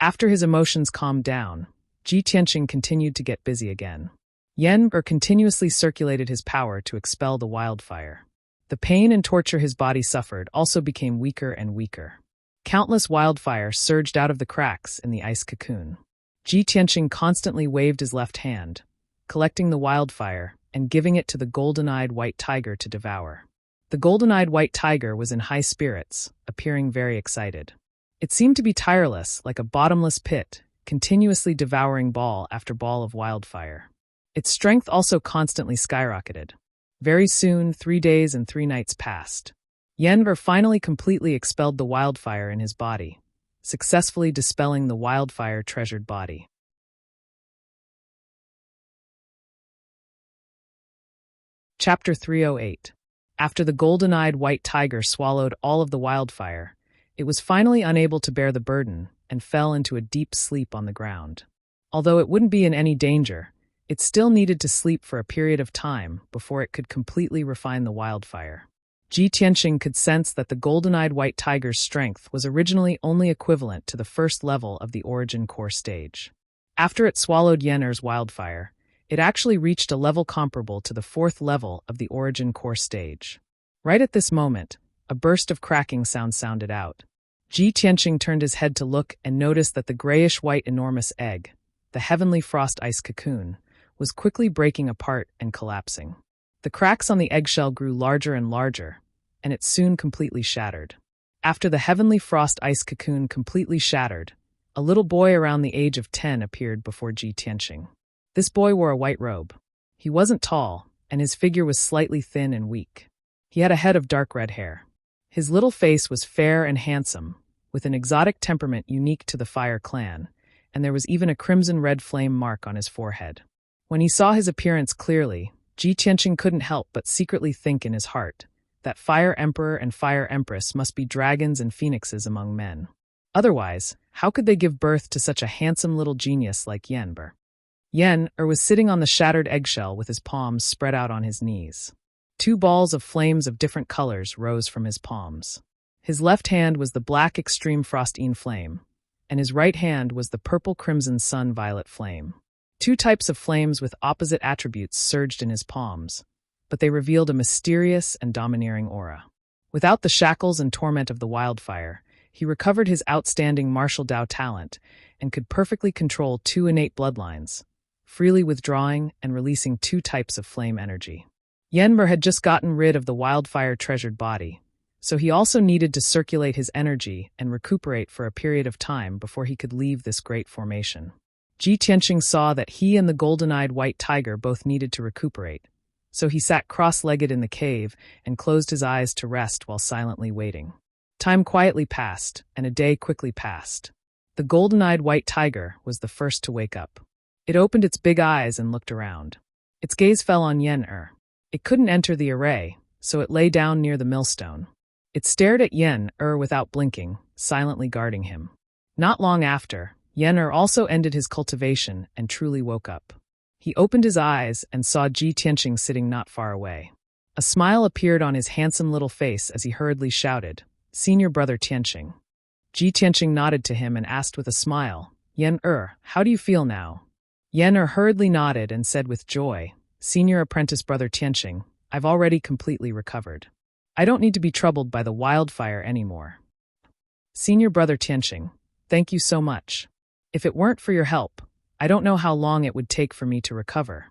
After his emotions calmed down, Ji Tianqing continued to get busy again. Yen continuously circulated his power to expel the wildfire. The pain and torture his body suffered also became weaker and weaker. Countless wildfire surged out of the cracks in the ice cocoon. Ji Tianqing constantly waved his left hand, collecting the wildfire and giving it to the golden-eyed white tiger to devour. The golden-eyed white tiger was in high spirits, appearing very excited. It seemed to be tireless, like a bottomless pit, continuously devouring ball after ball of wildfire. Its strength also constantly skyrocketed. Very soon, 3 days and 3 nights passed. Yen finally completely expelled the wildfire in his body, successfully dispelling the wildfire-treasured body. Chapter 308. After the golden-eyed white tiger swallowed all of the wildfire, it was finally unable to bear the burden and fell into a deep sleep on the ground. Although it wouldn't be in any danger, it still needed to sleep for a period of time before it could completely refine the wildfire. Ji Tianqing could sense that the golden-eyed white tiger's strength was originally only equivalent to the first level of the origin core stage. After it swallowed Yen'er's wildfire, it actually reached a level comparable to the fourth level of the origin core stage. Right at this moment, a burst of cracking sound sounded out. Ji Tianqing turned his head to look and noticed that the grayish-white enormous egg, the heavenly frost ice cocoon, was quickly breaking apart and collapsing. The cracks on the eggshell grew larger and larger, and it soon completely shattered. After the heavenly frost ice cocoon completely shattered, a little boy around the age of 10 appeared before Ji Tianqing. This boy wore a white robe. He wasn't tall, and his figure was slightly thin and weak. He had a head of dark red hair. His little face was fair and handsome, with an exotic temperament unique to the Fire clan, and there was even a crimson-red flame mark on his forehead. When he saw his appearance clearly, Ji Tianqing couldn't help but secretly think in his heart that Fire Emperor and Fire Empress must be dragons and phoenixes among men. Otherwise, how could they give birth to such a handsome little genius like Yen'er? Yen'er was sitting on the shattered eggshell with his palms spread out on his knees. Two balls of flames of different colors rose from his palms. His left hand was the black extreme frostine flame, and his right hand was the purple crimson sun violet flame. Two types of flames with opposite attributes surged in his palms, but they revealed a mysterious and domineering aura. Without the shackles and torment of the wildfire, he recovered his outstanding martial Dao talent and could perfectly control two innate bloodlines, freely withdrawing and releasing two types of flame energy. Yen'er had just gotten rid of the wildfire-treasured body, so he also needed to circulate his energy and recuperate for a period of time before he could leave this great formation. Ji Tianqing saw that he and the golden-eyed white tiger both needed to recuperate, so he sat cross-legged in the cave and closed his eyes to rest while silently waiting. Time quietly passed, and a day quickly passed. The golden-eyed white tiger was the first to wake up. It opened its big eyes and looked around. Its gaze fell on Yen'er. It couldn't enter the array, so it lay down near the millstone. It stared at Yen'er without blinking, silently guarding him. Not long after, Yen'er also ended his cultivation and truly woke up. He opened his eyes and saw Ji Tianqing sitting not far away. A smile appeared on his handsome little face as he hurriedly shouted, "Senior brother Tianqing." Ji Tianqing nodded to him and asked with a smile, "Yen'er, how do you feel now?" Yen'er hurriedly nodded and said with joy, "Senior apprentice brother Tianqing, I've already completely recovered. I don't need to be troubled by the wildfire anymore." "Senior brother Tianqing, thank you so much. If it weren't for your help, I don't know how long it would take for me to recover."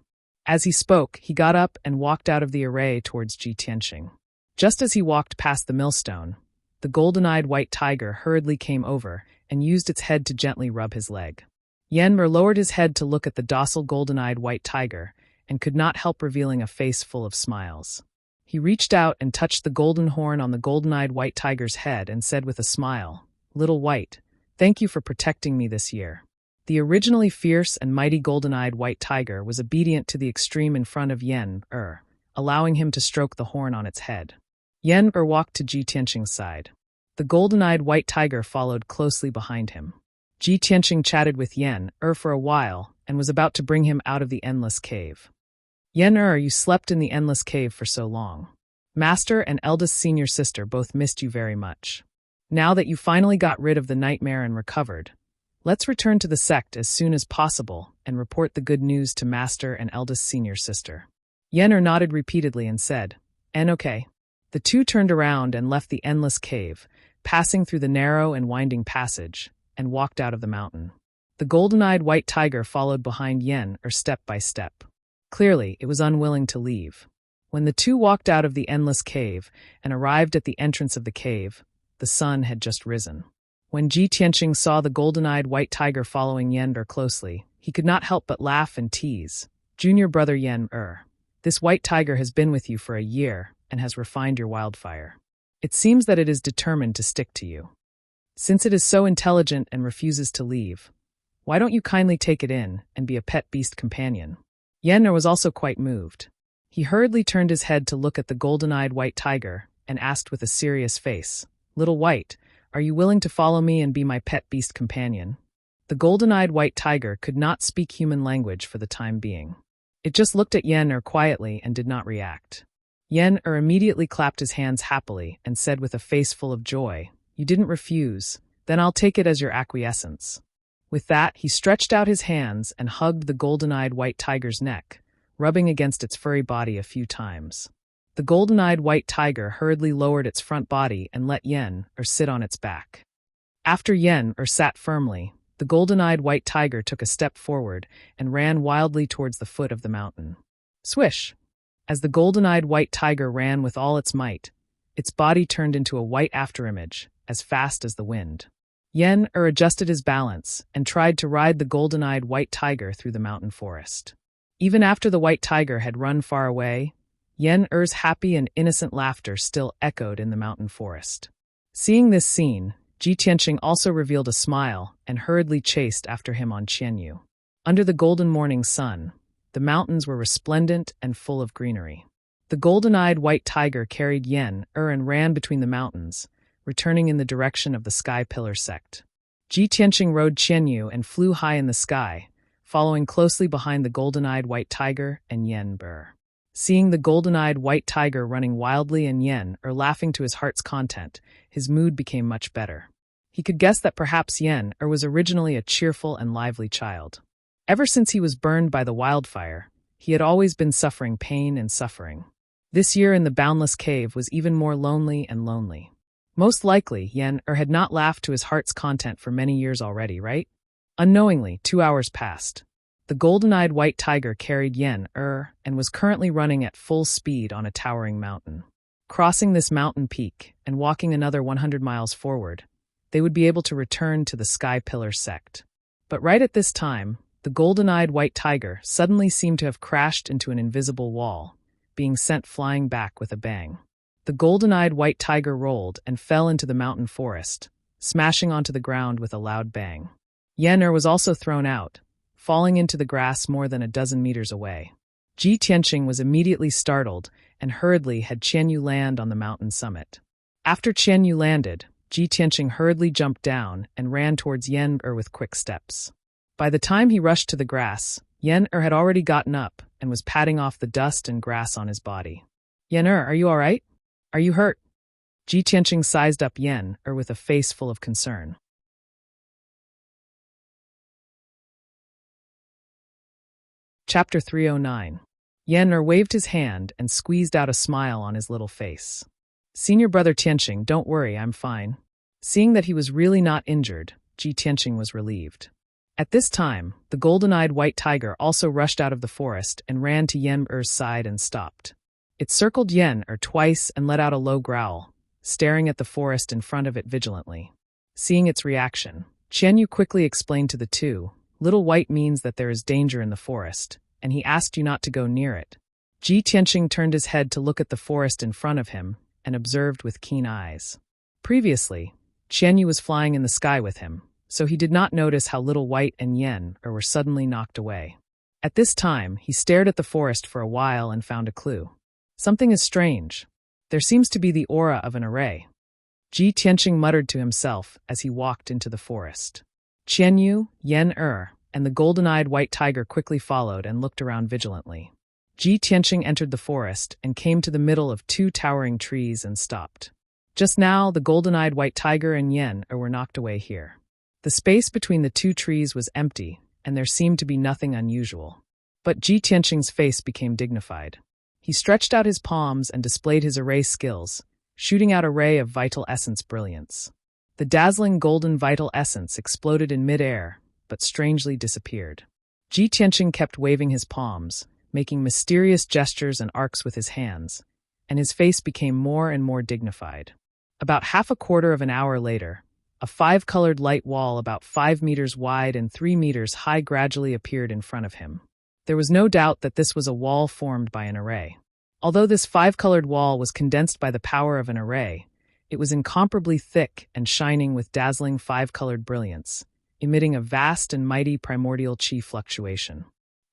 As he spoke, he got up and walked out of the array towards Ji Tianqing. Just as he walked past the millstone, the golden-eyed white tiger hurriedly came over and used its head to gently rub his leg. Yen'er lowered his head to look at the docile golden-eyed white tiger and could not help revealing a face full of smiles. He reached out and touched the golden horn on the golden-eyed white tiger's head and said with a smile, "Little White, thank you for protecting me this year." The originally fierce and mighty golden-eyed white tiger was obedient to the extreme in front of Yen'er, allowing him to stroke the horn on its head. Yen'er walked to Ji Tianqing's side. The golden-eyed white tiger followed closely behind him. Ji Tianqing chatted with Yen'er for a while and was about to bring him out of the endless cave. "Yen'er, you slept in the endless cave for so long. Master and eldest senior sister both missed you very much. Now that you finally got rid of the nightmare and recovered, let's return to the sect as soon as possible and report the good news to Master and eldest senior sister." Yen'er nodded repeatedly and said, "Okay." The two turned around and left the endless cave, passing through the narrow and winding passage, and walked out of the mountain. The golden-eyed white tiger followed behind Yen'er step by step. Clearly, it was unwilling to leave. When the two walked out of the endless cave and arrived at the entrance of the cave, the sun had just risen. When Ji Tianqing saw the golden-eyed white tiger following Yen'er closely, he could not help but laugh and tease. "Junior brother Yen'er, this white tiger has been with you for a year and has refined your wildfire. It seems that it is determined to stick to you. Since it is so intelligent and refuses to leave, why don't you kindly take it in and be a pet beast companion?" Yen'er was also quite moved. He hurriedly turned his head to look at the golden-eyed white tiger and asked with a serious face, "Little White, are you willing to follow me and be my pet beast companion?" The golden-eyed white tiger could not speak human language for the time being. It just looked at Yen quietly and did not react. Yen immediately clapped his hands happily and said with a face full of joy, "You didn't refuse, then I'll take it as your acquiescence." With that, he stretched out his hands and hugged the golden-eyed white tiger's neck, rubbing against its furry body a few times. The golden-eyed white tiger hurriedly lowered its front body and let Yen sit on its back. After Yen sat firmly, the golden-eyed white tiger took a step forward and ran wildly towards the foot of the mountain. Swish! As the golden-eyed white tiger ran with all its might, its body turned into a white afterimage, as fast as the wind. Yen adjusted his balance and tried to ride the golden-eyed white tiger through the mountain forest. Even after the white tiger had run far away, Yen's happy and innocent laughter still echoed in the mountain forest. Seeing this scene, Ji Tianqing also revealed a smile and hurriedly chased after him on Qianyu. Under the golden morning sun, the mountains were resplendent and full of greenery. The golden-eyed white tiger carried Yen and ran between the mountains, returning in the direction of the Sky Pillar sect. Ji Tianqing rode Qianyu and flew high in the sky, following closely behind the golden-eyed white tiger and Yen. Seeing the golden-eyed white tiger running wildly and Yen laughing to his heart's content, his mood became much better. He could guess that perhaps Yen was originally a cheerful and lively child. Ever since he was burned by the wildfire, he had always been suffering pain and suffering. This year in the boundless cave was even more lonely and lonely. Most likely, Yen had not laughed to his heart's content for many years already, right? Unknowingly, 2 hours passed. The golden-eyed white tiger carried Yen and was currently running at full speed on a towering mountain. Crossing this mountain peak and walking another 100 miles forward, they would be able to return to the Sky Pillar sect. But right at this time, the golden-eyed white tiger suddenly seemed to have crashed into an invisible wall, being sent flying back with a bang. The golden-eyed white tiger rolled and fell into the mountain forest, smashing onto the ground with a loud bang. Yen was also thrown out, falling into the grass more than a dozen meters away. Ji Tianqing was immediately startled and hurriedly had Qianyu land on the mountain summit. After Qianyu landed, Ji Tianqing hurriedly jumped down and ran towards Yen with quick steps. By the time he rushed to the grass, Yen had already gotten up and was patting off the dust and grass on his body. "Yen, are you all right? Are you hurt?" Ji Tianqing sized up Yen with a face full of concern. Chapter 309. Yen waved his hand and squeezed out a smile on his little face. "Senior brother Tianqing, don't worry, I'm fine." Seeing that he was really not injured, Ji Tianqing was relieved. At this time, the golden-eyed white tiger also rushed out of the forest and ran to Yen's side and stopped. It circled Yen twice and let out a low growl, staring at the forest in front of it vigilantly. Seeing its reaction, Qianyu quickly explained to the two, "Little White means that there is danger in the forest, and he asked you not to go near it." Ji Tianqing turned his head to look at the forest in front of him and observed with keen eyes. Previously, Qianyu was flying in the sky with him, so he did not notice how Little White and Yen were suddenly knocked away. At this time, he stared at the forest for a while and found a clue. Something is strange. There seems to be the aura of an array. Ji Tianqing muttered to himself as he walked into the forest. Qianyu, Yen and the golden-eyed white tiger quickly followed and looked around vigilantly. Ji Tianqing entered the forest and came to the middle of 2 towering trees and stopped. Just now, the golden-eyed white tiger and Yen were knocked away here. The space between the 2 trees was empty, and there seemed to be nothing unusual. But Ji Tianqing's face became dignified. He stretched out his palms and displayed his array skills, shooting out a ray of vital essence brilliance. The dazzling golden vital essence exploded in mid-air, but strangely disappeared. Ji Tianqing kept waving his palms, making mysterious gestures and arcs with his hands, and his face became more and more dignified. About half a quarter of an hour later, a 5-colored light wall about 5 meters wide and 3 meters high gradually appeared in front of him. There was no doubt that this was a wall formed by an array. Although this 5-colored wall was condensed by the power of an array, it was incomparably thick and shining with dazzling 5-colored brilliance, emitting a vast and mighty primordial chi fluctuation.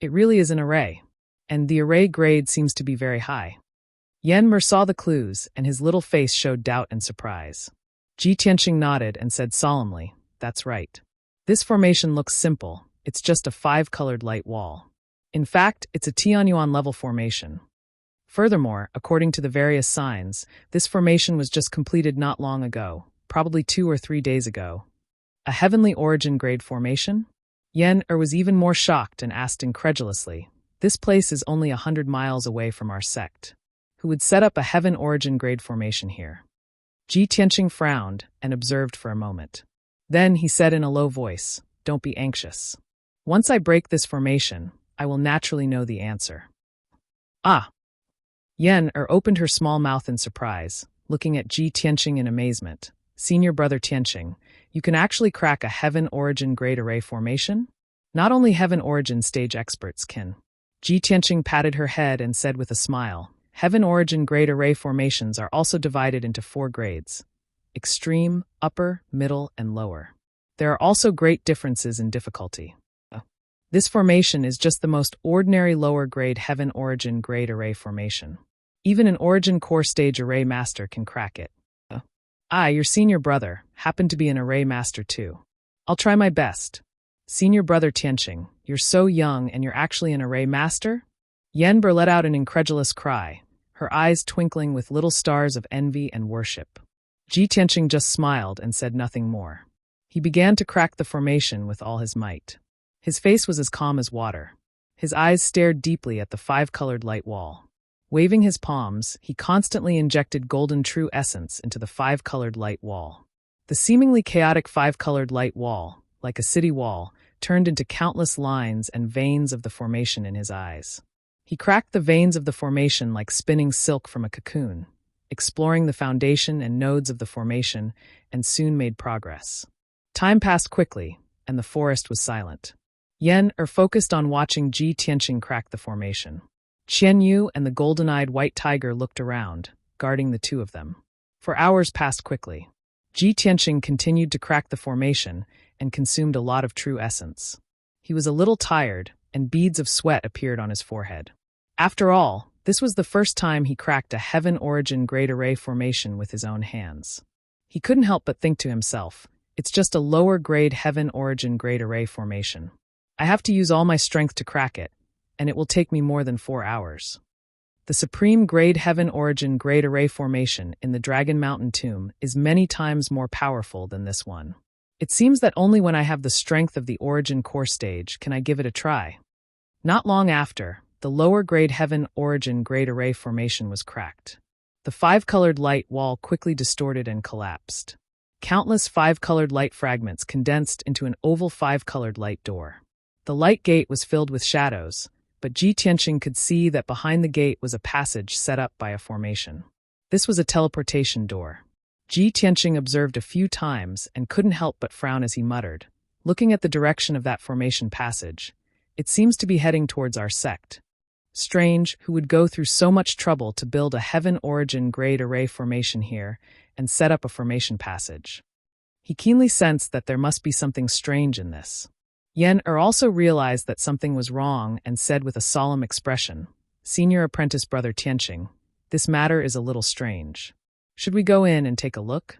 It really is an array. and the array grade seems to be very high. Yen saw the clues, and his little face showed doubt and surprise. Ji Tianqing nodded and said solemnly, "That's right. This formation looks simple. It's just a 5-colored light wall. In fact, it's a Tianyuan level formation. Furthermore, according to the various signs, this formation was just completed not long ago, probably 2 or 3 days ago. A heavenly origin grade formation?" Yen was even more shocked and asked incredulously, "This place is only 100 miles away from our sect. Who would set up a heaven origin grade formation here?" Ji Tianqing frowned and observed for a moment. Then he said in a low voice, "Don't be anxious. Once I break this formation, I will naturally know the answer." "Ah!" Yen opened her small mouth in surprise, looking at Ji Tianqing in amazement. "Senior brother Tianqing, you can actually crack a heaven origin grade array formation? Not only heaven origin stage experts can." Ji Tianqing patted her head and said with a smile, "Heaven origin grade array formations are also divided into 4 grades: extreme, upper, middle, and lower. There are also great differences in difficulty. This formation is just the most ordinary lower grade heaven origin grade array formation. Even an origin core stage array master can crack it." Your senior brother, happened to be an array master too. I'll try my best." "Senior brother Tianqing, you're so young and you're actually an array master?" Yen let out an incredulous cry, her eyes twinkling with little stars of envy and worship. Ji Tianqing just smiled and said nothing more. He began to crack the formation with all his might. His face was as calm as water. His eyes stared deeply at the 5-colored light wall. Waving his palms, he constantly injected golden true essence into the 5-colored light wall. The seemingly chaotic 5-colored light wall, like a city wall, turned into countless lines and veins of the formation in his eyes. He cracked the veins of the formation like spinning silk from a cocoon, exploring the foundation and nodes of the formation, and soon made progress. Time passed quickly, and the forest was silent. Yen focused on watching Ji Tianqing crack the formation. Qian Yu and the golden-eyed white tiger looked around, guarding the two of them. For hours passed quickly. Ji Tianqing continued to crack the formation and consumed a lot of true essence. He was a little tired, and beads of sweat appeared on his forehead. After all, this was the first time he cracked a heaven origin grade array formation with his own hands. He couldn't help but think to himself, "It's just a lower grade heaven origin grade array formation. I have to use all my strength to crack it, and it will take me more than 4 hours." The supreme grade heaven origin grade array formation in the Dragon Mountain tomb is many times more powerful than this one. It seems that only when I have the strength of the origin core stage can I give it a try. Not long after, the lower grade heaven origin grade array formation was cracked. The 5-colored light wall quickly distorted and collapsed. Countless 5-colored light fragments condensed into an oval 5-colored light door. The light gate was filled with shadows, but Ji Tianqing could see that behind the gate was a passage set up by a formation. This was a teleportation door. Ji Tianqing observed a few times and couldn't help but frown as he muttered, "Looking at the direction of that formation passage, it seems to be heading towards our sect. Strange, who would go through so much trouble to build a heaven origin grade array formation here and set up a formation passage." He keenly sensed that there must be something strange in this. Yen also realized that something was wrong and said with a solemn expression, "Senior apprentice brother Tianqing, this matter is a little strange. Should we go in and take a look?"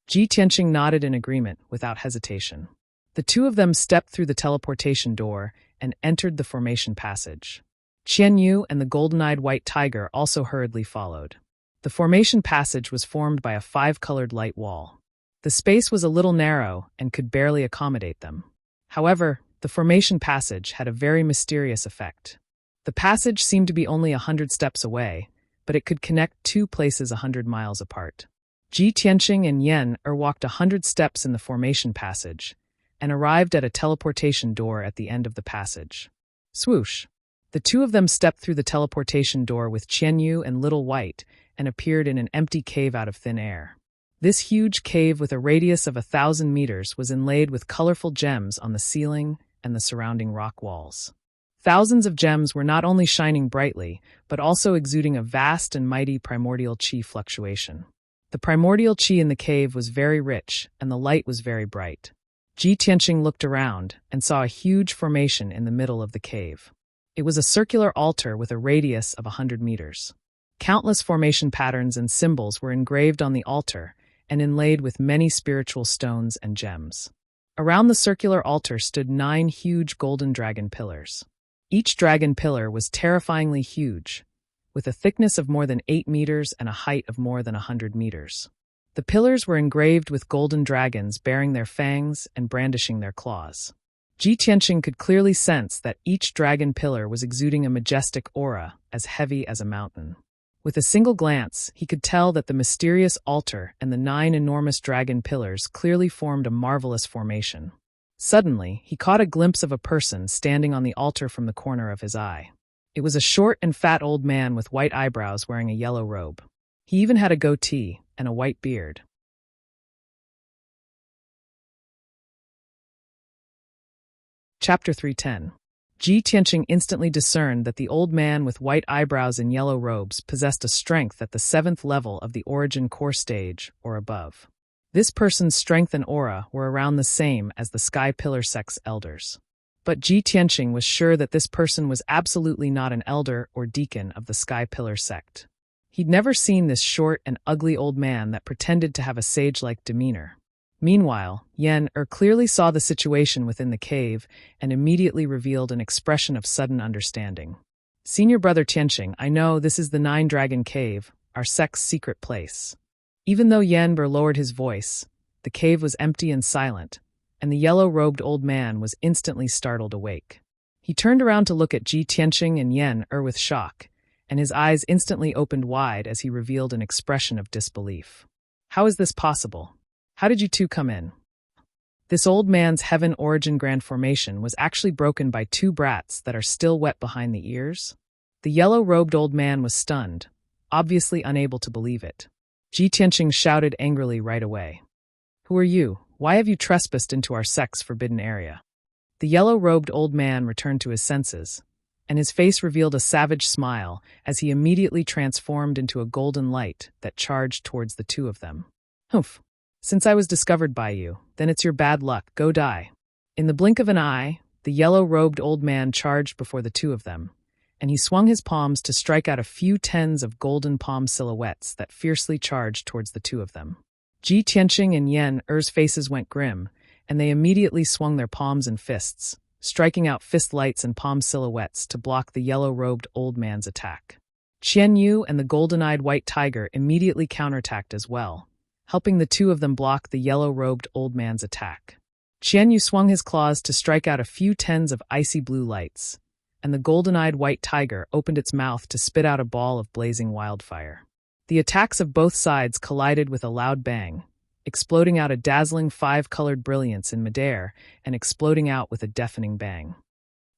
Ji Tianqing nodded in agreement without hesitation. The two of them stepped through the teleportation door and entered the formation passage. Qian Yu and the golden-eyed white tiger also hurriedly followed. The formation passage was formed by a 5-colored light wall. The space was a little narrow and could barely accommodate them. However, the formation passage had a very mysterious effect. The passage seemed to be only 100 steps away, but it could connect 2 places 100 miles apart. Ji Tianqing and Yen walked 100 steps in the formation passage and arrived at a teleportation door at the end of the passage. Swoosh! The two of them stepped through the teleportation door with Qian Yu and Little White and appeared in an empty cave out of thin air. This huge cave with a radius of 1,000 meters was inlaid with colorful gems on the ceiling and the surrounding rock walls. Thousands of gems were not only shining brightly, but also exuding a vast and mighty primordial qi fluctuation. The primordial qi in the cave was very rich, and the light was very bright. Ji Tianqing looked around and saw a huge formation in the middle of the cave. It was a circular altar with a radius of 100 meters. Countless formation patterns and symbols were engraved on the altar and inlaid with many spiritual stones and gems. Around the circular altar stood 9 huge golden dragon pillars. Each dragon pillar was terrifyingly huge, with a thickness of more than 8 meters and a height of more than 100 meters. The pillars were engraved with golden dragons bearing their fangs and brandishing their claws. Ji Tianqing could clearly sense that each dragon pillar was exuding a majestic aura as heavy as a mountain. With a single glance, he could tell that the mysterious altar and the 9 enormous dragon pillars clearly formed a marvelous formation. Suddenly, he caught a glimpse of a person standing on the altar from the corner of his eye. It was a short and fat old man with white eyebrows wearing a yellow robe. He even had a goatee and a white beard. Chapter 310. Ji Tianqing instantly discerned that the old man with white eyebrows and yellow robes possessed a strength at the 7th level of the Origin Core stage, or above. This person's strength and aura were around the same as the Sky Pillar sect's elders. But Ji Tianqing was sure that this person was absolutely not an elder or deacon of the Sky Pillar sect. He'd never seen this short and ugly old man that pretended to have a sage-like demeanor. Meanwhile, Yan clearly saw the situation within the cave and immediately revealed an expression of sudden understanding. "Senior brother Tianqing, I know this is the 9-Dragon Cave, our sect's secret place." Even though Yan lowered his voice, the cave was empty and silent, and the yellow-robed old man was instantly startled awake. He turned around to look at Ji Tianqing and Yan with shock, and his eyes instantly opened wide as he revealed an expression of disbelief. "How is this possible? How did you two come in?" This old man's heaven origin grand formation was actually broken by 2 brats that are still wet behind the ears. The yellow-robed old man was stunned, obviously unable to believe it. Ji Tianqing shouted angrily right away. "Who are you? Why have you trespassed into our sect's forbidden area?" The yellow-robed old man returned to his senses, and his face revealed a savage smile as he immediately transformed into a golden light that charged towards the 2 of them. "Humph. Since I was discovered by you, then it's your bad luck, go die." In the blink of an eye, the yellow-robed old man charged before the 2 of them, and he swung his palms to strike out a few tens of golden palm silhouettes that fiercely charged towards the 2 of them. Ji Tianqing and Yan's faces went grim, and they immediately swung their palms and fists, striking out fist lights and palm silhouettes to block the yellow-robed old man's attack. Qian Yu and the golden-eyed white tiger immediately counterattacked as well, helping the 2 of them block the yellow-robed old man's attack. Qian Yu swung his claws to strike out a few tens of icy blue lights, and the golden-eyed white tiger opened its mouth to spit out a ball of blazing wildfire. The attacks of both sides collided with a loud bang, exploding out a dazzling 5-colored brilliance in midair and exploding out with a deafening bang.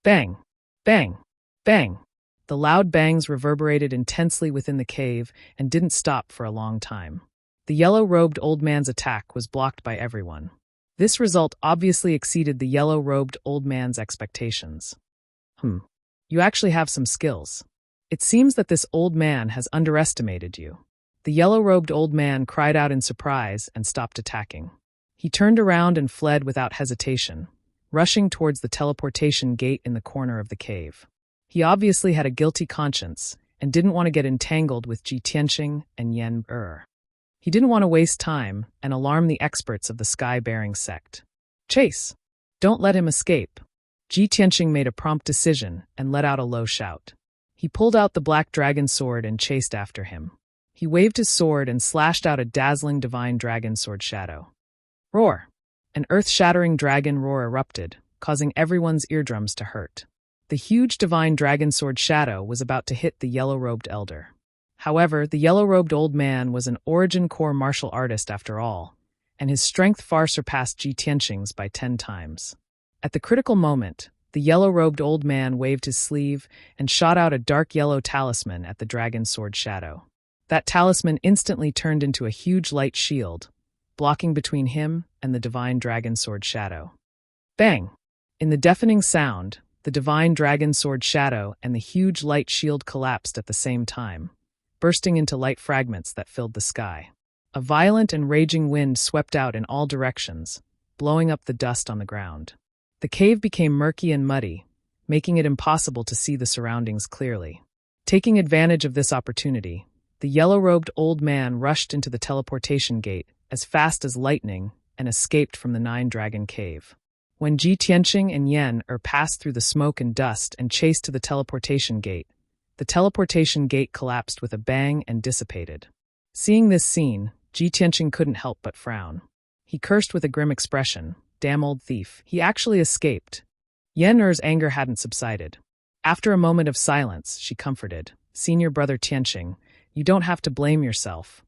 Bang! Bang! Bang! The loud bangs reverberated intensely within the cave and didn't stop for a long time. The yellow-robed old man's attack was blocked by everyone. This result obviously exceeded the yellow-robed old man's expectations. You actually have some skills. It seems that this old man has underestimated you." The yellow-robed old man cried out in surprise and stopped attacking. He turned around and fled without hesitation, rushing towards the teleportation gate in the corner of the cave. He obviously had a guilty conscience and didn't want to get entangled with Ji Tianqing and Yan. He didn't want to waste time and alarm the experts of the Sky-Bearing sect. "Chase! Don't let him escape." Ji Tianqing made a prompt decision and let out a low shout. He pulled out the black dragon sword and chased after him. He waved his sword and slashed out a dazzling divine dragon sword shadow. Roar! An earth-shattering dragon roar erupted, causing everyone's eardrums to hurt. The huge divine dragon sword shadow was about to hit the yellow-robed elder. However, the yellow-robed old man was an Origin Core martial artist after all, and his strength far surpassed Ji Tianqing's by 10 times. At the critical moment, the yellow-robed old man waved his sleeve and shot out a dark yellow talisman at the dragon sword shadow. That talisman instantly turned into a huge light shield, blocking between him and the divine dragon sword shadow. Bang! In the deafening sound, the divine dragon sword shadow and the huge light shield collapsed at the same time, bursting into light fragments that filled the sky. A violent and raging wind swept out in all directions, blowing up the dust on the ground. The cave became murky and muddy, making it impossible to see the surroundings clearly. Taking advantage of this opportunity, the yellow-robed old man rushed into the teleportation gate as fast as lightning and escaped from the Nine-Dragon Cave. When Ji Tianqing and Yen passed through the smoke and dust and chased to the teleportation gate, the teleportation gate collapsed with a bang and dissipated. Seeing this scene, Ji Tianqing couldn't help but frown. He cursed with a grim expression, "Damn old thief, he actually escaped." Yen anger hadn't subsided. After a moment of silence, she comforted, "Senior brother Tianqing, you don't have to blame yourself.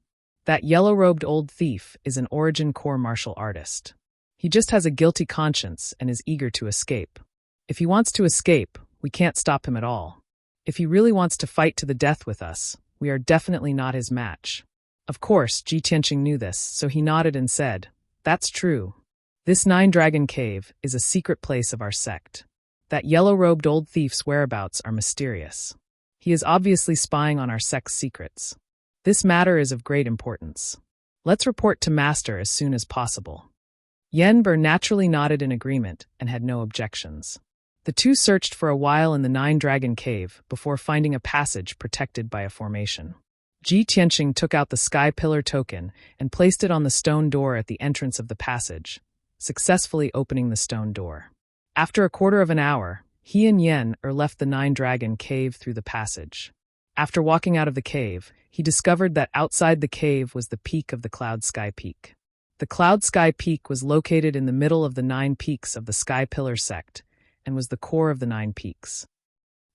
That yellow-robed old thief is an origin core martial artist. He just has a guilty conscience and is eager to escape. If he wants to escape, we can't stop him at all. If he really wants to fight to the death with us, we are definitely not his match." Of course, Ji Tianqing knew this, so he nodded and said, "That's true. This Nine-Dragon Cave is a secret place of our sect. That yellow-robed old thief's whereabouts are mysterious. He is obviously spying on our sect's secrets. This matter is of great importance. Let's report to Master as soon as possible." Yen naturally nodded in agreement and had no objections. The two searched for a while in the Nine-Dragon Cave before finding a passage protected by a formation. Ji Tianqing took out the Sky Pillar token and placed it on the stone door at the entrance of the passage, successfully opening the stone door. After a quarter of an hour, he and Yen left the Nine-Dragon Cave through the passage. After walking out of the cave, he discovered that outside the cave was the peak of the Cloud Sky Peak. The Cloud Sky Peak was located in the middle of the 9 peaks of the Sky Pillar sect, and was the core of the 9 peaks.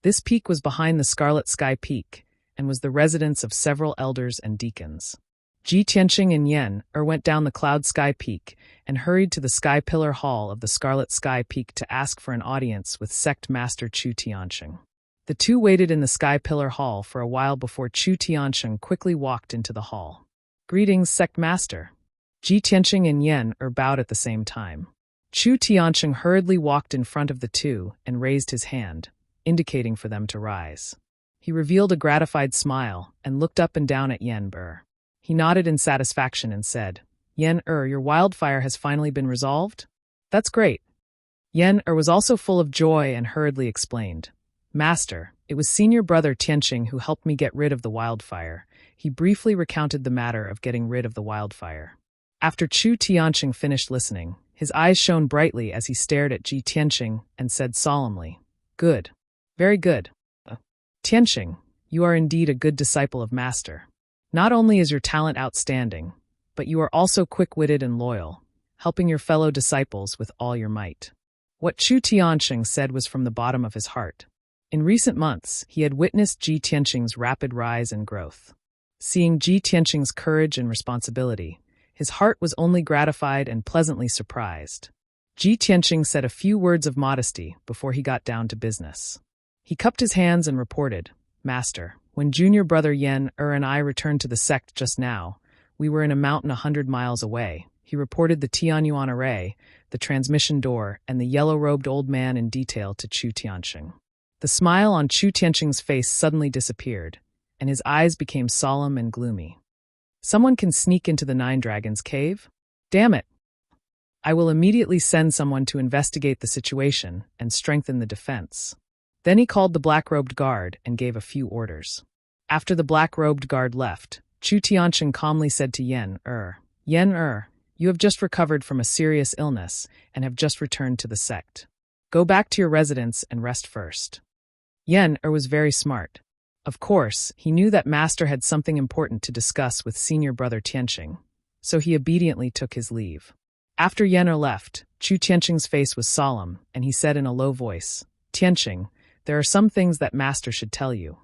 This peak was behind the Scarlet Sky Peak, and was the residence of several elders and deacons. Ji Tianqing and Yen went down the Cloud Sky Peak and hurried to the Sky Pillar Hall of the Scarlet Sky Peak to ask for an audience with Sect Master Chu Tianqing. The two waited in the Sky Pillar Hall for a while before Chu Tianqing quickly walked into the hall. "Greetings, Sect Master." Ji Tianqing and Yen bowed at the same time. Chu Tianqing hurriedly walked in front of the two and raised his hand, indicating for them to rise. He revealed a gratified smile and looked up and down at Yen. He nodded in satisfaction and said, "Yen, your wildfire has finally been resolved? That's great." Yen was also full of joy and hurriedly explained, "Master, it was senior brother Tianqing who helped me get rid of the wildfire." He briefly recounted the matter of getting rid of the wildfire. After Chu Tianqing finished listening, his eyes shone brightly as he stared at Ji Tianqing and said solemnly, "Good. Very good. Tianqing, you are indeed a good disciple of Master. Not only is your talent outstanding, but you are also quick-witted and loyal, helping your fellow disciples with all your might." What Chu Tianqing said was from the bottom of his heart. In recent months, he had witnessed Ji Tianqing's rapid rise and growth. Seeing Ji Tianqing's courage and responsibility, his heart was only gratified and pleasantly surprised. Ji Tianqing said a few words of modesty before he got down to business. He cupped his hands and reported, "Master, when junior brother Yen and I returned to the sect just now, we were in a mountain 100 miles away." He reported the Tianyuan array, the transmission door, and the yellow-robed old man in detail to Chu Tianqing. The smile on Chu Tianqing's face suddenly disappeared, and his eyes became solemn and gloomy. "Someone can sneak into the Nine Dragons Cave? Damn it! I will immediately send someone to investigate the situation and strengthen the defense." Then he called the black-robed guard and gave a few orders. After the black-robed guard left, Chu Tianqing calmly said to Yen, "Yen, you have just recovered from a serious illness and have just returned to the sect. Go back to your residence and rest first." Yen was very smart. Of course, he knew that Master had something important to discuss with senior brother Tianqing, so he obediently took his leave. After Yen left, Chu Tianqing's face was solemn, and he said in a low voice, "Tianqing, there are some things that Master should tell you."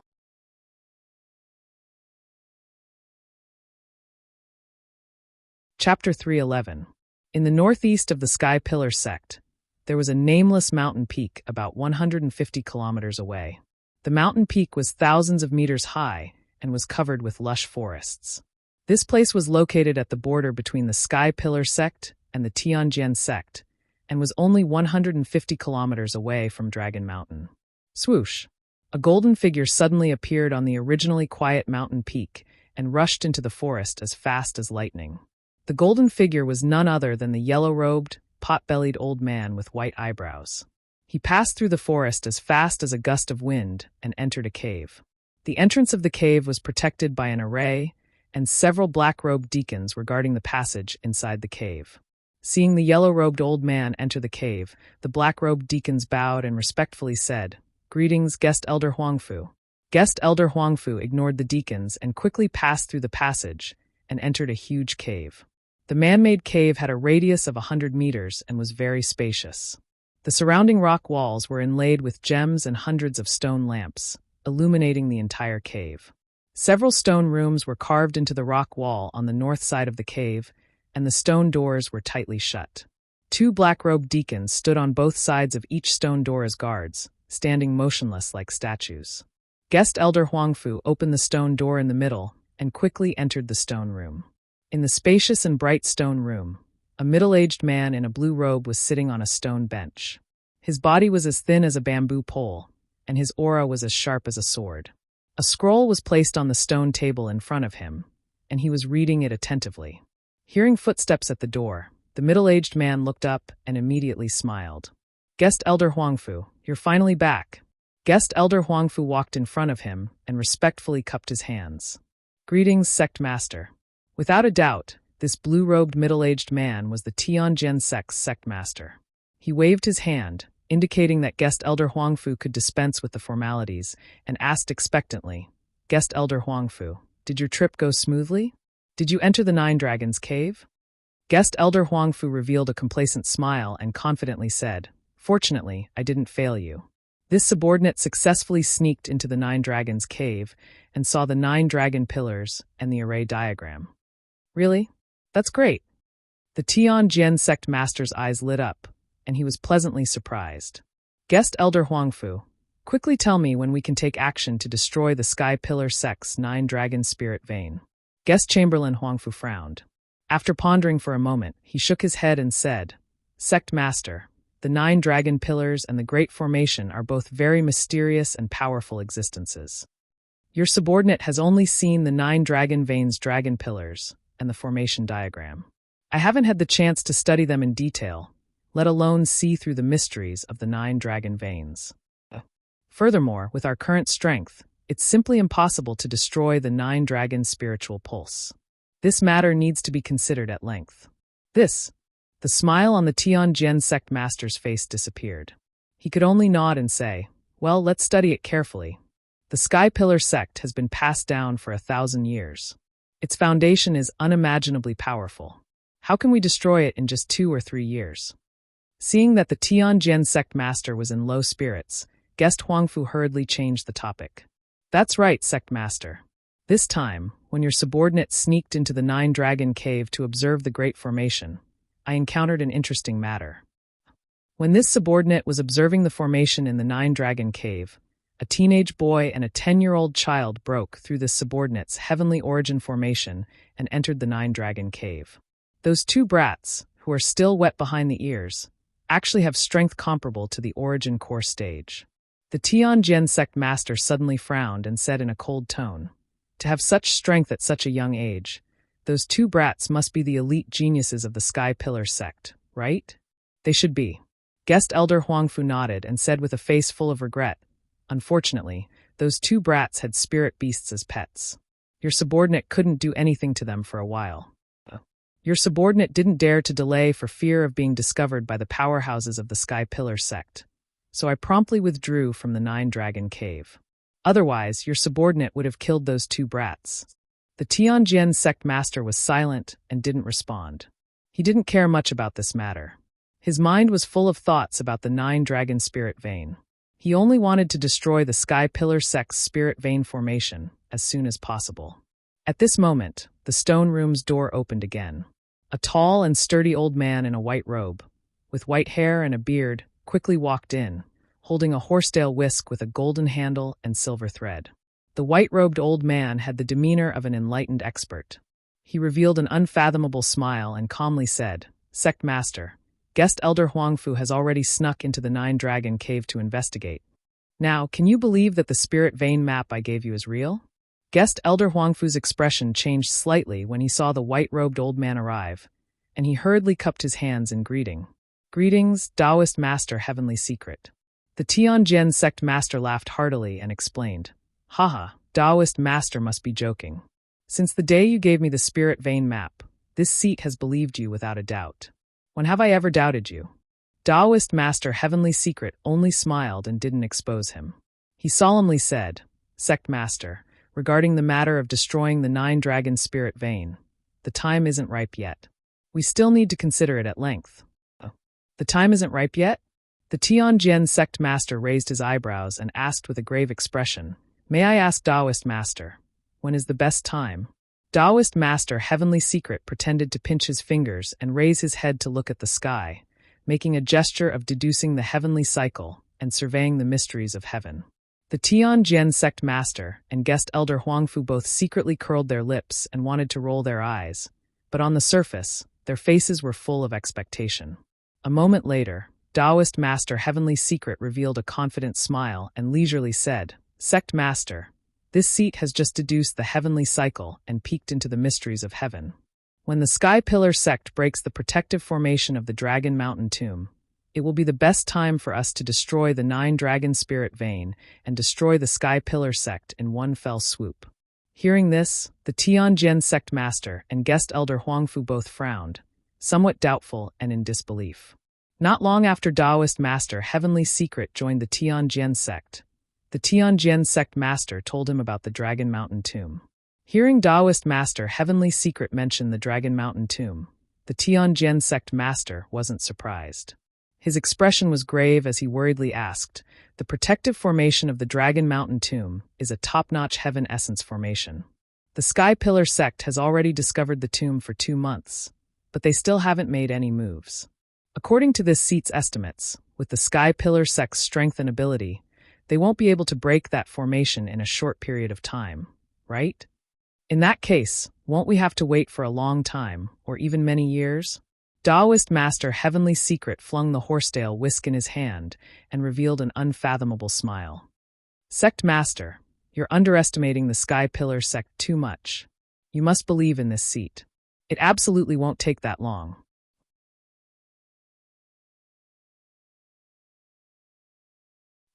Chapter 311. In the northeast of the Sky Pillar sect, there was a nameless mountain peak about 150 kilometers away. The mountain peak was thousands of meters high and was covered with lush forests. This place was located at the border between the Sky Pillar sect and the Tianjian sect, and was only 150 kilometers away from Dragon Mountain. Swoosh! A golden figure suddenly appeared on the originally quiet mountain peak and rushed into the forest as fast as lightning. The golden figure was none other than the yellow-robed, pot-bellied old man with white eyebrows. He passed through the forest as fast as a gust of wind and entered a cave. The entrance of the cave was protected by an array, and several black-robed deacons were guarding the passage inside the cave. Seeing the yellow-robed old man enter the cave, the black-robed deacons bowed and respectfully said, "Greetings, Guest Elder Huangfu." Guest Elder Huangfu ignored the deacons and quickly passed through the passage and entered a huge cave. The man-made cave had a radius of 100 meters and was very spacious. The surrounding rock walls were inlaid with gems and hundreds of stone lamps, illuminating the entire cave. Several stone rooms were carved into the rock wall on the north side of the cave, and the stone doors were tightly shut. 2 black-robed deacons stood on both sides of each stone door as guards, standing motionless like statues. Guest Elder Huangfu opened the stone door in the middle and quickly entered the stone room. In the spacious and bright stone room, a middle-aged man in a blue robe was sitting on a stone bench. His body was as thin as a bamboo pole, and his aura was as sharp as a sword. A scroll was placed on the stone table in front of him, and he was reading it attentively. Hearing footsteps at the door, the middle-aged man looked up and immediately smiled. "Guest Elder Huangfu, you're finally back." Guest Elder Huangfu walked in front of him and respectfully cupped his hands. "Greetings, Sect Master." Without a doubt, this blue-robed middle-aged man was the Tianjin sect's sect master. He waved his hand, indicating that Guest Elder Huangfu could dispense with the formalities, and asked expectantly, "Guest Elder Huangfu, did your trip go smoothly? Did you enter the Nine Dragons cave?" Guest Elder Huangfu revealed a complacent smile and confidently said, "Fortunately, I didn't fail you." This subordinate successfully sneaked into the Nine Dragons cave and saw the 9 dragon pillars and the array diagram. "Really? That's great." The Tianjin sect master's eyes lit up, and he was pleasantly surprised. "Guest Elder Huangfu, quickly tell me when we can take action to destroy the Sky Pillar sect's 9 dragon spirit vein." Guest Chamberlain Huangfu frowned. After pondering for a moment, he shook his head and said, "Sect Master, the 9 dragon pillars and the Great Formation are both very mysterious and powerful existences. Your subordinate has only seen the 9 dragon veins dragon pillars and the formation diagram. I haven't had the chance to study them in detail, let alone see through the mysteries of the 9 dragon veins. Furthermore, with our current strength, it's simply impossible to destroy the 9 dragon spiritual pulse. This matter needs to be considered at length." The smile on the Tianjin sect master's face disappeared. He could only nod and say, "Well, let's study it carefully. The Sky Pillar sect has been passed down for 1,000 years. Its foundation is unimaginably powerful. How can we destroy it in just 2 or 3 years?" Seeing that the Tianjin sect master was in low spirits, Guest Huangfu hurriedly changed the topic. "That's right, sect master. This time, when your subordinate sneaked into the 9 dragon cave to observe the Great Formation, I encountered an interesting matter. When this subordinate was observing the formation in the 9 dragon cave, a teenage boy and a 10-year-old child broke through this subordinate's heavenly origin formation and entered the 9 dragon cave. Those 2 brats, who are still wet behind the ears, actually have strength comparable to the origin core stage." The Tianjin sect master suddenly frowned and said in a cold tone, "To have such strength at such a young age, those 2 brats must be the elite geniuses of the Sky Pillar sect, right?" "They should be." Guest Elder Huangfu nodded and said with a face full of regret, "Unfortunately, those 2 brats had spirit beasts as pets. Your subordinate couldn't do anything to them for a while. Your subordinate didn't dare to delay for fear of being discovered by the powerhouses of the Sky Pillar sect, so I promptly withdrew from the 9 dragon cave. Otherwise, your subordinate would have killed those 2 brats." The Tianjin sect master was silent and didn't respond. He didn't care much about this matter. His mind was full of thoughts about the 9 dragon spirit vein. He only wanted to destroy the Sky Pillar sect's spirit vein formation as soon as possible. At this moment, the stone room's door opened again. A tall and sturdy old man in a white robe, with white hair and a beard, quickly walked in, holding a horsetail whisk with a golden handle and silver thread. The white-robed old man had the demeanor of an enlightened expert. He revealed an unfathomable smile and calmly said, "Sect Master, Guest Elder Huangfu has already snuck into the 9 dragon cave to investigate. Now, can you believe that the spirit vein map I gave you is real?" Guest Elder Huangfu's expression changed slightly when he saw the white-robed old man arrive, and he hurriedly cupped his hands in greeting. "Greetings, Taoist Master Heavenly Secret." The Tianjin sect master laughed heartily and explained, Haha, Taoist master must be joking. Since the day you gave me the spirit vein map, this seat has believed you without a doubt. When have I ever doubted you? Taoist master Heavenly Secret only smiled and didn't expose him. He solemnly said, Sect master, regarding the matter of destroying the 9-dragon spirit vein, the time isn't ripe yet. We still need to consider it at length. The time isn't ripe yet? The Tianjin sect master raised his eyebrows and asked with a grave expression, May I ask Taoist master, when is the best time? Taoist master Heavenly Secret pretended to pinch his fingers and raise his head to look at the sky, making a gesture of deducing the heavenly cycle and surveying the mysteries of heaven. The Tianjin sect master and guest elder Huangfu both secretly curled their lips and wanted to roll their eyes, but on the surface, their faces were full of expectation. A moment later, Taoist master Heavenly Secret revealed a confident smile and leisurely said, Sect master, this seat has just deduced the heavenly cycle and peeked into the mysteries of heaven. When the Sky Pillar sect breaks the protective formation of the Dragon Mountain tomb, it will be the best time for us to destroy the 9-dragon spirit vein and destroy the Sky Pillar sect in one fell swoop. Hearing this, the Tianjin sect master and guest elder Huangfu both frowned, somewhat doubtful and in disbelief. Not long after Taoist master Heavenly Secret joined the Tianjin sect, the Tianjin sect master told him about the Dragon Mountain tomb. Hearing Taoist master Heavenly Secret mention the Dragon Mountain tomb, the Tianjin sect master wasn't surprised. His expression was grave as he worriedly asked, The protective formation of the Dragon Mountain tomb is a top-notch heaven essence formation. The Sky Pillar sect has already discovered the tomb for 2 months, but they still haven't made any moves. According to this seat's estimates, with the Sky Pillar sect's strength and ability, they won't be able to break that formation in a short period of time, right? In that case, won't we have to wait for a long time, or even many years? Taoist master Heavenly Secret flung the horsetail whisk in his hand and revealed an unfathomable smile. Sect master, you're underestimating the Sky Pillar sect too much. You must believe in this seat. It absolutely won't take that long.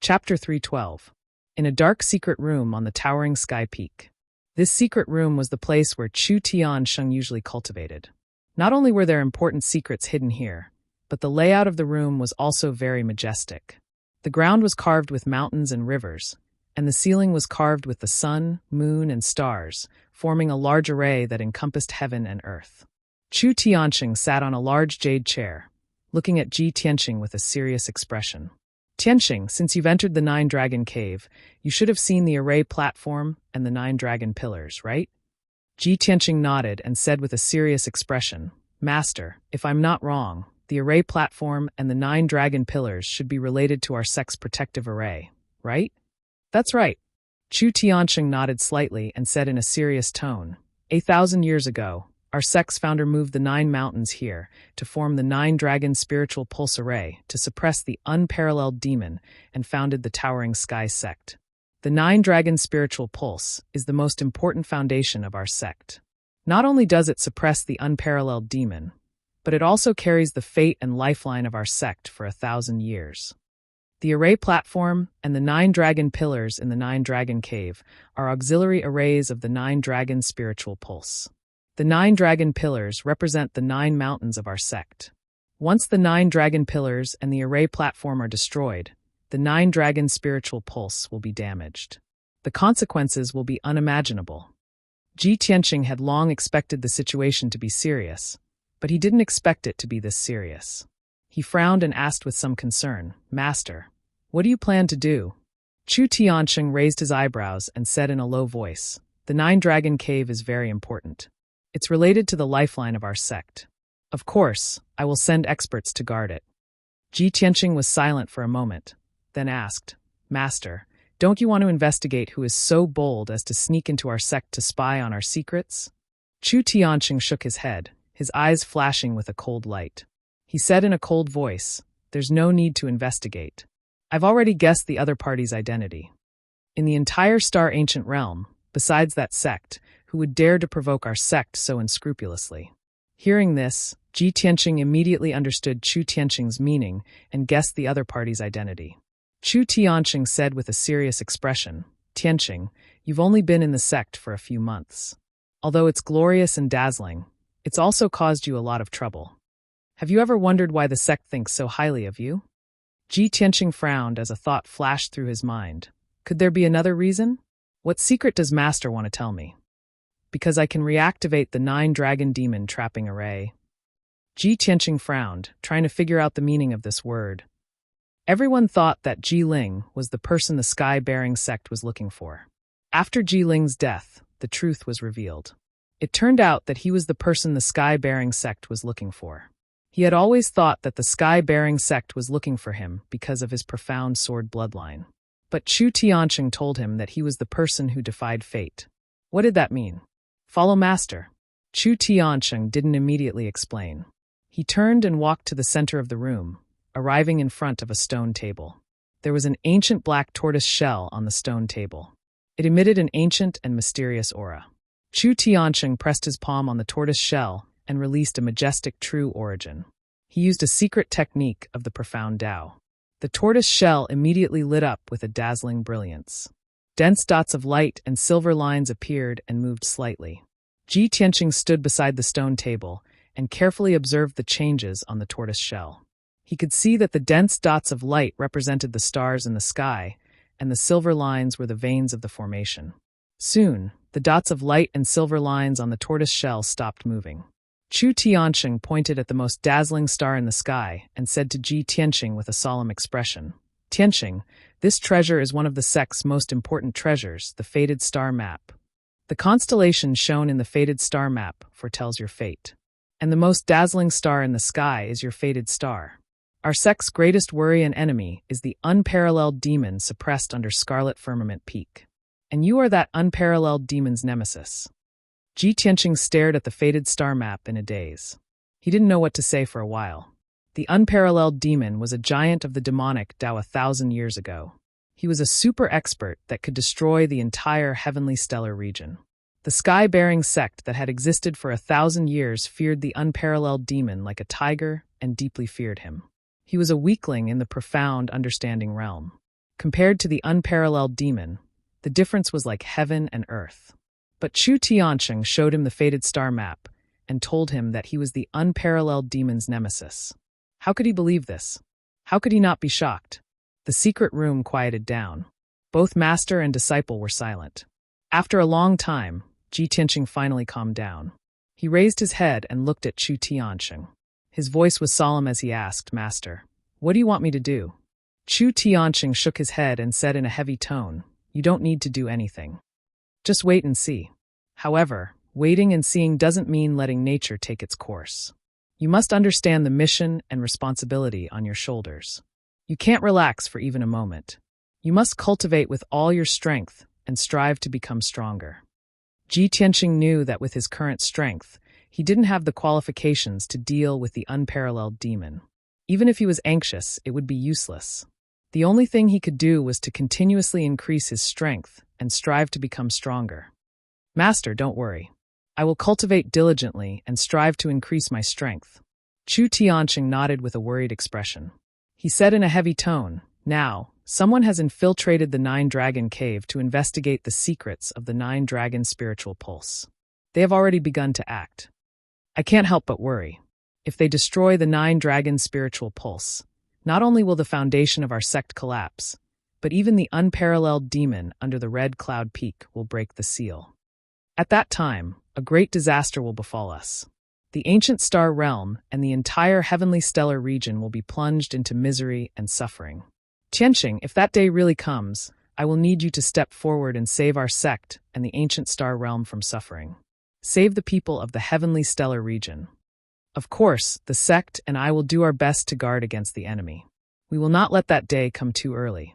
Chapter 312. In a dark secret room on the towering sky peak. This secret room was the place where Chu Tiansheng usually cultivated. Not only were there important secrets hidden here, but the layout of the room was also very majestic. The ground was carved with mountains and rivers, and the ceiling was carved with the sun, moon, and stars, forming a large array that encompassed heaven and earth. Chu Tiansheng sat on a large jade chair, looking at Ji Tianqing with a serious expression. Tianqing, since you've entered the 9-dragon cave, you should have seen the array platform and the 9-dragon pillars, right? Ji Tianqing nodded and said with a serious expression, Master, if I'm not wrong, the array platform and the 9-dragon pillars should be related to our sect's protective array, right? That's right. Chu Tianqing nodded slightly and said in a serious tone, 1,000 years ago, our sect's founder moved the 9 mountains here to form the 9-dragon spiritual pulse array to suppress the unparalleled demon and founded the Towering Sky sect. The 9-dragon spiritual pulse is the most important foundation of our sect. Not only does it suppress the unparalleled demon, but it also carries the fate and lifeline of our sect for 1,000 years. The array platform and the 9-dragon pillars in the 9-dragon cave are auxiliary arrays of the 9-dragon spiritual pulse. The 9-dragon pillars represent the 9 mountains of our sect. Once the 9-dragon pillars and the array platform are destroyed, the 9-dragon spiritual pulse will be damaged. The consequences will be unimaginable. Ji Tianqing had long expected the situation to be serious, but he didn't expect it to be this serious. He frowned and asked with some concern, Master, what do you plan to do? Chu Tianqing raised his eyebrows and said in a low voice, The 9-dragon cave is very important. It's related to the lifeline of our sect. Of course, I will send experts to guard it. Ji Tianqing was silent for a moment, then asked, Master, don't you want to investigate who is so bold as to sneak into our sect to spy on our secrets? Chu Tianqing shook his head, his eyes flashing with a cold light. He said in a cold voice, There's no need to investigate. I've already guessed the other party's identity. In the entire Star Ancient Realm, besides that sect, who would dare to provoke our sect so unscrupulously? Hearing this, Ji Tianqing immediately understood Chu Tianqing's meaning and guessed the other party's identity. Chu Tianqing said with a serious expression. Tianqing, you've only been in the sect for a few months. Although it's glorious and dazzling, it's also caused you a lot of trouble. Have you ever wondered why the sect thinks so highly of you? Ji Tianqing frowned as a thought flashed through his mind. Could there be another reason? What secret does Master want to tell me? Because I can reactivate the 9-dragon demon trapping array. Ji Tianqing frowned, trying to figure out the meaning of this word. Everyone thought that Ji Ling was the person the sky-bearing sect was looking for. After Ji Ling's death, the truth was revealed. It turned out that he was the person the sky-bearing sect was looking for. He had always thought that the sky-bearing sect was looking for him because of his profound sword bloodline. But Chu Tianqing told him that he was the person who defied fate. What did that mean? Follow Master. Chu Tianqing didn't immediately explain. He turned and walked to the center of the room, arriving in front of a stone table. There was an ancient black tortoise shell on the stone table. It emitted an ancient and mysterious aura. Chu Tianqing pressed his palm on the tortoise shell and released a majestic true origin. He used a secret technique of the profound Tao. The tortoise shell immediately lit up with a dazzling brilliance. Dense dots of light and silver lines appeared and moved slightly. Ji Tianqing stood beside the stone table and carefully observed the changes on the tortoise shell. He could see that the dense dots of light represented the stars in the sky, and the silver lines were the veins of the formation. Soon, the dots of light and silver lines on the tortoise shell stopped moving. Chu Tianqing pointed at the most dazzling star in the sky and said to Ji Tianqing with a solemn expression, Tianqing, this treasure is one of the sect's most important treasures, the fated star map. The constellation shown in the fated star map foretells your fate. And the most dazzling star in the sky is your fated star. Our sect's greatest worry and enemy is the unparalleled demon suppressed under Scarlet Firmament Peak. And you are that unparalleled demon's nemesis. Ji Tianqing stared at the fated star map in a daze. He didn't know what to say for a while. The unparalleled demon was a giant of the demonic Tao 1,000 years ago. He was a super expert that could destroy the entire heavenly stellar region. The sky-bearing sect that had existed for 1,000 years feared the unparalleled demon like a tiger and deeply feared him. He was a weakling in the profound understanding realm. Compared to the unparalleled demon, the difference was like heaven and earth. But Chu Tianqing showed him the fated star map and told him that he was the unparalleled demon's nemesis. How could he believe this? How could he not be shocked? The secret room quieted down. Both master and disciple were silent. After a long time, Ji Tianqing finally calmed down. He raised his head and looked at Chu Tianqing. His voice was solemn as he asked, Master, what do you want me to do? Chu Tianqing shook his head and said in a heavy tone, You don't need to do anything. Just wait and see. However, waiting and seeing doesn't mean letting nature take its course. You must understand the mission and responsibility on your shoulders. You can't relax for even a moment. You must cultivate with all your strength and strive to become stronger. Ji Tianqing knew that with his current strength, he didn't have the qualifications to deal with the unparalleled demon. Even if he was anxious, it would be useless. The only thing he could do was to continuously increase his strength and strive to become stronger. Master, don't worry. I will cultivate diligently and strive to increase my strength. Chu Tianqing nodded with a worried expression. He said in a heavy tone, Now, someone has infiltrated the 9-dragon cave to investigate the secrets of the 9-dragon spiritual pulse. They have already begun to act. I can't help but worry. If they destroy the 9-dragon spiritual pulse, not only will the foundation of our sect collapse, but even the unparalleled demon under the red cloud peak will break the seal. At that time, a great disaster will befall us. The ancient star realm and the entire heavenly stellar region will be plunged into misery and suffering. Tianqing, if that day really comes, I will need you to step forward and save our sect and the ancient star realm from suffering. Save the people of the heavenly stellar region. Of course, the sect and I will do our best to guard against the enemy. We will not let that day come too early.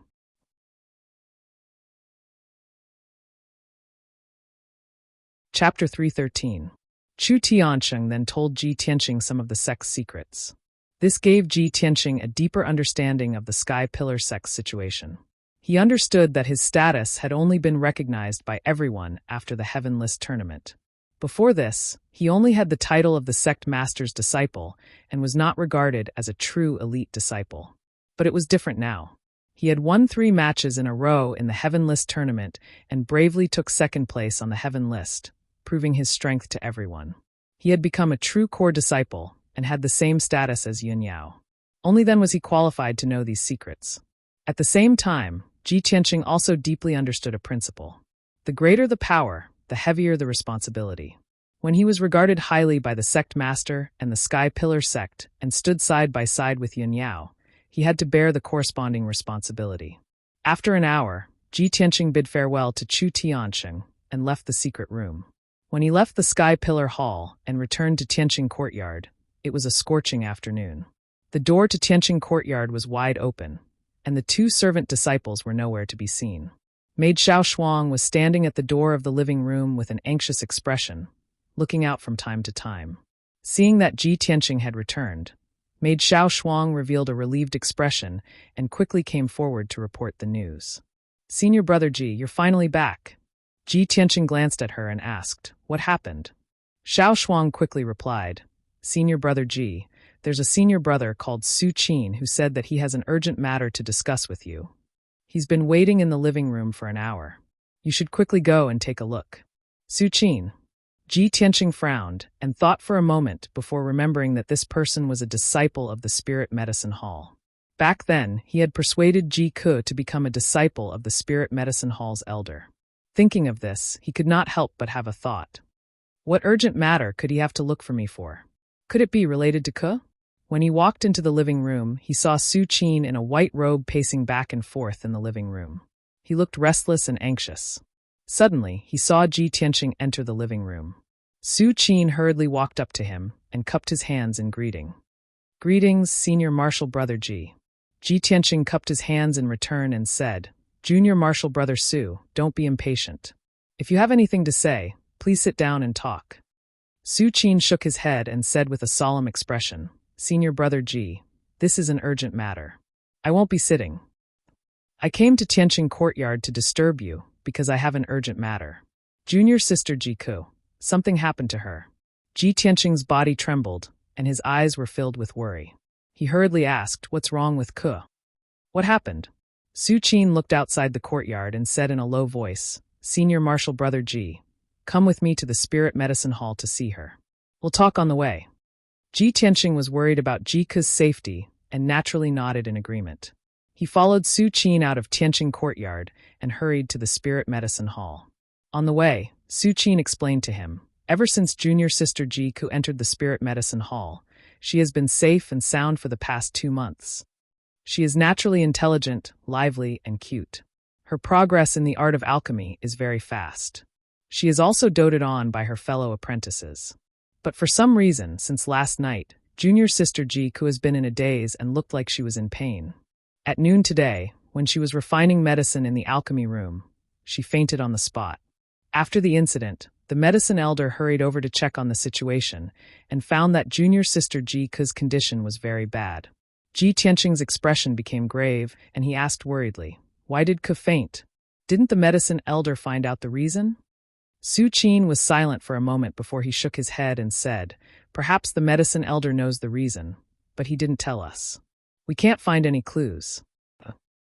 Chapter 313. Chu Tianqing then told Ji Tianqing some of the sect's secrets. This gave Ji Tianqing a deeper understanding of the Sky Pillar sect's situation. He understood that his status had only been recognized by everyone after the Heaven List tournament. Before this, he only had the title of the sect master's disciple and was not regarded as a true elite disciple. But it was different now. He had won 3 matches in a row in the Heaven List tournament and bravely took second place on the Heaven List, proving his strength to everyone. He had become a true core disciple and had the same status as Yun Yao. Only then was he qualified to know these secrets. At the same time, Ji Tianqing also deeply understood a principle. The greater the power, the heavier the responsibility. When he was regarded highly by the sect master and the Sky Pillar sect and stood side by side with Yun Yao, he had to bear the corresponding responsibility. After an hour, Ji Tianqing bid farewell to Chu Tianqing and left the secret room. When he left the Sky Pillar Hall and returned to Tianqing Courtyard, it was a scorching afternoon. The door to Tianqing Courtyard was wide open, and the 2 servant disciples were nowhere to be seen. Maid Xiao Shuang was standing at the door of the living room with an anxious expression, looking out from time to time. Seeing that Ji Tianqing had returned, Maid Xiao Shuang revealed a relieved expression and quickly came forward to report the news. "Senior Brother Ji, you're finally back." Ji Tianqing glanced at her and asked, "What happened?" Xiao Shuang quickly replied, "Senior Brother Ji, there's a senior brother called Su Qin who said that he has an urgent matter to discuss with you. He's been waiting in the living room for an hour. You should quickly go and take a look." Su Qin. Ji Tianqing frowned and thought for a moment before remembering that this person was a disciple of the Spirit Medicine Hall. Back then, he had persuaded Ji Ke to become a disciple of the Spirit Medicine Hall's elder. Thinking of this, he could not help but have a thought. What urgent matter could he have to look for me for? Could it be related to Ke? When he walked into the living room, he saw Su Qin in a white robe pacing back and forth in the living room. He looked restless and anxious. Suddenly, he saw Ji Tianqing enter the living room. Su Qin hurriedly walked up to him and cupped his hands in greeting. "Greetings, Senior Martial Brother Ji." Ji Tianqing cupped his hands in return and said, "Junior Martial Brother Su, don't be impatient. If you have anything to say, please sit down and talk." Su Qin shook his head and said with a solemn expression, "Senior Brother Ji, this is an urgent matter. I won't be sitting. I came to Tianqing Courtyard to disturb you because I have an urgent matter. Junior Sister Ji Ku, something happened to her." Ji Tianqing's body trembled, and his eyes were filled with worry. He hurriedly asked, "What's wrong with Ke? What happened?" Su Qin looked outside the courtyard and said in a low voice, "Senior Martial Brother Ji, come with me to the Spirit Medicine Hall to see her. We'll talk on the way." Ji Tianqing was worried about Ji Ke's safety and naturally nodded in agreement. He followed Su Qin out of Tianqing Courtyard and hurried to the Spirit Medicine Hall. On the way, Su Qin explained to him, ever since Junior Sister Ji Ke entered the Spirit Medicine Hall, she has been safe and sound for the past 2 months. She is naturally intelligent, lively, and cute. Her progress in the art of alchemy is very fast. She is also doted on by her fellow apprentices. But for some reason, since last night, Junior Sister Ji Ke has been in a daze and looked like she was in pain. At noon today, when she was refining medicine in the alchemy room, she fainted on the spot. After the incident, the medicine elder hurried over to check on the situation and found that Junior Sister Ji Ke's condition was very bad. Ji Tianqing's expression became grave, and he asked worriedly, "Why did Ke faint? Didn't the medicine elder find out the reason?" Su Qin was silent for a moment before he shook his head and said, "Perhaps the medicine elder knows the reason, but he didn't tell us. We can't find any clues.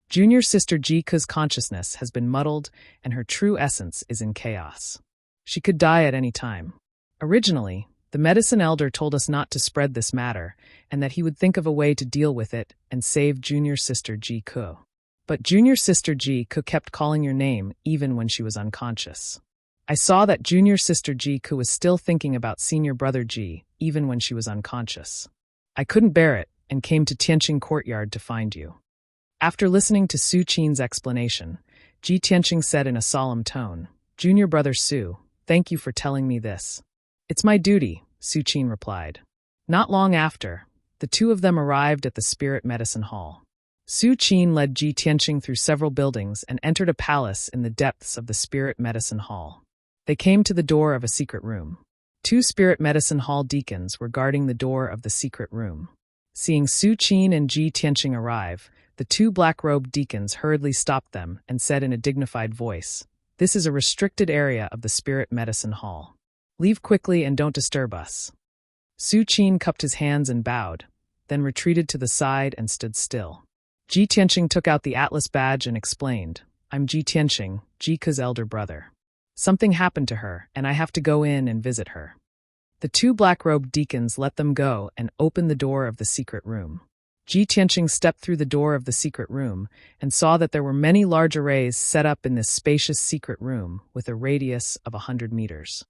Junior Sister Ji Ke's consciousness has been muddled, and her true essence is in chaos. She could die at any time. Originally, the medicine elder told us not to spread this matter, and that he would think of a way to deal with it and save Junior Sister Ji Ke. But Junior Sister Ji Ke kept calling your name even when she was unconscious. I saw that Junior Sister Ji Ke was still thinking about Senior Brother Ji even when she was unconscious. I couldn't bear it and came to Tianqing Courtyard to find you." After listening to Su Qin's explanation, Ji Tianqing said in a solemn tone, "Junior Brother Su, thank you for telling me this." "It's my duty," Su Qin replied. Not long after, the two of them arrived at the Spirit Medicine Hall. Su Qin led Ji Tianqing through several buildings and entered a palace in the depths of the Spirit Medicine Hall. They came to the door of a secret room. 2 Spirit Medicine Hall deacons were guarding the door of the secret room. Seeing Su Qin and Ji Tianqing arrive, the 2 black-robed deacons hurriedly stopped them and said in a dignified voice, "This is a restricted area of the Spirit Medicine Hall. Leave quickly and don't disturb us." Su Qin cupped his hands and bowed, then retreated to the side and stood still. Ji Tianqing took out the atlas badge and explained, I'm Ji Tianqing, Ji Ke's elder brother. Something happened to her, and I have to go in and visit her. The two black-robed deacons let them go and opened the door of the secret room. Ji Tianqing stepped through the door of the secret room and saw that there were many large arrays set up in this spacious secret room with a radius of 100 meters.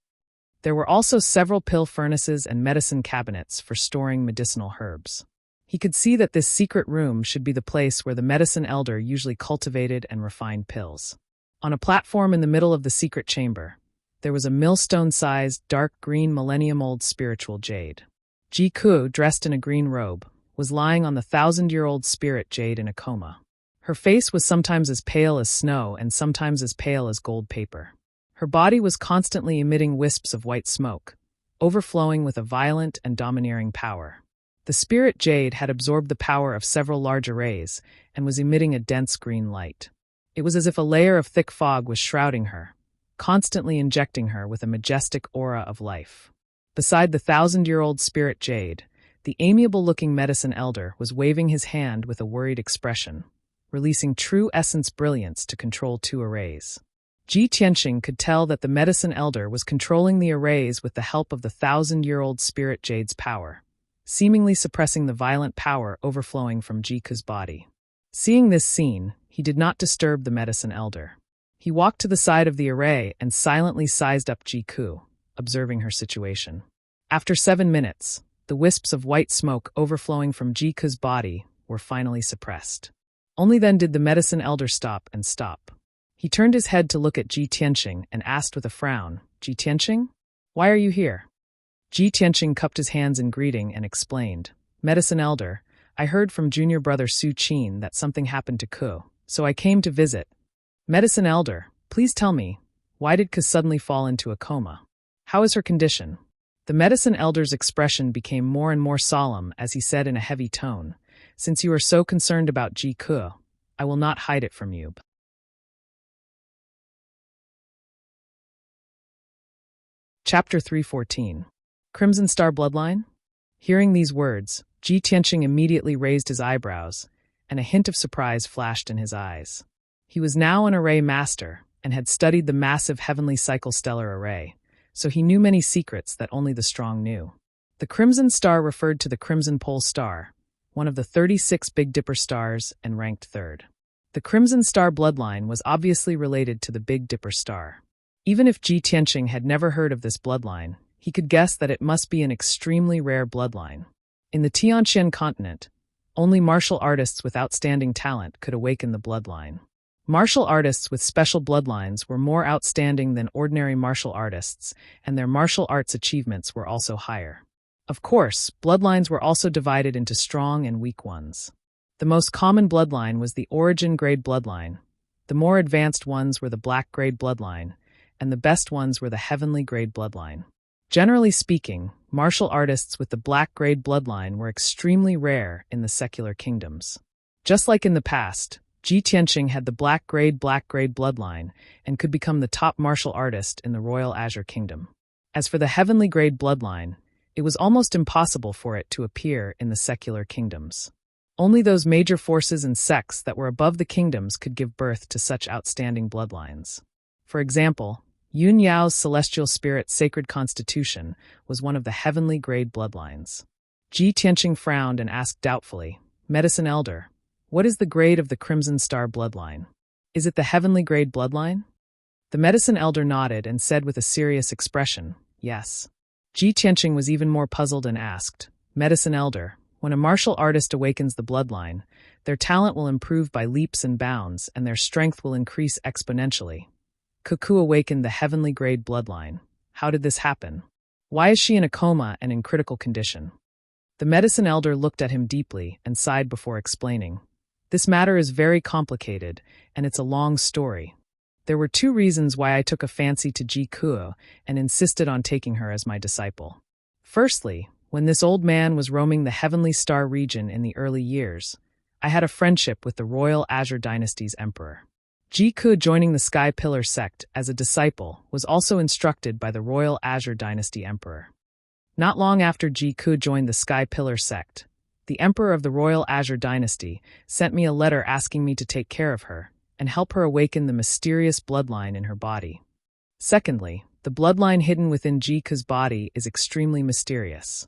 There were also several pill furnaces and medicine cabinets for storing medicinal herbs. He could see that this secret room should be the place where the medicine elder usually cultivated and refined pills. On a platform in the middle of the secret chamber, there was a millstone-sized, dark green millennium-old spiritual jade. Ji Ke, dressed in a green robe, was lying on the 1,000-year-old spirit jade in a coma. Her face was sometimes as pale as snow and sometimes as pale as gold paper. Her body was constantly emitting wisps of white smoke, overflowing with a violent and domineering power. The spirit jade had absorbed the power of several large arrays and was emitting a dense green light. It was as if a layer of thick fog was shrouding her, constantly injecting her with a majestic aura of life. Beside the 1,000-year-old spirit jade, the amiable-looking medicine elder was waving his hand with a worried expression, releasing true essence brilliance to control two arrays. Ji Tianqing could tell that the medicine elder was controlling the arrays with the help of the 1,000-year-old spirit jade's power, seemingly suppressing the violent power overflowing from Ji Ke's body. Seeing this scene, he did not disturb the medicine elder. He walked to the side of the array and silently sized up Ji Ke, observing her situation. After 7 minutes, the wisps of white smoke overflowing from Ji Ke's body were finally suppressed. Only then did the medicine elder stop. He turned his head to look at Ji Tianqing and asked with a frown, Ji Tianqing? Why are you here? Ji Tianqing cupped his hands in greeting and explained, Medicine elder, I heard from junior brother Su Qin that something happened to Ke, so I came to visit. Medicine elder, please tell me, why did Ke suddenly fall into a coma? How is her condition? The medicine elder's expression became more and more solemn as he said in a heavy tone, Since you are so concerned about Ji Ke, I will not hide it from you. Chapter 314. Crimson Star Bloodline? Hearing these words, Ji Tianqing immediately raised his eyebrows, and a hint of surprise flashed in his eyes. He was now an array master, and had studied the massive heavenly cycle stellar array, so he knew many secrets that only the strong knew. The Crimson Star referred to the Crimson Pole Star, one of the 36 Big Dipper stars and ranked third. The Crimson Star bloodline was obviously related to the Big Dipper star. Even if Ji Tianqing had never heard of this bloodline, he could guess that it must be an extremely rare bloodline. In the Tianqian continent, only martial artists with outstanding talent could awaken the bloodline. Martial artists with special bloodlines were more outstanding than ordinary martial artists, and their martial arts achievements were also higher. Of course, bloodlines were also divided into strong and weak ones. The most common bloodline was the origin grade bloodline. The more advanced ones were the black grade bloodline, and the best ones were the heavenly grade bloodline. Generally speaking, martial artists with the black grade bloodline were extremely rare in the secular kingdoms. Just like in the past, Ji Tianqing had the black grade bloodline and could become the top martial artist in the Royal Azure Kingdom. As for the heavenly grade bloodline, it was almost impossible for it to appear in the secular kingdoms. Only those major forces and sects that were above the kingdoms could give birth to such outstanding bloodlines. For example, Yun Yao's celestial spirit sacred constitution was one of the heavenly grade bloodlines. Ji Tianqing frowned and asked doubtfully, Medicine elder, what is the grade of the Crimson Star bloodline? Is it the heavenly grade bloodline? The medicine elder nodded and said with a serious expression, yes. Ji Tianqing was even more puzzled and asked, Medicine elder, when a martial artist awakens the bloodline, their talent will improve by leaps and bounds and their strength will increase exponentially. Ke awakened the heavenly grade bloodline. How did this happen? Why is she in a coma and in critical condition? The medicine elder looked at him deeply and sighed before explaining. This matter is very complicated, and it's a long story. There were 2 reasons why I took a fancy to Ji Ke and insisted on taking her as my disciple. Firstly, when this old man was roaming the Heavenly Star region in the early years, I had a friendship with the Royal Azure Dynasty's emperor. Ji Ke joining the Sky Pillar sect as a disciple was also instructed by the Royal Azure Dynasty emperor. Not long after Ji Ke joined the Sky Pillar sect, The emperor of the royal Azure dynasty sent me a letter asking me to take care of her and help her awaken the mysterious bloodline in her body. Secondly, the bloodline hidden within Jika's body is extremely mysterious.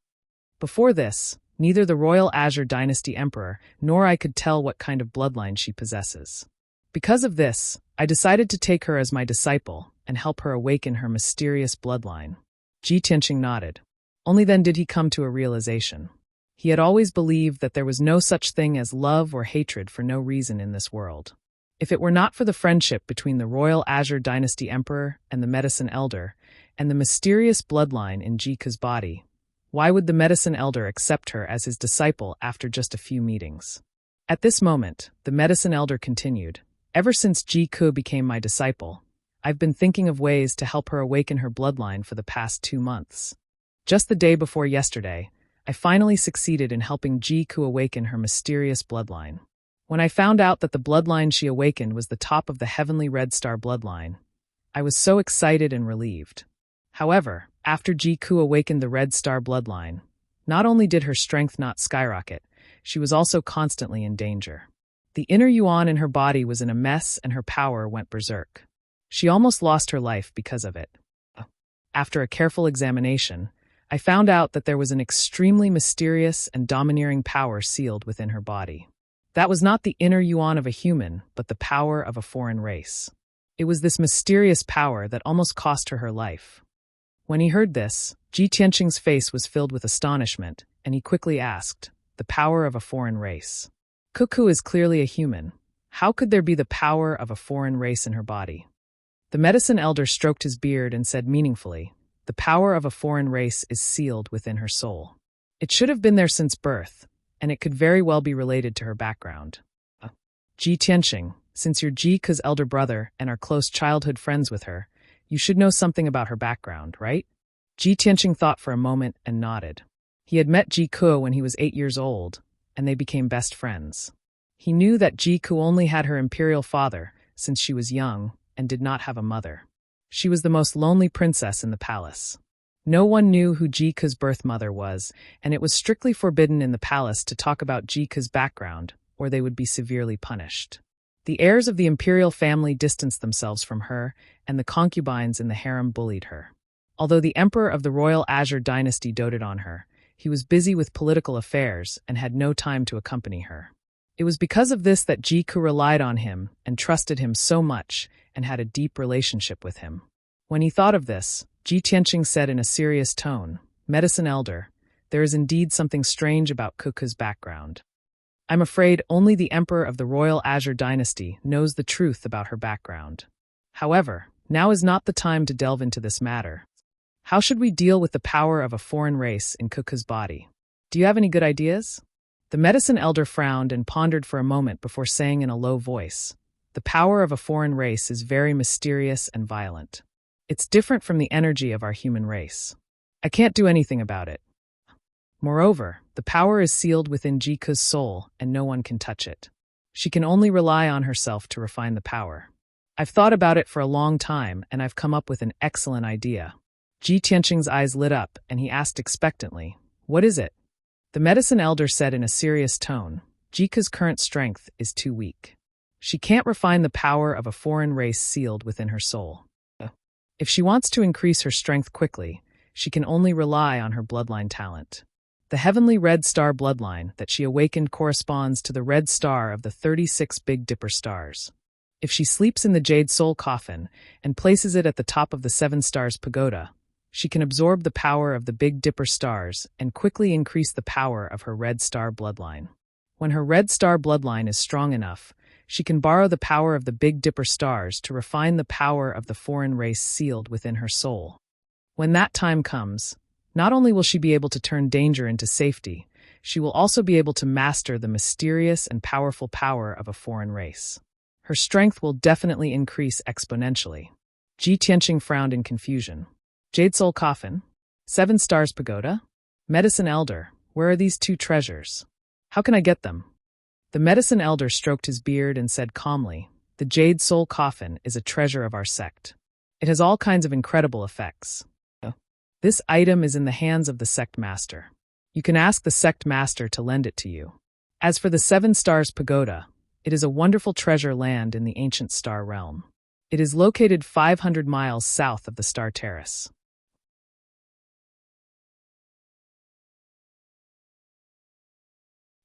Before this, neither the royal Azure dynasty emperor nor I could tell what kind of bloodline she possesses. Because of this, I decided to take her as my disciple and help her awaken her mysterious bloodline. Ji Tianqing nodded. Only then did he come to a realization. He had always believed that there was no such thing as love or hatred for no reason in this world. If it were not for the friendship between the royal Azure dynasty emperor and the medicine elder, and the mysterious bloodline in Jika's body, why would the medicine elder accept her as his disciple after just a few meetings? At this moment, the medicine elder continued, "Ever since Jika became my disciple, I've been thinking of ways to help her awaken her bloodline for the past 2 months. Just the day before yesterday, I finally succeeded in helping Jiku awaken her mysterious bloodline. When I found out that the bloodline she awakened was the top of the heavenly red star bloodline, I was so excited and relieved. However, after Jiku awakened the red star bloodline, not only did her strength not skyrocket, she was also constantly in danger. The inner yuan in her body was in a mess and her power went berserk. She almost lost her life because of it. After a careful examination, I found out that there was an extremely mysterious and domineering power sealed within her body. That was not the inner yuan of a human, but the power of a foreign race. It was this mysterious power that almost cost her her life. When he heard this, Ji Tianqing's face was filled with astonishment, and he quickly asked, "The power of a foreign race? Cuckoo is clearly a human. How could there be the power of a foreign race in her body?" The medicine elder stroked his beard and said meaningfully, "The power of a foreign race is sealed within her soul. It should have been there since birth, and it could very well be related to her background. Ji Tianqing, since you're Jika's elder brother and are close childhood friends with her, you should know something about her background, right?" Ji Tianqing thought for a moment and nodded. He had met Jiku when he was 8 years old, and they became best friends. He knew that Jiku only had her imperial father since she was young and did not have a mother. She was the most lonely princess in the palace. No one knew who Jika's birth mother was, and it was strictly forbidden in the palace to talk about Jika's background, or they would be severely punished. The heirs of the imperial family distanced themselves from her, and the concubines in the harem bullied her. Although the emperor of the royal Azure dynasty doted on her, he was busy with political affairs and had no time to accompany her. It was because of this that Jiku relied on him and trusted him so much and had a deep relationship with him. When he thought of this, Ji Tianqing said in a serious tone, "Medicine elder, there is indeed something strange about Kuku's background. I'm afraid only the emperor of the royal Azure dynasty knows the truth about her background. However, now is not the time to delve into this matter. How should we deal with the power of a foreign race in Kuku's body? Do you have any good ideas?" The medicine elder frowned and pondered for a moment before saying in a low voice, "The power of a foreign race is very mysterious and violent. It's different from the energy of our human race. I can't do anything about it. Moreover, the power is sealed within Jika's soul and no one can touch it. She can only rely on herself to refine the power. I've thought about it for a long time and I've come up with an excellent idea." Ji Tianqing's eyes lit up and he asked expectantly, "What is it?" The medicine elder said in a serious tone, "Jika's current strength is too weak. She can't refine the power of a foreign race sealed within her soul. If she wants to increase her strength quickly, she can only rely on her bloodline talent. The heavenly red star bloodline that she awakened corresponds to the red star of the 36 Big Dipper stars. If she sleeps in the jade soul coffin and places it at the top of the 7 stars pagoda, she can absorb the power of the Big Dipper stars and quickly increase the power of her red star bloodline. When her red star bloodline is strong enough, she can borrow the power of the Big Dipper stars to refine the power of the foreign race sealed within her soul. When that time comes, not only will she be able to turn danger into safety, she will also be able to master the mysterious and powerful power of a foreign race. Her strength will definitely increase exponentially." Ji Tianqing frowned in confusion. "Jade Soul Coffin? 7 Stars Pagoda? Medicine Elder, where are these 2 treasures? How can I get them?" The medicine elder stroked his beard and said calmly, "The Jade Soul Coffin is a treasure of our sect. It has all kinds of incredible effects. This item is in the hands of the sect master. You can ask the sect master to lend it to you. As for the 7 Stars Pagoda, it is a wonderful treasure land in the ancient star realm. It is located 500 miles south of the Star Terrace.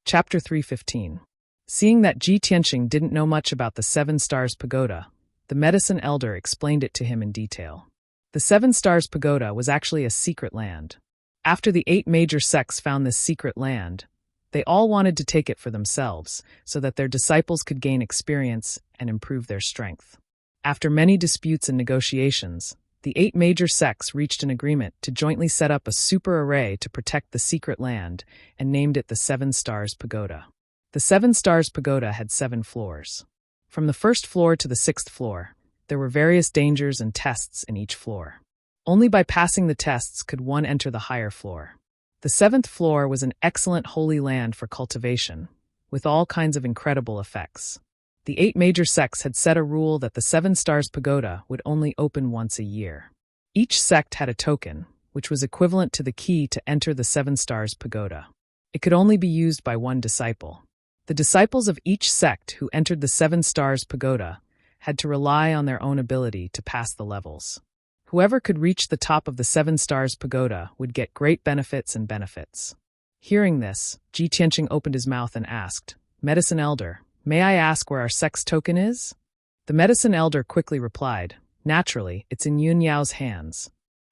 Chapter 315. Seeing that Ji Tianqing didn't know much about the 7 Stars Pagoda, the medicine elder explained it to him in detail. The 7 Stars Pagoda was actually a secret land. After the 8 major sects found this secret land, they all wanted to take it for themselves so that their disciples could gain experience and improve their strength. After many disputes and negotiations, the 8 major sects reached an agreement to jointly set up a super array to protect the secret land and named it the 7 Stars Pagoda. The 7 Stars Pagoda had 7 floors. From the 1st floor to the 6th floor, there were various dangers and tests in each floor. Only by passing the tests could one enter the higher floor. The 7th floor was an excellent holy land for cultivation, with all kinds of incredible effects. The 8 major sects had set a rule that the 7 Stars Pagoda would only open once a year. Each sect had a token, which was equivalent to the key to enter the 7 Stars Pagoda. It could only be used by one disciple. The disciples of each sect who entered the 7 Stars Pagoda had to rely on their own ability to pass the levels. Whoever could reach the top of the 7 Stars Pagoda would get great benefits and benefits. Hearing this, Ji Tianqing opened his mouth and asked, "Medicine Elder, may I ask where our sect's token is?" The medicine elder quickly replied, "Naturally, it's in Yun Yao's hands.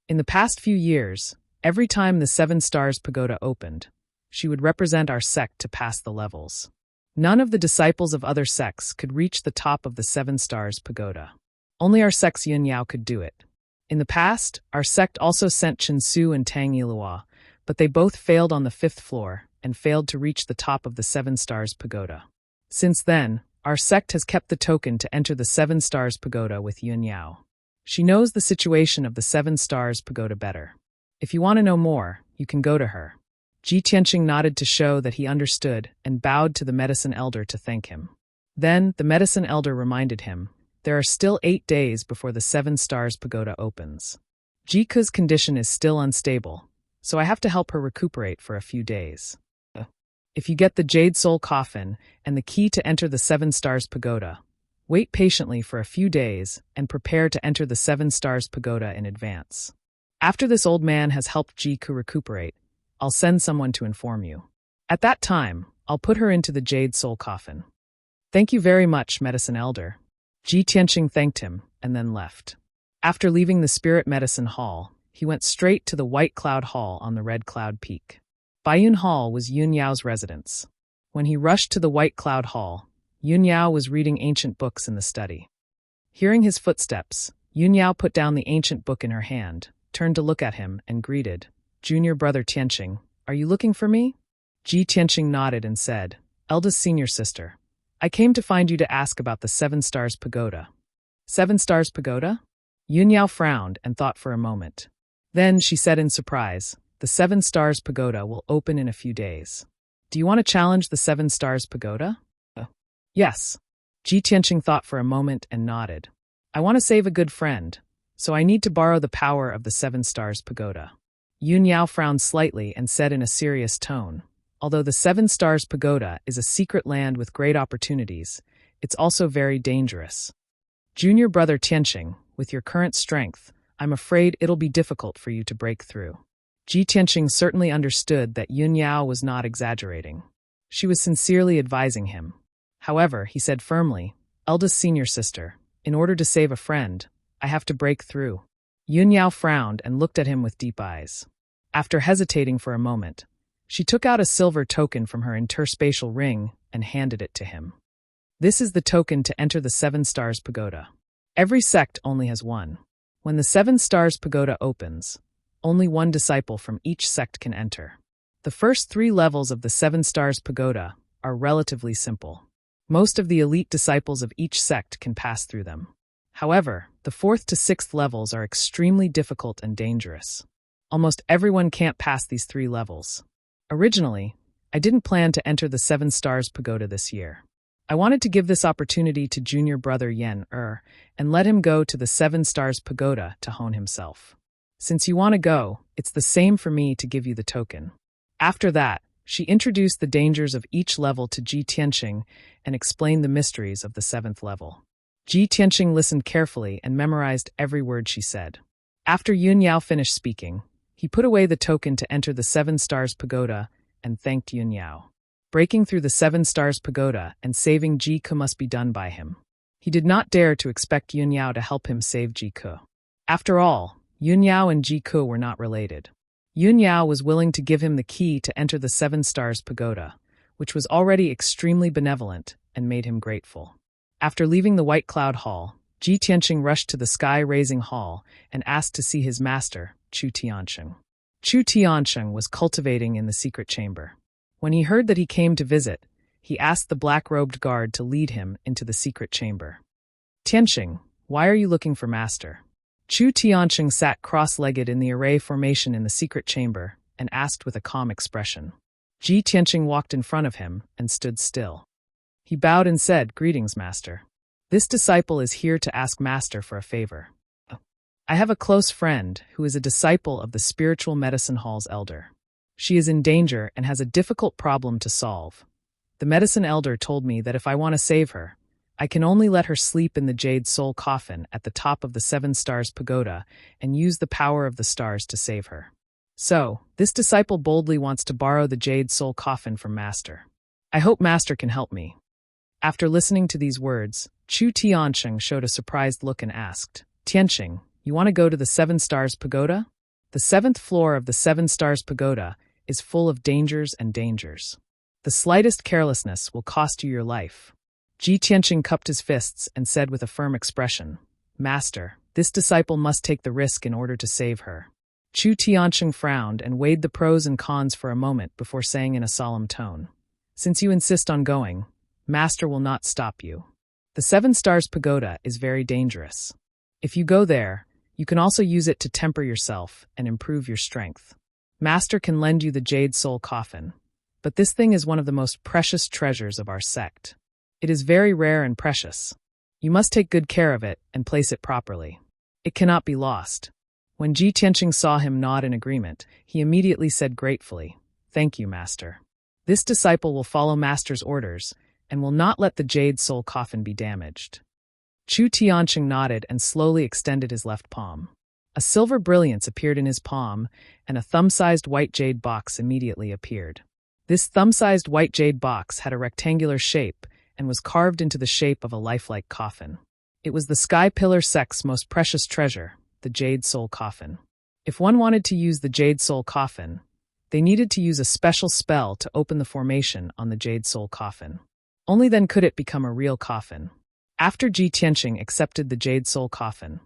In the past few years, every time the 7 Stars Pagoda opened, she would represent our sect to pass the levels. None of the disciples of other sects could reach the top of the 7 Stars Pagoda. Only our sect's Yun Yao could do it. In the past, our sect also sent Chen Su and Tang Yilua, but they both failed on the 5th floor and failed to reach the top of the 7 Stars Pagoda. Since then, our sect has kept the token to enter the 7 Stars Pagoda with Yun Yao. She knows the situation of the 7 Stars Pagoda better. If you want to know more, you can go to her." Ji Tianqing nodded to show that he understood and bowed to the medicine elder to thank him. Then, the medicine elder reminded him, there are still 8 days before the 7 Stars Pagoda opens. Jiku's condition is still unstable, so I have to help her recuperate for a few days. If you get the Jade Soul Coffin and the key to enter the 7 Stars Pagoda, wait patiently for a few days and prepare to enter the 7 Stars Pagoda in advance. After this old man has helped Jiku recuperate, I'll send someone to inform you. At that time, I'll put her into the Jade Soul Coffin." "Thank you very much, medicine elder." Ji Tianqing thanked him and then left. After leaving the Spirit Medicine Hall, he went straight to the White Cloud Hall on the Red Cloud Peak. Baiyun Hall was Yun Yao's residence. When he rushed to the White Cloud Hall, Yun Yao was reading ancient books in the study. Hearing his footsteps, Yun Yao put down the ancient book in her hand, turned to look at him, and greeted, "Junior brother Tianqing, are you looking for me?" Ji Tianqing nodded and said, "Eldest senior sister, I came to find you to ask about the 7 Stars Pagoda." "7 Stars Pagoda?" Yun Yao frowned and thought for a moment. Then she said in surprise, "The 7 Stars Pagoda will open in a few days. Do you want to challenge the 7 Stars Pagoda?" "Yes." Ji Tianqing thought for a moment and nodded. "I want to save a good friend, so I need to borrow the power of the 7 Stars Pagoda." Yun Yao frowned slightly and said in a serious tone, "Although the 7 Stars Pagoda is a secret land with great opportunities, it's also very dangerous. Junior brother Tianqing, with your current strength, I'm afraid it'll be difficult for you to break through." Ji Tianqing certainly understood that Yun Yao was not exaggerating. She was sincerely advising him. However, he said firmly, "Eldest senior sister, in order to save a friend, I have to break through." Yun Yao frowned and looked at him with deep eyes. After hesitating for a moment, she took out a silver token from her interspatial ring and handed it to him. "This is the token to enter the 7 Stars Pagoda. Every sect only has one. When the 7 Stars Pagoda opens, only one disciple from each sect can enter. The first 3 levels of the 7 Stars Pagoda are relatively simple. Most of the elite disciples of each sect can pass through them. However, the 4th to 6th levels are extremely difficult and dangerous. Almost everyone can't pass these 3 levels. Originally, I didn't plan to enter the 7 Stars Pagoda this year. I wanted to give this opportunity to junior brother Yen and let him go to the 7 Stars Pagoda to hone himself. Since you want to go, it's the same for me to give you the token. After that, she introduced the dangers of each level to Ji Tianqing and explained the mysteries of the 7th level. Ji Tianqing listened carefully and memorized every word she said. After Yun Yao finished speaking, he put away the token to enter the 7 Stars Pagoda and thanked Yun Yao. Breaking through the 7 Stars Pagoda and saving Ji Ke must be done by him. He did not dare to expect Yun Yao to help him save Ji Ke. After all, Yun Yao and Ji Ke were not related. Yun Yao was willing to give him the key to enter the 7 Stars Pagoda, which was already extremely benevolent and made him grateful. After leaving the White Cloud Hall, Ji Tianqing rushed to the Sky-Raising Hall and asked to see his master, Chu Tianqing. Chu Tianqing was cultivating in the secret chamber. When he heard that he came to visit, he asked the black-robed guard to lead him into the secret chamber. Tianqing, why are you looking for master? Chu Tianqing sat cross-legged in the array formation in the secret chamber and asked with a calm expression. Ji Tianqing walked in front of him and stood still. He bowed and said, "Greetings, master. This disciple is here to ask master for a favor. I have a close friend who is a disciple of the Spiritual Medicine Hall's elder. She is in danger and has a difficult problem to solve. The medicine elder told me that if I want to save her, I can only let her sleep in the Jade Soul coffin at the top of the 7 Stars Pagoda and use the power of the stars to save her. So, this disciple boldly wants to borrow the Jade Soul coffin from master. I hope master can help me." After listening to these words, Chu Tianqing showed a surprised look and asked, "Tianqing, you want to go to the 7 Stars Pagoda? The 7th floor of the 7 Stars Pagoda is full of dangers and dangers. The slightest carelessness will cost you your life." Ji Tianqing cupped his fists and said with a firm expression, "Master, this disciple must take the risk in order to save her." Chu Tianqing frowned and weighed the pros and cons for a moment before saying in a solemn tone, "Since you insist on going, master will not stop you. The 7 Stars Pagoda is very dangerous. If you go there, you can also use it to temper yourself and improve your strength. Master can lend you the Jade Soul coffin, but this thing is one of the most precious treasures of our sect. It is very rare and precious. You must take good care of it and place it properly. It cannot be lost." When Ji Tianqing saw him nod in agreement, he immediately said gratefully, "Thank you, master. This disciple will follow master's orders and will not let the Jade Soul coffin be damaged." Chu Tianqing nodded and slowly extended his left palm. A silver brilliance appeared in his palm, and a thumb-sized white jade box immediately appeared. This thumb-sized white jade box had a rectangular shape and was carved into the shape of a lifelike coffin. It was the Sky Pillar sect's most precious treasure, the Jade Soul coffin. If one wanted to use the Jade Soul coffin, they needed to use a special spell to open the formation on the Jade Soul coffin. Only then could it become a real coffin. After Ji Tianqing accepted the Jade Soul coffin,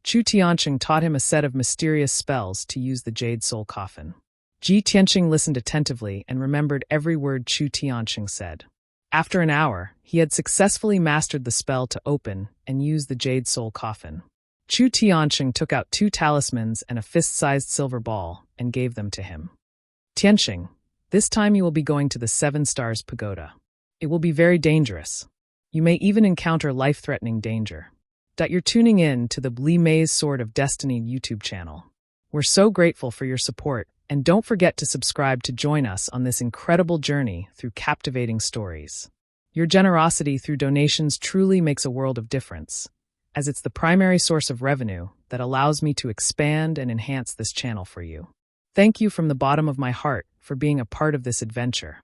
Chu Tianqing taught him a set of mysterious spells to use the Jade Soul coffin. Ji Tianqing listened attentively and remembered every word Chu Tianqing said. After an hour, he had successfully mastered the spell to open and use the Jade Soul coffin. Chu Tianqing took out 2 talismans and a fist-sized silver ball and gave them to him. "Tianqing, this time you will be going to the 7 Stars Pagoda. It will be very dangerous. You may even encounter life-threatening danger. You're tuning in to the Li Mei's Sword of Destiny YouTube channel. We're so grateful for your support, and don't forget to subscribe to join us on this incredible journey through captivating stories. Your generosity through donations truly makes a world of difference, as it's the primary source of revenue that allows me to expand and enhance this channel for you. Thank you from the bottom of my heart for being a part of this adventure.